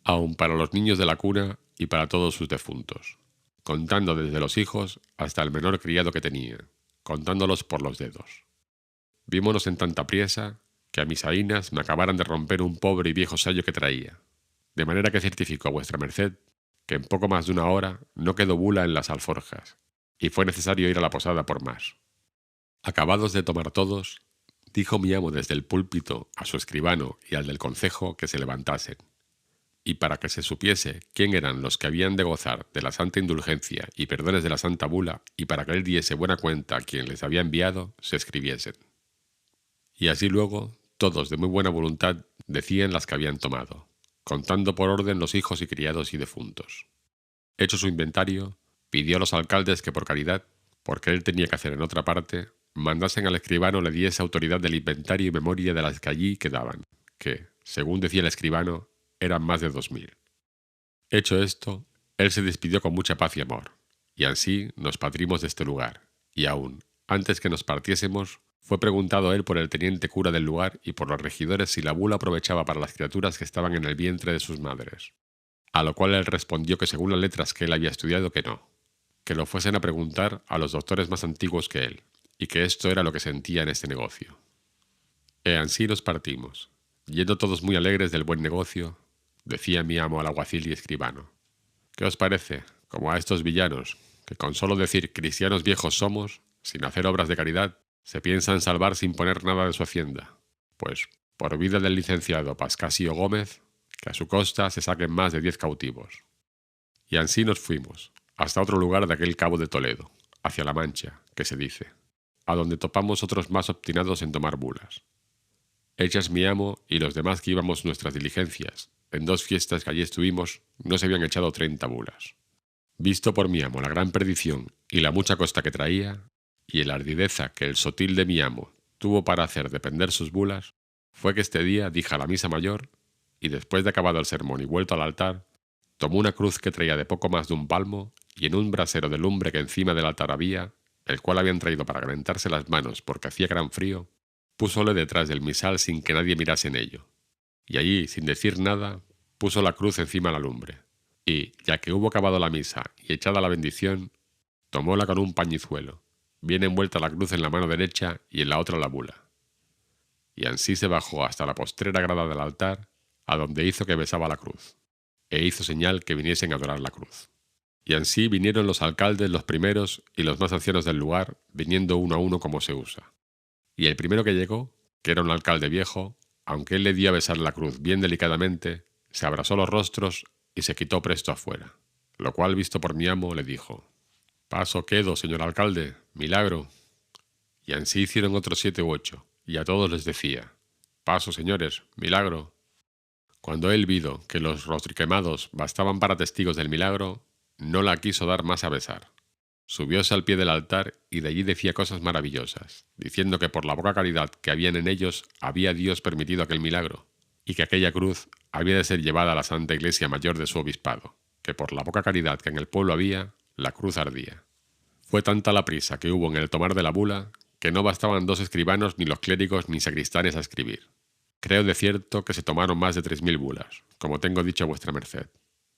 aun para los niños de la cuna y para todos sus defuntos, contando desde los hijos hasta el menor criado que tenía, contándolos por los dedos. Vímonos en tanta priesa que a mis aínas me acabaran de romper un pobre y viejo sayo que traía, de manera que certifico a vuestra merced que en poco más de una hora no quedó bula en las alforjas, y fue necesario ir a la posada por más. Acabados de tomar todos, dijo mi amo desde el púlpito a su escribano y al del concejo que se levantasen, y para que se supiese quién eran los que habían de gozar de la santa indulgencia y perdones de la santa bula, y para que él diese buena cuenta a quien les había enviado, se escribiesen. Y así luego, todos de muy buena voluntad decían las que habían tomado, contando por orden los hijos y criados y defuntos. Hecho su inventario, pidió a los alcaldes que por caridad, porque él tenía que hacer en otra parte, mandasen al escribano le diese autoridad del inventario y memoria de las que allí quedaban, que, según decía el escribano, eran más de 2000. Hecho esto, él se despidió con mucha paz y amor, y así nos patrimos de este lugar, y aún, antes que nos partiésemos, fue preguntado él por el teniente cura del lugar y por los regidores si la bula aprovechaba para las criaturas que estaban en el vientre de sus madres, a lo cual él respondió que según las letras que él había estudiado que no, que lo fuesen a preguntar a los doctores más antiguos que él, y que esto era lo que sentía en este negocio. E ansí nos partimos, yendo todos muy alegres del buen negocio. Decía mi amo al alguacil y escribano: ¿qué os parece, como a estos villanos, que con solo decir cristianos viejos somos, sin hacer obras de caridad, se piensan salvar sin poner nada de su hacienda? Pues, por vida del licenciado Pascasio Gómez, que a su costa se saquen más de 10 cautivos. Y ansí nos fuimos, hasta otro lugar de aquel cabo de Toledo, hacia La Mancha, que se dice, a donde topamos otros más obstinados en tomar bulas. Hechas mi amo y los demás que íbamos nuestras diligencias, en 2 fiestas que allí estuvimos, no se habían echado 30 bulas. Visto por mi amo la gran perdición y la mucha costa que traía, y el ardideza que el sotil de mi amo tuvo para hacer depender sus bulas, fue que este día dije a la misa mayor, y después de acabado el sermón y vuelto al altar, tomó una cruz que traía de poco más de un palmo, y en un brasero de lumbre que encima del altar había, el cual habían traído para calentarse las manos porque hacía gran frío, púsole detrás del misal sin que nadie mirase en ello, y allí, sin decir nada, puso la cruz encima de la lumbre, y, ya que hubo acabado la misa y echada la bendición, tomóla con un pañizuelo, bien envuelta la cruz en la mano derecha y en la otra la bula. Y ansí se bajó hasta la postrera grada del altar, a donde hizo que besaba la cruz, e hizo señal que viniesen a adorar la cruz. Y ansí vinieron los alcaldes los primeros y los más ancianos del lugar, viniendo uno a uno como se usa. Y el primero que llegó, que era un alcalde viejo, aunque él le dio a besar la cruz bien delicadamente, se abrasó los rostros y se quitó presto afuera, lo cual, visto por mi amo, le dijo: «Paso quedo, señor alcalde, milagro». Y ansí hicieron otros 7 u 8, y a todos les decía: «Paso, señores, milagro». Cuando él vido que los rostriquemados bastaban para testigos del milagro, no la quiso dar más a besar. Subióse al pie del altar y de allí decía cosas maravillosas, diciendo que por la poca caridad que habían en ellos había Dios permitido aquel milagro, y que aquella cruz había de ser llevada a la Santa Iglesia Mayor de su obispado, que por la poca caridad que en el pueblo había, la cruz ardía. Fue tanta la prisa que hubo en el tomar de la bula, que no bastaban 2 escribanos, ni los clérigos, ni sacristanes a escribir. Creo de cierto que se tomaron más de 3000 bulas, como tengo dicho a vuestra merced.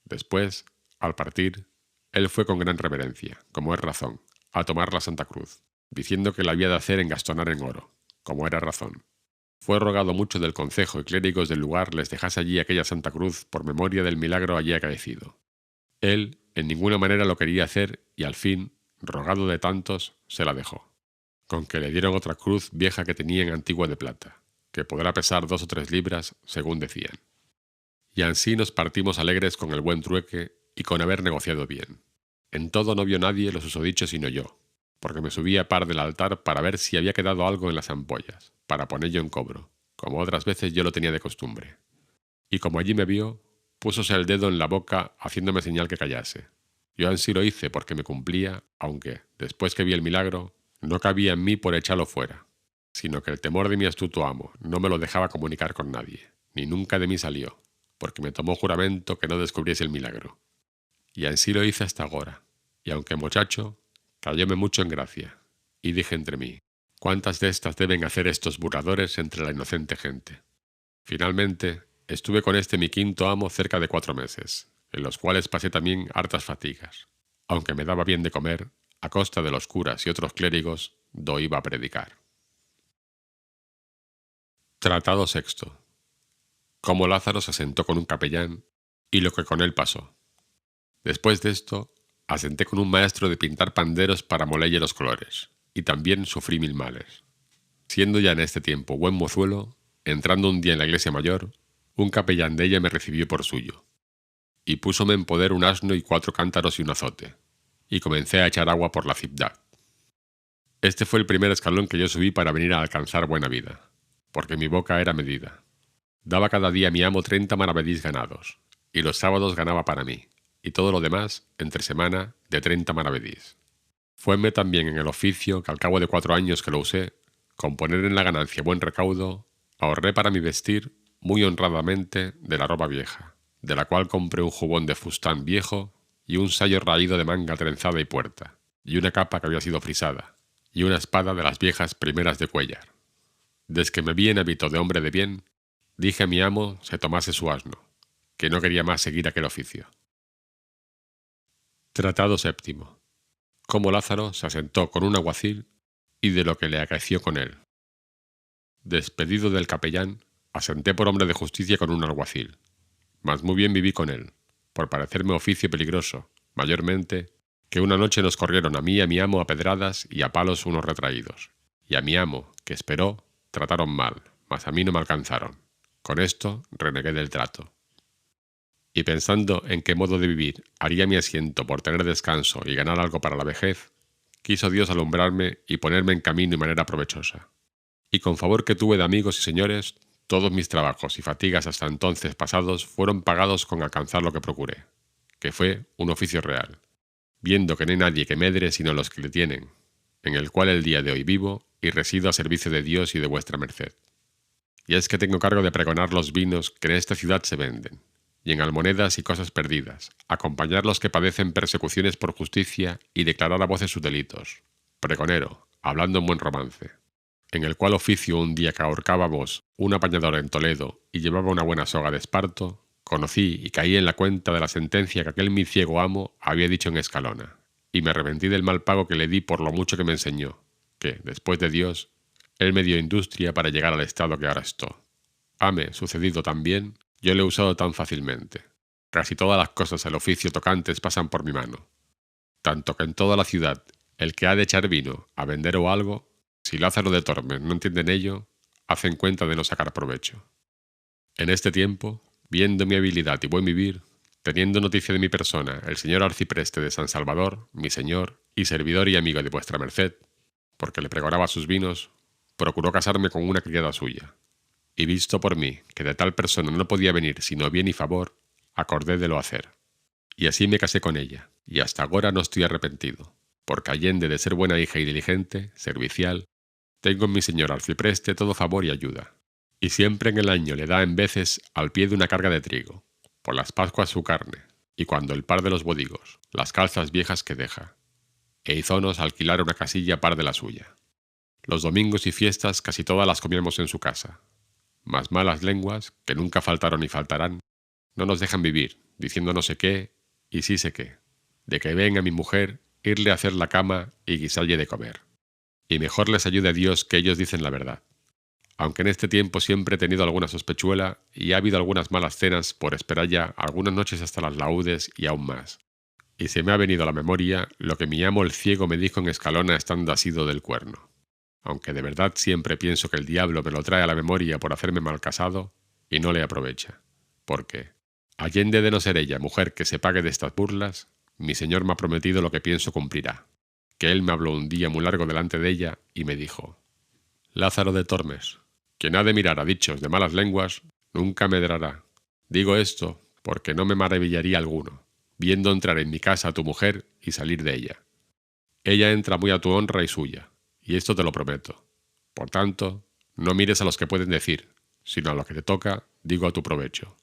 Después, al partir, él fue con gran reverencia, como es razón, a tomar la Santa Cruz, diciendo que la había de hacer engastonar en oro, como era razón. Fue rogado mucho del concejo y clérigos del lugar les dejase allí aquella Santa Cruz por memoria del milagro allí acaecido. Él en ninguna manera lo quería hacer y al fin, rogado de tantos, se la dejó, con que le dieron otra cruz vieja que tenían antigua de plata, que podrá pesar 2 o 3 libras, según decían. Y ansí nos partimos alegres con el buen trueque y con haber negociado bien. En todo no vio nadie lo susodicho sino yo, porque me subí a par del altar para ver si había quedado algo en las ampollas, para ponello en cobro, como otras veces yo lo tenía de costumbre. Y como allí me vio, púsose el dedo en la boca haciéndome señal que callase. Yo ansí lo hice porque me cumplía, aunque, después que vi el milagro, no cabía en mí por echarlo fuera, sino que el temor de mi astuto amo no me lo dejaba comunicar con nadie, ni nunca de mí salió, porque me tomó juramento que no descubriese el milagro. Y ansí lo hice hasta agora, y aunque muchacho, cayóme mucho en gracia, y dije entre mí: «¿Cuántas de estas deben hacer estos burladores entre la inocente gente?». Finalmente, estuve con este mi quinto amo cerca de 4 meses, en los cuales pasé también hartas fatigas, aunque me daba bien de comer, a costa de los curas y otros clérigos, do iba a predicar. Tratado sexto. Cómo Lázaro se sentó con un capellán y lo que con él pasó. Después de esto, asenté con un maestro de pintar panderos para molelle los colores, y también sufrí 1000 males. Siendo ya en este tiempo buen mozuelo, entrando un día en la iglesia mayor, un capellán de ella me recibió por suyo, y púsome en poder un asno y 4 cántaros y un azote, y comencé a echar agua por la ciudad. Este fue el primer escalón que yo subí para venir a alcanzar buena vida, porque mi boca era medida. Daba cada día a mi amo 30 maravedís ganados, y los sábados ganaba para mí, y todo lo demás, entre semana, de 30 maravedís. Fuéme también en el oficio que al cabo de 4 años que lo usé, con poner en la ganancia buen recaudo, ahorré para mi vestir, muy honradamente, de la ropa vieja, de la cual compré un jubón de fustán viejo y un sayo raído de manga trenzada y puerta, y una capa que había sido frisada, y una espada de las viejas primeras de Cuéllar. Desde que me vi en hábito de hombre de bien, dije a mi amo se tomase su asno, que no quería más seguir aquel oficio. Tratado séptimo. Cómo Lázaro se asentó con un alguacil y de lo que le acaeció con él. Despedido del capellán, asenté por hombre de justicia con un alguacil, mas muy bien viví con él, por parecerme oficio peligroso, mayormente, que una noche nos corrieron a mí y a mi amo a pedradas y a palos unos retraídos, y a mi amo, que esperó, trataron mal, mas a mí no me alcanzaron. Con esto renegué del trato. Y pensando en qué modo de vivir haría mi asiento por tener descanso y ganar algo para la vejez, quiso Dios alumbrarme y ponerme en camino y manera provechosa. Y con favor que tuve de amigos y señores, todos mis trabajos y fatigas hasta entonces pasados fueron pagados con alcanzar lo que procuré, que fue un oficio real, viendo que no hay nadie que medre sino los que le tienen, en el cual el día de hoy vivo y resido a servicio de Dios y de vuestra merced. Y es que tengo cargo de pregonar los vinos que en esta ciudad se venden, y en almonedas y cosas perdidas, acompañar los que padecen persecuciones por justicia y declarar a voces sus delitos. Pregonero, hablando en buen romance, en el cual oficio un día que ahorcábamos un apañador en Toledo y llevaba una buena soga de esparto, conocí y caí en la cuenta de la sentencia que aquel mi ciego amo había dicho en Escalona, y me arrepentí del mal pago que le di por lo mucho que me enseñó, que, después de Dios, él me dio industria para llegar al estado que ahora estoy. Hame sucedido también, yo le he usado tan fácilmente. Casi todas las cosas del oficio tocantes pasan por mi mano. Tanto que en toda la ciudad, el que ha de echar vino a vender o algo, si Lázaro de Tormes no entiende en ello, hacen cuenta de no sacar provecho. En este tiempo, viendo mi habilidad y buen vivir, teniendo noticia de mi persona el señor arcipreste de San Salvador, mi señor, y servidor y amigo de vuestra merced, porque le pregonaba sus vinos, procuró casarme con una criada suya. Y visto por mí que de tal persona no podía venir sino bien y favor, acordé de lo hacer. Y así me casé con ella, y hasta ahora no estoy arrepentido, porque allende de ser buena hija y diligente, servicial, tengo en mi señor arcipreste todo favor y ayuda. Y siempre en el año le da en veces al pie de una carga de trigo, por las Pascuas su carne, y cuando el par de los bodigos, las calzas viejas que deja. E hízonos alquilar una casilla par de la suya. Los domingos y fiestas casi todas las comíamos en su casa, mas malas lenguas, que nunca faltaron ni faltarán, no nos dejan vivir, diciendo no sé qué, y sí sé qué, de que ven a mi mujer irle a hacer la cama y guisalle de comer. Y mejor les ayude Dios que ellos dicen la verdad. Aunque en este tiempo siempre he tenido alguna sospechuela y ha habido algunas malas cenas por esperar ya algunas noches hasta las laúdes y aún más. Y se me ha venido a la memoria lo que mi amo el ciego me dijo en Escalona estando asido del cuerno. Aunque de verdad siempre pienso que el diablo me lo trae a la memoria por hacerme mal casado, y no le aprovecha. Porque, allende de no ser ella mujer que se pague de estas burlas, mi señor me ha prometido lo que pienso cumplirá. Que él me habló un día muy largo delante de ella y me dijo: Lázaro de Tormes, quien ha de mirar a dichos de malas lenguas, nunca medrará. Digo esto porque no me maravillaría alguno, viendo entrar en mi casa a tu mujer y salir de ella. Ella entra muy a tu honra y suya, y esto te lo prometo. Por tanto, no mires a los que pueden decir, sino a lo que te toca, digo a tu provecho.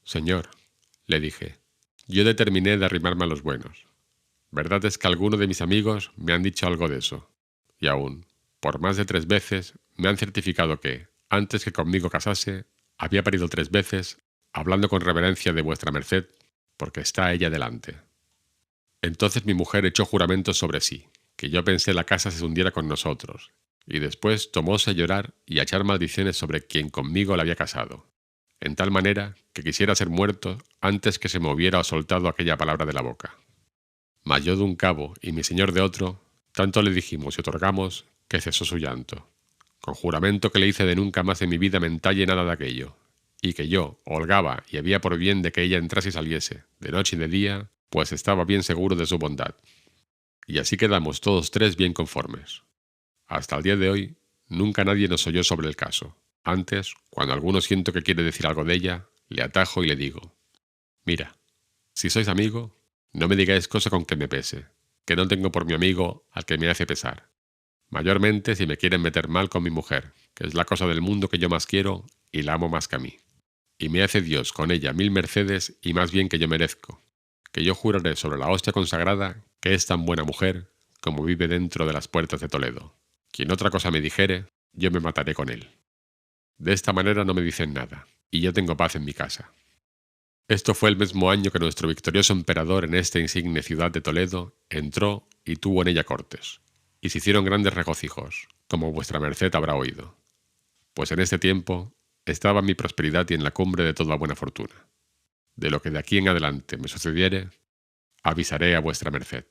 Señor, le dije, yo determiné de arrimarme a los buenos. Verdad es que algunos de mis amigos me han dicho algo de eso, y aún, por más de 3 veces, me han certificado que, antes que conmigo casase, había parido 3 veces, hablando con reverencia de vuestra merced, porque está ella delante. Entonces mi mujer echó juramentos sobre sí, que yo pensé la casa se hundiera con nosotros, y después tomóse a llorar y a echar maldiciones sobre quien conmigo la había casado, en tal manera que quisiera ser muerto antes que se me hubiera soltado aquella palabra de la boca. Mas yo de un cabo y mi señor de otro, tanto le dijimos y otorgamos que cesó su llanto, con juramento que le hice de nunca más en mi vida mentalle nada de aquello, y que yo holgaba y había por bien de que ella entrase y saliese, de noche y de día, pues estaba bien seguro de su bondad. Y así quedamos todos 3 bien conformes. Hasta el día de hoy, nunca nadie nos oyó sobre el caso. Antes, cuando alguno siento que quiere decir algo de ella, le atajo y le digo: mira, si sois amigo, no me digáis cosa con que me pese, que no tengo por mi amigo al que me hace pesar. Mayormente si me quieren meter mal con mi mujer, que es la cosa del mundo que yo más quiero y la amo más que a mí. Y me hace Dios con ella 1000 mercedes y más bien que yo merezco, que yo juraré sobre la hostia consagrada que es tan buena mujer como vive dentro de las puertas de Toledo. Quien otra cosa me dijere, yo me mataré con él. De esta manera no me dicen nada, y yo tengo paz en mi casa. Esto fue el mismo año que nuestro victorioso emperador en esta insigne ciudad de Toledo entró y tuvo en ella cortes, y se hicieron grandes regocijos, como vuestra merced habrá oído. Pues en este tiempo estaba mi prosperidad y en la cumbre de toda buena fortuna. De lo que de aquí en adelante me sucediere, avisaré a vuestra merced.